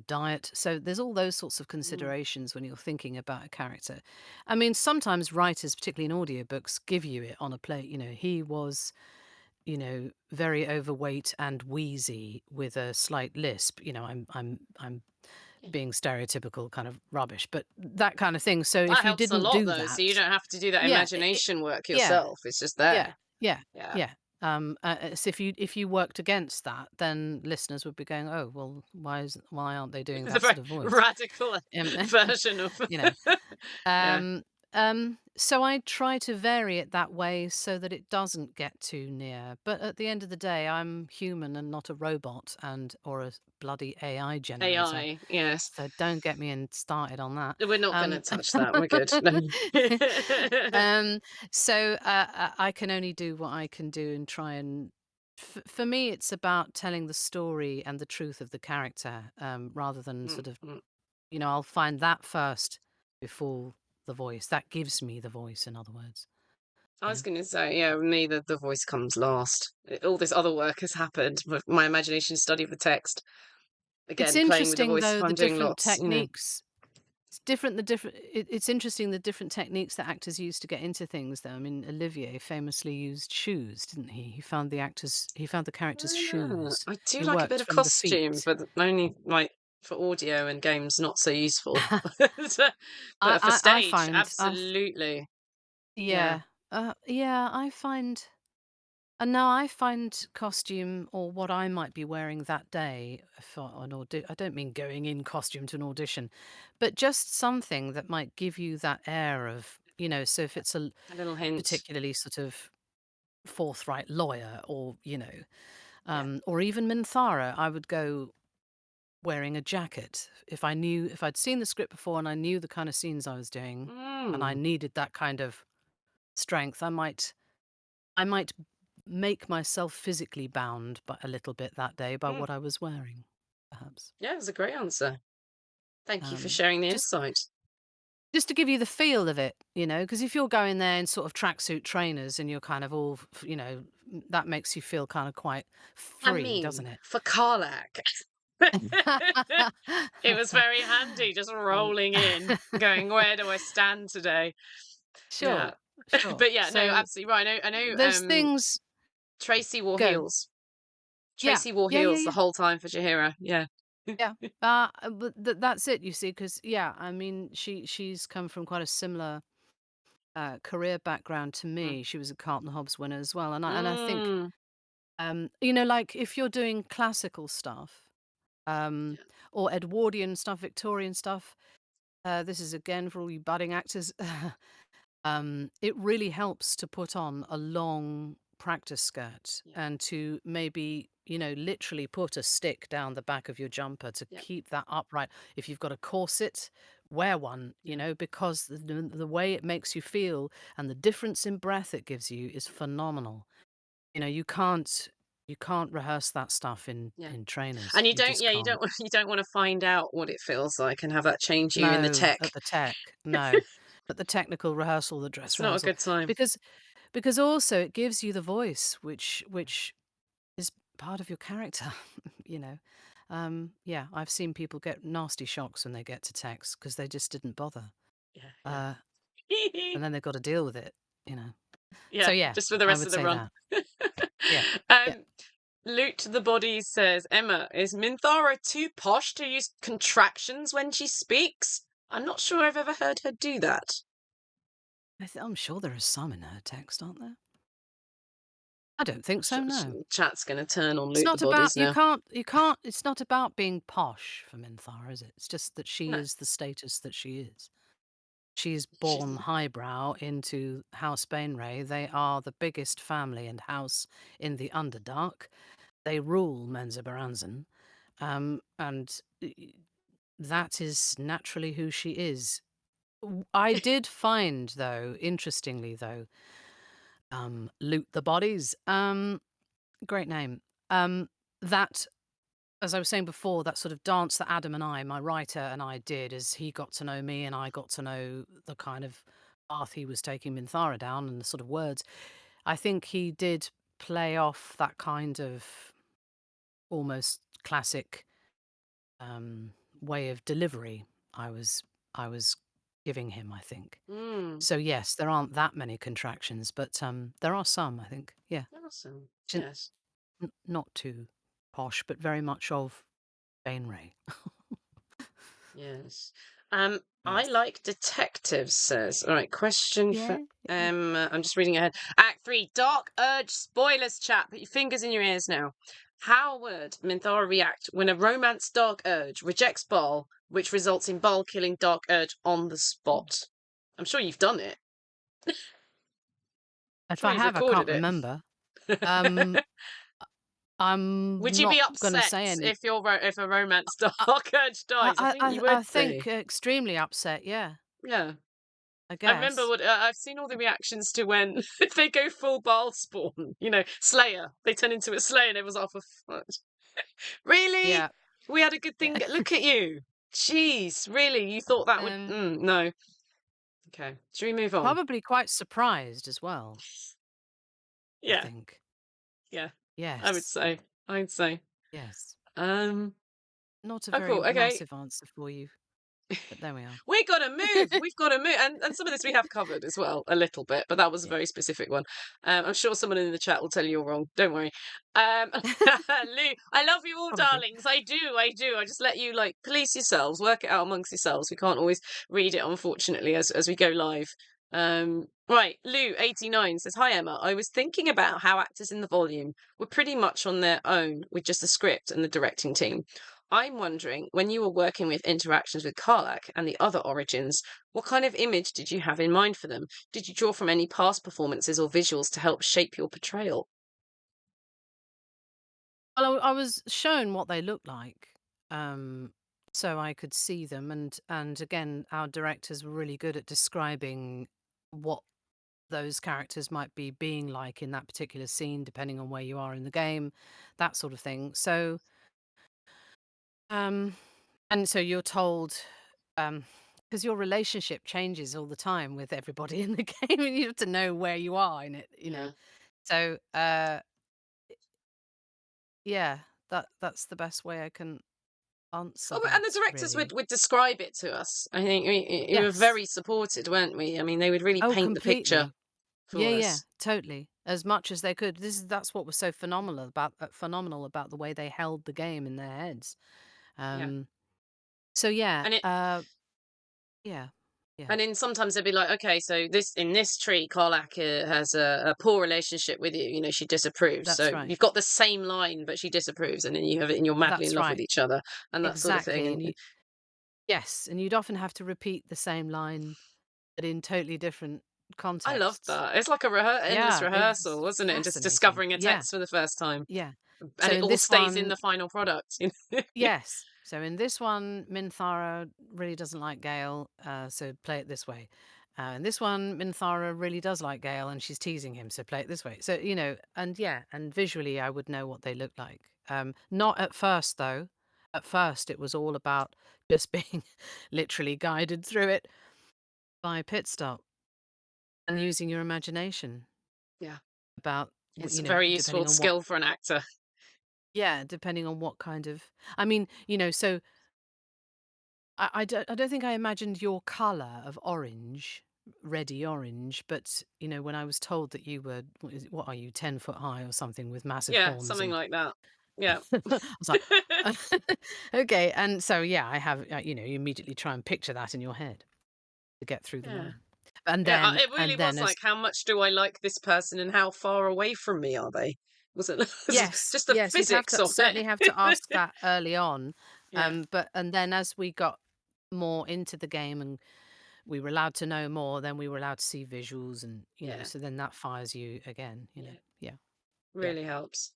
diet. So there's all those sorts of Mm. considerations when you're thinking about a character. I mean, sometimes writers, particularly in audiobooks, give you it on a plate. He was, very overweight and wheezy with a slight lisp. I'm Yeah. being stereotypical kind of rubbish, but that kind of thing. So That if you helps a didn't lot do though, so that, you don't have to do that yeah, imagination work yeah, yourself. It's just yeah, there. yeah, Yeah. yeah. So if you worked against that, then listeners would be going, "Oh, well, why aren't they doing The that very sort of voice?" radical Um, version of you know. yeah. Um, so I try to vary it that way so that it doesn't get too near. But at the end of the day, I'm human and not a robot or a bloody AI generator. AI, yes. So don't get me started on that. We're not gonna Um, touch that, we're good. No. um, so I can only do what I can do and try and. For me, it's about telling the story and the truth of the character, rather than Mm, sort of, mm. I'll find that first before the voice. That gives me the voice, in other words. I You was know, gonna say, yeah, with me, the voice comes last. All this other work has happened with my imagination study of the text. it's Again, playing with the interesting voice if though the I'm doing different lots. techniques. It's different. It's interesting the different techniques that actors use to get into things. Though I mean, Olivier famously used shoes, didn't he? He found the characters' Ah, shoes. I do He like a worked bit of from the costume, feet. but only like for audio and games, not so useful. I But for I stage, find absolutely. Yeah. yeah, yeah, I find no, I find costume or what I might be wearing that day for an I don't mean going in costume to an audition, but just something that might give you that air of, so if it's a A little hint. particularly sort of forthright lawyer or, Yeah. or even Minthara, I would go wearing a jacket. If I'd seen the script before and I knew the kind of scenes I was doing and I Mm, needed that kind of strength, I might make myself physically bound by a little bit that day by mm. what I was wearing, perhaps. Yeah, it's a great answer. Thank you for Um, sharing the just insight. just to give you the feel of it, because if you're going there in sort of tracksuit trainers and you're kind of all, that makes you feel kind of quite I free, mean, doesn't it? for Carlac, it was very handy just Um, rolling in, going, "Where do I stand today?" Yeah. sure, sure. But yeah, no, So absolutely right. there's things. Tracy wore Go. heels. Yeah, Tracy wore yeah, yeah, heels the yeah. whole time for Jahira. Yeah. Yeah, but that's it. You see, because yeah, I mean, she's come from quite a similar career background to Mm. me. She was a Carlton Hobbs winner as well, and I think, Mm. like if you're doing classical stuff, um, Yeah. or Edwardian stuff, Victorian stuff. This is again for all you budding actors. It really helps to put on a long practice skirt Yeah. and to maybe, literally put a stick down the back of your jumper to Yeah. keep that upright. If you've got a corset, wear one, Yeah. because the way it makes you feel and the difference in breath it gives you is phenomenal. You can't rehearse that stuff in Yeah. in trainers. And you You don't, just yeah, you can't. don't, you don't want to find out what it feels like and have that change you in the No, tech. at the tech, no. At the technical rehearsal, the dress It's not a rehearsal, good time. because also it gives you the voice, which is part of your character, you know. Yeah, I've seen people get nasty shocks when they get to text because they just didn't bother, Yeah. Yeah. uh, and then they've got to deal with it, you know. So Yeah. yeah, Just for the I rest would of the say run. that. Yeah, yeah. um, Loot the Body says, Emma, is Minthara too posh to use contractions when she speaks? I'm not sure I've ever heard her do that. I'm sure there are some in her text, aren't there? I don't think so. No, Chat's going to turn on it's Loot the not about Bodies now. you can't. It's not about being posh for Minthara, is it? It's just that she No. is the status that she is. She's born She's highbrow into House Bainray. They are the biggest family and house in the Underdark. They rule Menzoberranzan, and that is naturally who she is. I did find, though, interestingly, though, Loot the Bodies, great name, that, as I was saying before, that sort of dance that Adam and I, my writer and I did, as he got to know me and I got to know the kind of path he was taking Minthara down and the sort of words, I think he did play off that kind of almost classic um, way of delivery I was I was giving him, I think. mm, So yes, there aren't that many contractions, but there are some, I think. Yeah, awesome. Sh- Yes. not too posh, but very much of Bainray. Yes. I Yes. like detectives, says. All right, question for Yeah. Yeah. Emma. I'm just reading ahead. Act 3, Dark Urge spoilers chat. Put your fingers in your ears now. How would Minthara react when a romance Dark Urge rejects Bal, which results in Bal killing Dark Urge on the spot? I'm sure you've done it. I'm If sure I you've have, I can't recorded it. remember. Um, Would I'm you not be going to upset say any. if if a romance I, Dark Urge dies? I think you would I think be. extremely upset. Yeah, Yeah. I I remember guess. what I've seen all the reactions to when they go full Baal spawn. Slayer. They turn into a Slayer, and everyone's off a foot. Really? Yeah. We had a good Yeah. thing. Look at you. Jeez, really? You thought that would? um, No. Okay. Should we move on? Probably quite surprised as well, I Yeah. think. Yeah. I would Yes. say. I'd say. Yes. Um. Not a Oh, very cool. Okay. massive answer for you, but there we are. We got to move. We've got to move, and some of this we have covered as well a little bit, but that was a Yeah. very specific one. I'm sure someone in the chat will tell you you're wrong. Don't worry. Lou, I love you all, Probably. darlings. I do. I do. I just let you police yourselves, work it out amongst yourselves. We can't always read it, unfortunately, as we go live. Right, Lou 89 says, "Hi Emma. I was thinking about how actors in the volume were pretty much on their own with just the script and the directing team. I'm wondering, when you were working with interactions with Karlach and the other origins, what kind of image did you have in mind for them? Did you draw from any past performances or visuals to help shape your portrayal?" Well, I was shown what they looked like, um, so I could see them, and again, our directors were really good at describing what those characters might be being like in that particular scene, depending on where you are in the game, that sort of thing. So, um, and so you're told, because your relationship changes all the time with everybody in the game, and you have to know where you are in it. Yeah. So, yeah, that's the best way I can answer Oh, and the that, directors really. would describe it to us. I think we were Yes. very supported, weren't we? I mean, they would really Oh, paint the picture completely. Yeah, for yeah, us. totally. As much as they could. That's what was so phenomenal about the way they held the game in their heads. Yeah. Um, so yeah, And it yeah, yeah. And then sometimes they'd be like, okay, so this in this tree, Karlach has a poor relationship with you. She disapproves. That's So right. you've got the same line, but she disapproves, and then you have it, and you're madly in That's love with right. each other, and that sort of thing. Exactly. And And you yes, and you'd often have to repeat the same line, but in totally different I love contexts. that. It's like a endless Yeah, it rehearsal, was wasn't it? And just fascinating. discovering a Yeah, text for the first time, yeah. and So it in all this stays in one, the final product. yes. So in this one, Minthara really doesn't like Gale, so play it this way. In this one, Minthara really does like Gale, and she's teasing him, so play it this way. So and yeah, and visually, I would know what they look like. Not at first, though. At first, it was all about just being literally guided through it by Pit Stop and using your imagination Yeah, about it's a very useful depending on what. skill for an actor. Yeah, depending on what kind of. I mean, so I don't think I imagined your colour of orange, reddy orange, but, when I was told that you were, what are you, 10 foot high or something with massive Yeah, horns something and like that. Yeah, I was like, okay. And so, yeah, I have, you immediately try and picture that in your head to get through the yeah. line. And Yeah, then, it really and was then like, as, how much do I like this person and how far away from me are they? Was it yes, just the yes, you'd have physics to of certainly have to it? ask that early on. Yeah, And then as we got more into the game and we were allowed to know more, then we were allowed to see visuals and, Yeah. so then that fires you again, Yeah. Yeah. Yeah. Really helps.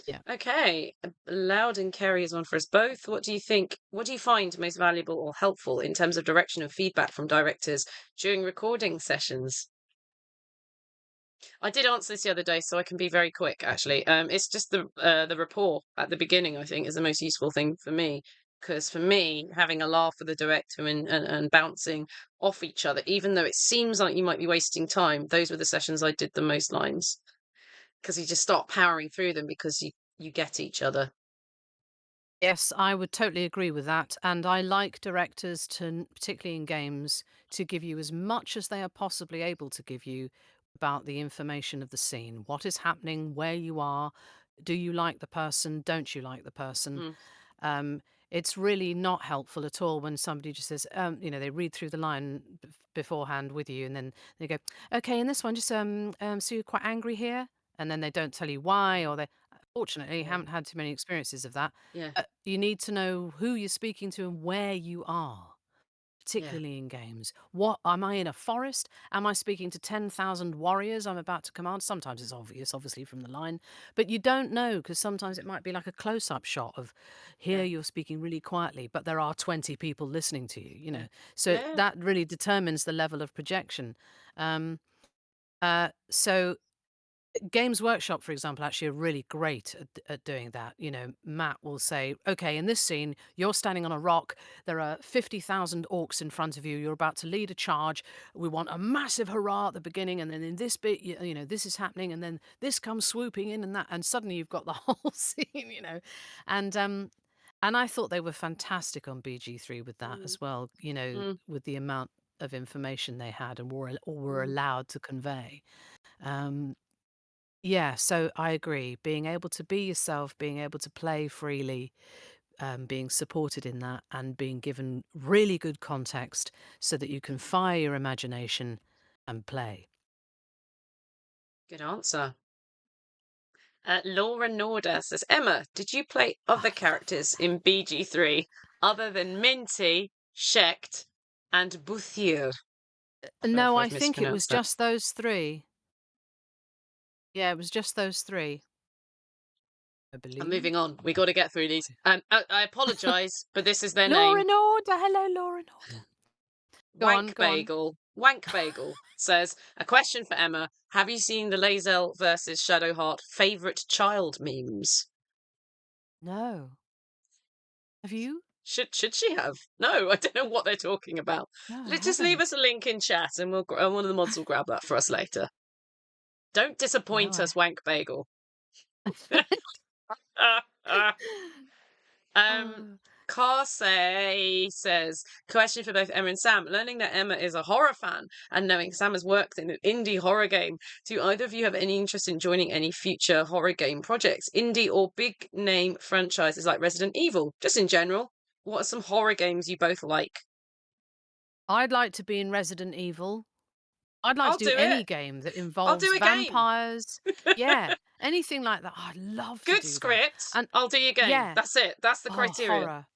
Yeah. Okay. Loud and Kerry is one for us both. What do you think? What do you find most valuable or helpful in terms of direction and feedback from directors during recording sessions? I did answer this the other day, so I can be very quick. Actually, it's just the rapport at the beginning. I think is the most useful thing for me, because for me, having a laugh with the director and bouncing off each other, even though it seems like you might be wasting time, those were the sessions I did the most lines, because you just start powering through them because you get each other. Yes, I would totally agree with that. And I like directors to, particularly in games, to give you as much as they are possibly able to give you about the information of the scene. What is happening, where you are, do you like the person, don't you like the person? Mm, Um, it's really not helpful at all when somebody just says, they read through the line beforehand with you, and then they go, "Okay, in this one, just so you're quite angry here," and then they don't tell you why, or they, fortunately, yeah, haven't had too many experiences of that. yeah, But you need to know who you're speaking to and where you are. yeah, Particularly in games. What am I in a forest? Am I speaking to 10,000 warriors I'm about to command? Sometimes it's obvious, obviously, from the line, but you don't know because sometimes it might be like a close up shot of here yeah, you're speaking really quietly, but there are 20 people listening to you, yeah, So yeah. that really determines the level of projection. Um, so Games Workshop, for example, actually are really great at doing that. Matt will say, okay, in this scene, you're standing on a rock. There are 50,000 orcs in front of you. You're about to lead a charge. We want a massive hurrah at the beginning. And then in this bit, this is happening. And then this comes swooping in and that. And suddenly you've got the whole scene. And, and I thought they were fantastic on BG3 with that Mm, as well, mm, with the amount of information they had and were mm. allowed to convey. Um, yeah, so I agree. Being able to be yourself, being able to play freely, being supported in that, and being given really good context so that you can fire your imagination and play. Good answer. Laura Norda says, Emma, did you play other Oh, characters in BG3 other than Minty, Shecht, and Bouthier? Sorry if no, I I've think it was mispronounced that. just those three. Yeah, it was just those three, I I'm believe. moving on. We got to get through these. I apologise, but this is their Laura name. Norda, hello, Laura Norda. Go on, Wank go on. Bagel. Wank Bagel says, a question for Emma. Have you seen the Lae'zel versus Shadowheart favourite child memes? No, have you? Should she have? No, I don't know what they're talking about. No, I Just leave us haven't. a link in chat, and one of the mods will grab that for us later. Don't No, disappoint us, I. Wank Bagel. um, Oh, Carsey says, question for both Emma and Sam. Learning that Emma is a horror fan and knowing Sam has worked in an indie horror game, do either of you have any interest in joining any future horror game projects? Indie or big name franchises like Resident Evil? Just in general, what are some horror games you both like? I'd like to be in Resident Evil. I'd like I'll to do do it. any game that I'll involves do a game. vampires. Yeah, anything like that. I'd love to Good do that. script. And I'll do your game. yeah, That's it. That's the oh, criteria. horror.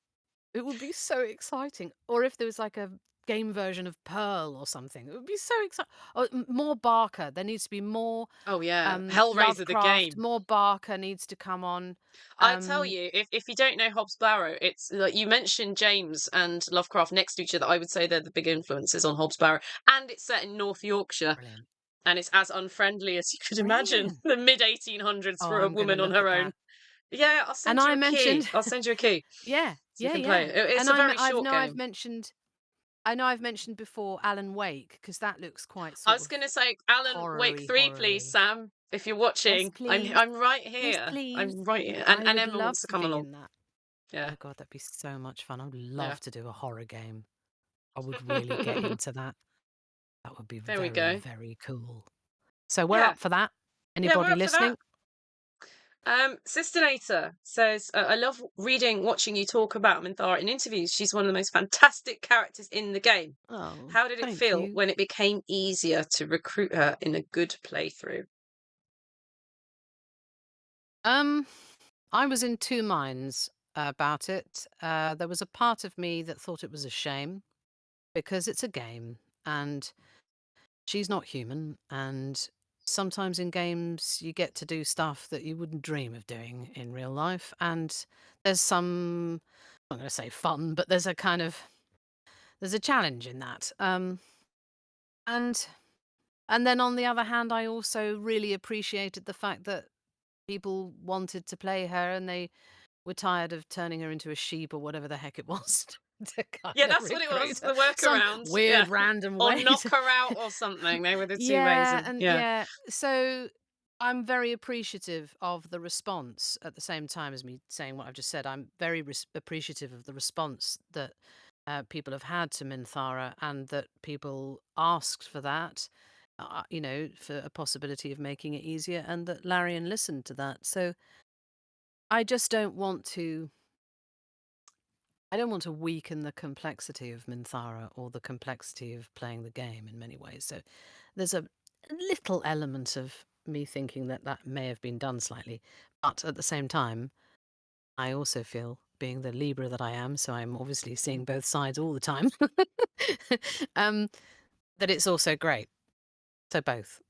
It would be so exciting. Or if there was like a game version of Pearl or something, it would be so exciting. Oh, more Barker. There needs to be more Oh yeah, Hellraiser the Lovecraft. game. More Barker needs to come on. I tell Um, you, if you don't know Hobbs Barrow, it's like you mentioned James and Lovecraft next to each other. I would say they're the big influences on Hobbs Barrow, and it's set in North Yorkshire, brilliant. and it's as unfriendly as you could imagine. Brilliant. The mid 1800s Oh, for a I'm going to woman on look her at own. that. Yeah, I'll And send you I a key. mentioned, I'll send you a key yeah, so you yeah, can play yeah. it. It's And a very I've short know I've game. mentioned I know I've mentioned before Alan Wake because that looks quite I sort was of going to say, Alan Wake horror-y, 3, please, horror-y. Sam, if you're Yes, watching. please. I'm right Yes, here. please. I'm right here. I And would Emma love wants to to come be along. in that. Yeah. Oh God, that'd be so much fun. I would Yeah. love to do a horror game. I would really get into that. That would be There we very, go. very cool. So we're Yeah. up for that. Yeah, we're Anybody up for that. listening? Sistinator says, I love reading, watching you talk about Minthara in interviews. She's one of the most fantastic characters in the game. Oh, How did it thank feel you. when it became easier to recruit her in a good playthrough? Um, I was in two minds about it. There was a part of me that thought it was a shame because it's a game and she's not human, and sometimes in games you get to do stuff that you wouldn't dream of doing in real life, and there's some, I'm not going to say fun, but there's a kind of there's a challenge in that. And then on the other hand, I also really appreciated the fact that people wanted to play her and they were tired of turning her into a sheep or whatever the heck it was to kind Yeah, of that's what it recruit was, her the some workaround. Yeah. weird random Or way knock to her out or something. They were the two ways. yeah, And and yeah. yeah, so I'm very appreciative of the response at the same time as me saying what I've just said. I'm very appreciative of the response that people have had to Minthara and that people asked for that, for a possibility of making it easier, and that Larian listened to that. So I just don't want to. I don't want to weaken the complexity of Minthara or the complexity of playing the game in many ways. So there's a little element of me thinking that that may have been done slightly. But at the same time, I also feel, being the Libra that I am, so I'm obviously seeing both sides all the time, um, that it's also great. So both.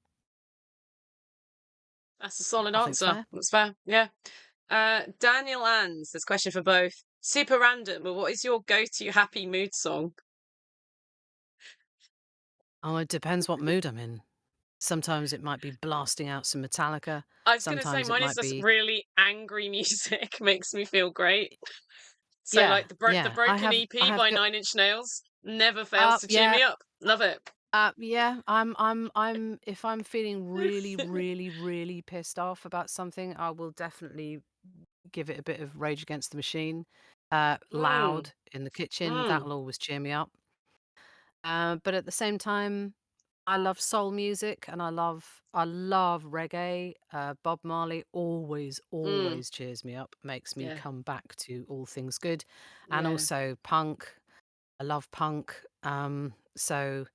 That's a solid I think's answer. fair. That's fair. Yeah. Daniel Ans, this question for both. Super random, but what is your go-to happy mood song? Oh, it depends what mood I'm in. Sometimes it might be blasting out some Metallica. I was going to say Sometimes it mine is might just be, really angry music. Makes me feel great. So yeah, like the yeah. Broken I EP have by got, Nine Inch Nails never fails to cheer yeah, me up. Love it. yeah. If I'm feeling really, really, really pissed off about something, I will definitely give it a bit of Rage Against the Machine. Mm, Loud in the kitchen, mm, that'll always cheer me up. But at the same time, I love soul music and I love reggae. Bob Marley always, mm. always cheers me up, makes me Yeah, come back to all things good. And yeah, also punk. I love punk. So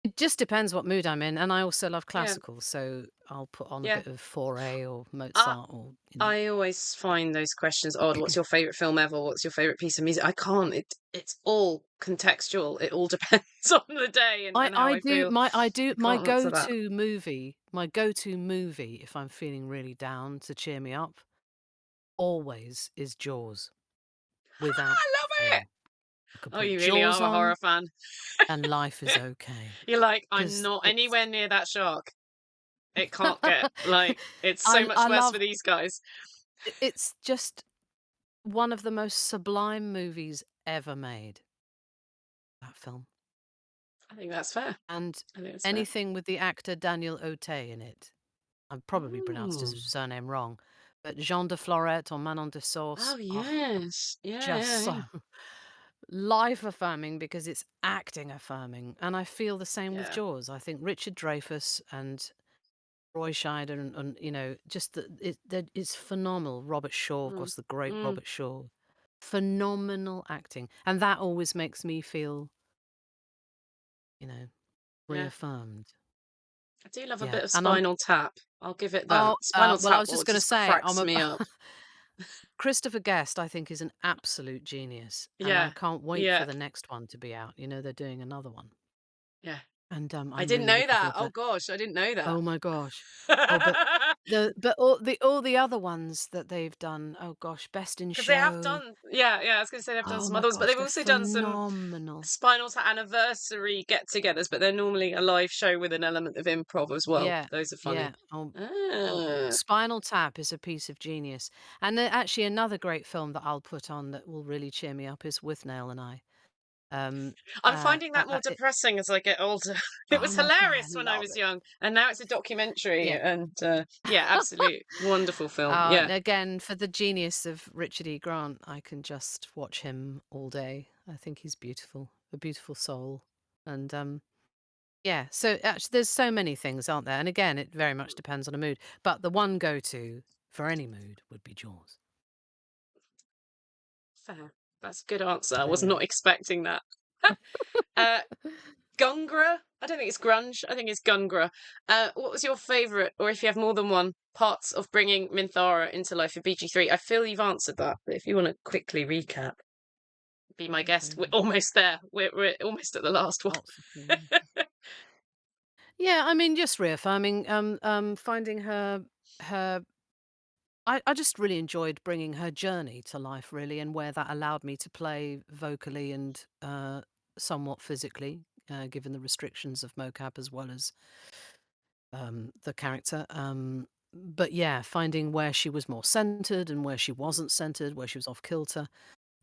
it just depends what mood I'm in. And I also love yeah, classical, so I'll put on a yeah. bit of Fauré or I Mozart or, I always find those questions odd. What's your favorite film ever? What's your favorite piece of music? I can't. It's all contextual. It all depends on the day and how I feel. I My can't answer that. go-to movie if I'm feeling really down to cheer me up always is Jaws, without I love it. fail. I could Oh, put you really Jaws are a horror on fan. and life is okay You're like, I'm 'cause not it's anywhere near that shark. It can't get like it's so much I worse for love these guys. it's just one of the most sublime movies ever made, that film. I think that's fair. And I think it's fair. anything with the actor Daniel Otey in it. I've probably pronounced his Ooh. surname wrong, but Jean de Florette or Manon de Sauce, Oh oh, yes. Yeah, just yeah, so yeah. life affirming because it's acting affirming. And I feel the same with Yeah. Jaws. I think Richard Dreyfuss and Roy Scheider and just it's phenomenal. Robert Shaw, of Mm. course, the great Mm. Robert Shaw. Phenomenal acting. And that always makes me feel, you know, Yeah. reaffirmed. I do love a Yeah. bit of And I'm Spinal Tap. I'll give it that. oh Spinal well I Tap was will just gonna just say cracks me up. Christopher Guest, I think, is an absolute genius, and I Yeah. can't wait for Yeah. the next one to be out. They're doing another one, Yeah. and I I'm didn't really know looking that. forward to Oh that. gosh, I didn't know that. Oh my gosh! Oh, but all the other ones that they've done. Oh gosh, Best in Because they have Show. done, yeah, yeah. I was going to say they've done Oh some my others, but gosh, they've they're also done some phenomenal. Spinal Tap anniversary get-togethers. But they're normally a live show with an element of improv as well. Yeah, Those are funny. yeah. Oh, Ah. Spinal Tap is a piece of genius, and then actually another great film that I'll put on that will really cheer me up is With Nail and I. Um, I'm finding that more it, depressing as I get older. It oh was my god, I hilarious when I love was it. young, and now it's a documentary. Yeah. And yeah, absolute wonderful film. Yeah. And again, for the genius of Richard E. Grant, I can just watch him all day. I think he's beautiful, a beautiful soul. And yeah, so actually, there's so many things, aren't there? And again, it very much depends on a mood. But the one go to for any mood would be Jaws. Fair. That's a good answer. I There was you not expecting that. uh, Gungra? I don't think it's grunge. I think it's Gungra. What was your favourite, or if you have more than one, parts of bringing Minthara into life for BG3? I feel you've answered that, but if you want to quickly recap. be my guest. We're Very almost there. We're almost at the last one. lots of feeling. Yeah, I mean, just reaffirming, finding her. I just really enjoyed bringing her journey to life, really, and where that allowed me to play vocally and somewhat physically, given the restrictions of mocap as well as the character. But yeah, finding where she was more centered and where she wasn't centered, where she was off kilter,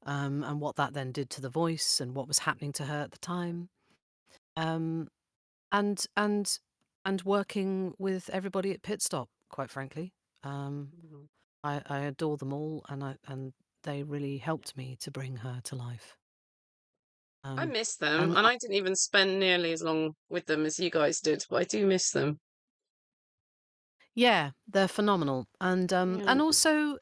and what that then did to the voice and what was happening to her at the time. Um, and and and working with everybody at Pit Stop, quite frankly. Um, Mhm. I adore them all, and they really helped me to bring her to life. I Um, miss them, and and I didn't even spend nearly as long with them as you guys did, but I do miss them. yeah, they're phenomenal, Yeah. and also,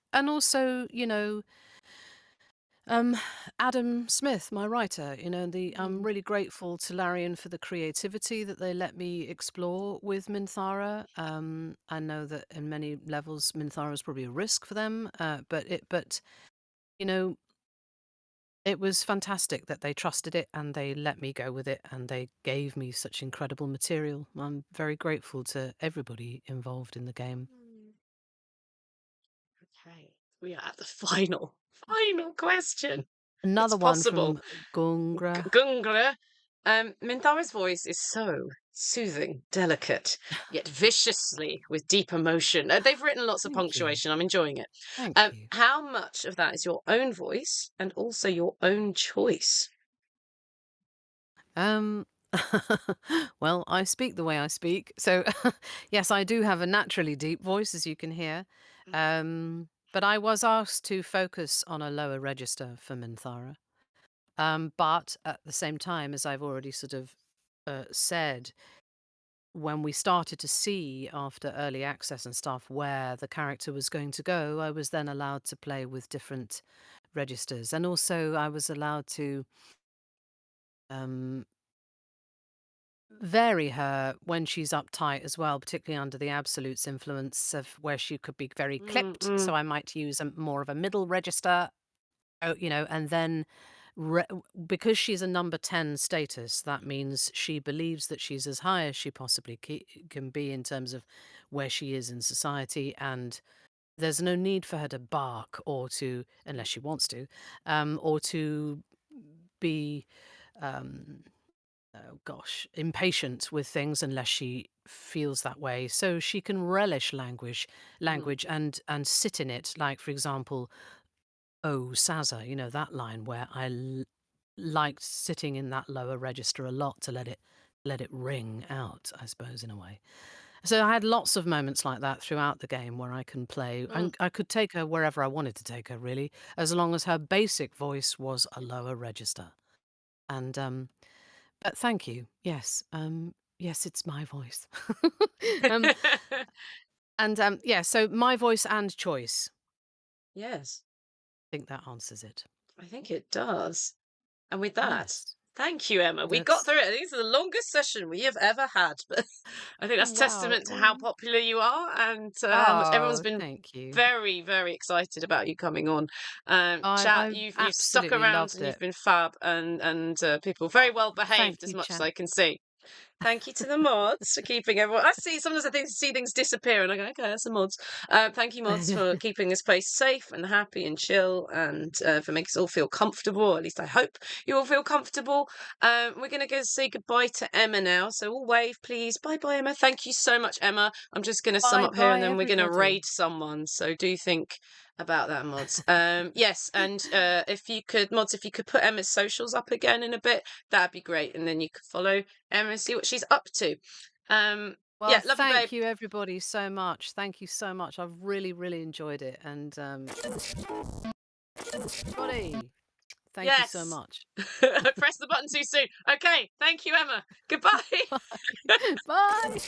Um, Adam Smith, my writer, I'm Mm. really grateful to Larian for the creativity that they let me explore with Minthara. I know that in many levels, Minthara is probably a risk for them, but you know, it was fantastic that they trusted it and they let me go with it and they gave me such incredible material. I'm very grateful to everybody involved in the game. Mm. Okay, we are at the final question. It's Another one possible. from Gungra. Gungra. Minthara's voice is so soothing, delicate, yet viciously with deep emotion. They've written lots of Thank you. punctuation. I'm enjoying it. Thank you. How much of that is your own voice and also your own choice? Um, well, I speak the way I speak. So, yes, I do have a naturally deep voice, as you can hear. But I was asked to focus on a lower register for Minthara. But at the same time, as I've already sort of said, when we started to see after early access and stuff where the character was going to go, I was then allowed to play with different registers. And also, I was allowed to. Um, vary her when she's uptight as well, particularly under the absolute's influence of where she could be very Mm, clipped. mm, So I might use more of a middle register, and then because she's a number 10 status, that means she believes that she's as high as she possibly can be in terms of where she is in society. And there's no need for her to bark unless she wants to, or to be. Um, oh gosh, impatient with things unless she feels that way. So she can relish mhm, language and sit in it. Like for example, "Oh Saza," that line where liked sitting in that lower register a lot to let it ring out, I suppose, in a way. So I had lots of moments like that throughout the game where I can play, mm. and I could take her wherever I wanted to take her, really, as long as her basic voice was a lower register. And but thank you. Yes. Yes, it's my voice. um, yeah, so my voice and choice. Yes, I think that answers it. I think it does. And with that, Yes. thank you, Emma. We got That's through it. This is the longest session we have ever had, but I think that's wow, it testament to how was. popular you are and how much everyone's Oh, been thank you. very, very excited about you coming on. Chat, I've you've stuck absolutely around loved and you've it. been fab and people very well Oh, behaved thank as you, much as chat. I can see. Thank you to the mods for keeping everyone. I see sometimes I think see things disappear, and I go, okay, that's the mods. Thank you, mods, for keeping this place safe and happy and chill, and for making us all feel comfortable. At least I hope you all feel comfortable. We're going to go say goodbye to Emma now. So all wave, please. Bye, bye, Emma. Thank you so much, Emma. I'm just going to sum Bye up here, bye and then we're going to everybody. raid someone. So do think about that, mods. Yes, and if you could, mods, if you could put Emma's socials up again in a bit, that'd be great, and then you could follow Emma and see what she's up to. Well, Yeah, love you, babe. thank you everybody so much. Thank you so much. I've really, really enjoyed it. And everybody, thank you so Yes. much. I pressed the button too soon. Okay, thank you, Emma. Goodbye. Bye.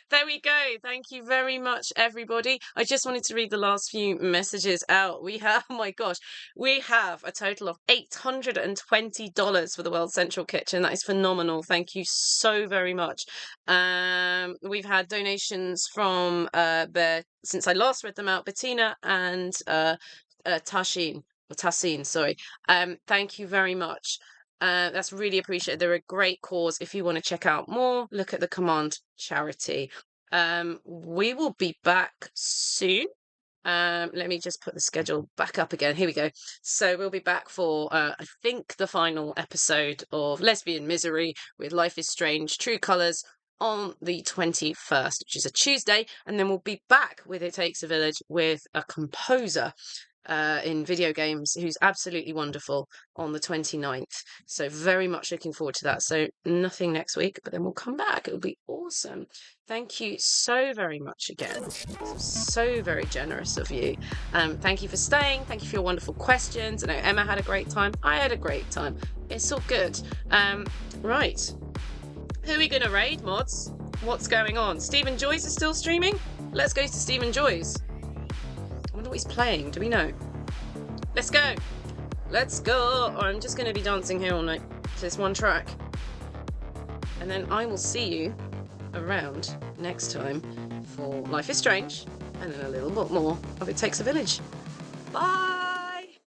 There we go. Thank you very much, everybody. I just wanted to read the last few messages out. We have, oh my gosh, we have a total of $820 for the World Central Kitchen. That is phenomenal. Thank you so very much. We've had donations from since I last read them out, Bettina and Tashin. or Tassin, sorry. Thank you very much. That's really appreciated. They're a great cause. If you want to check out more, look at the Command charity. We will be back soon. Let me just put the schedule back up again. Here we go. So we'll be back for, I think, the final episode of Lesbian Misery with Life is Strange, True Colours on the 21st, which is a Tuesday. And then we'll be back with It Takes a Village with a composer in video games who's absolutely wonderful on the 29th. So very much looking forward to that. So nothing next week, but then we'll come back. It'll be awesome. Thank you so very much again. So very generous of you. Thank you for staying. Thank you for your wonderful questions. I know Emma had a great time. I had a great time. It's all good. Right. Who are we going to raid, mods? What's going on? Stephen Joyce is still streaming? Let's go to Stephen Joyce. I wonder what he's playing. Do we know? Let's go. Let's go. I'm just going to be dancing here all night to this one track. And then I will see you around next time for Life is Strange and then a little bit more of It Takes a Village. Bye.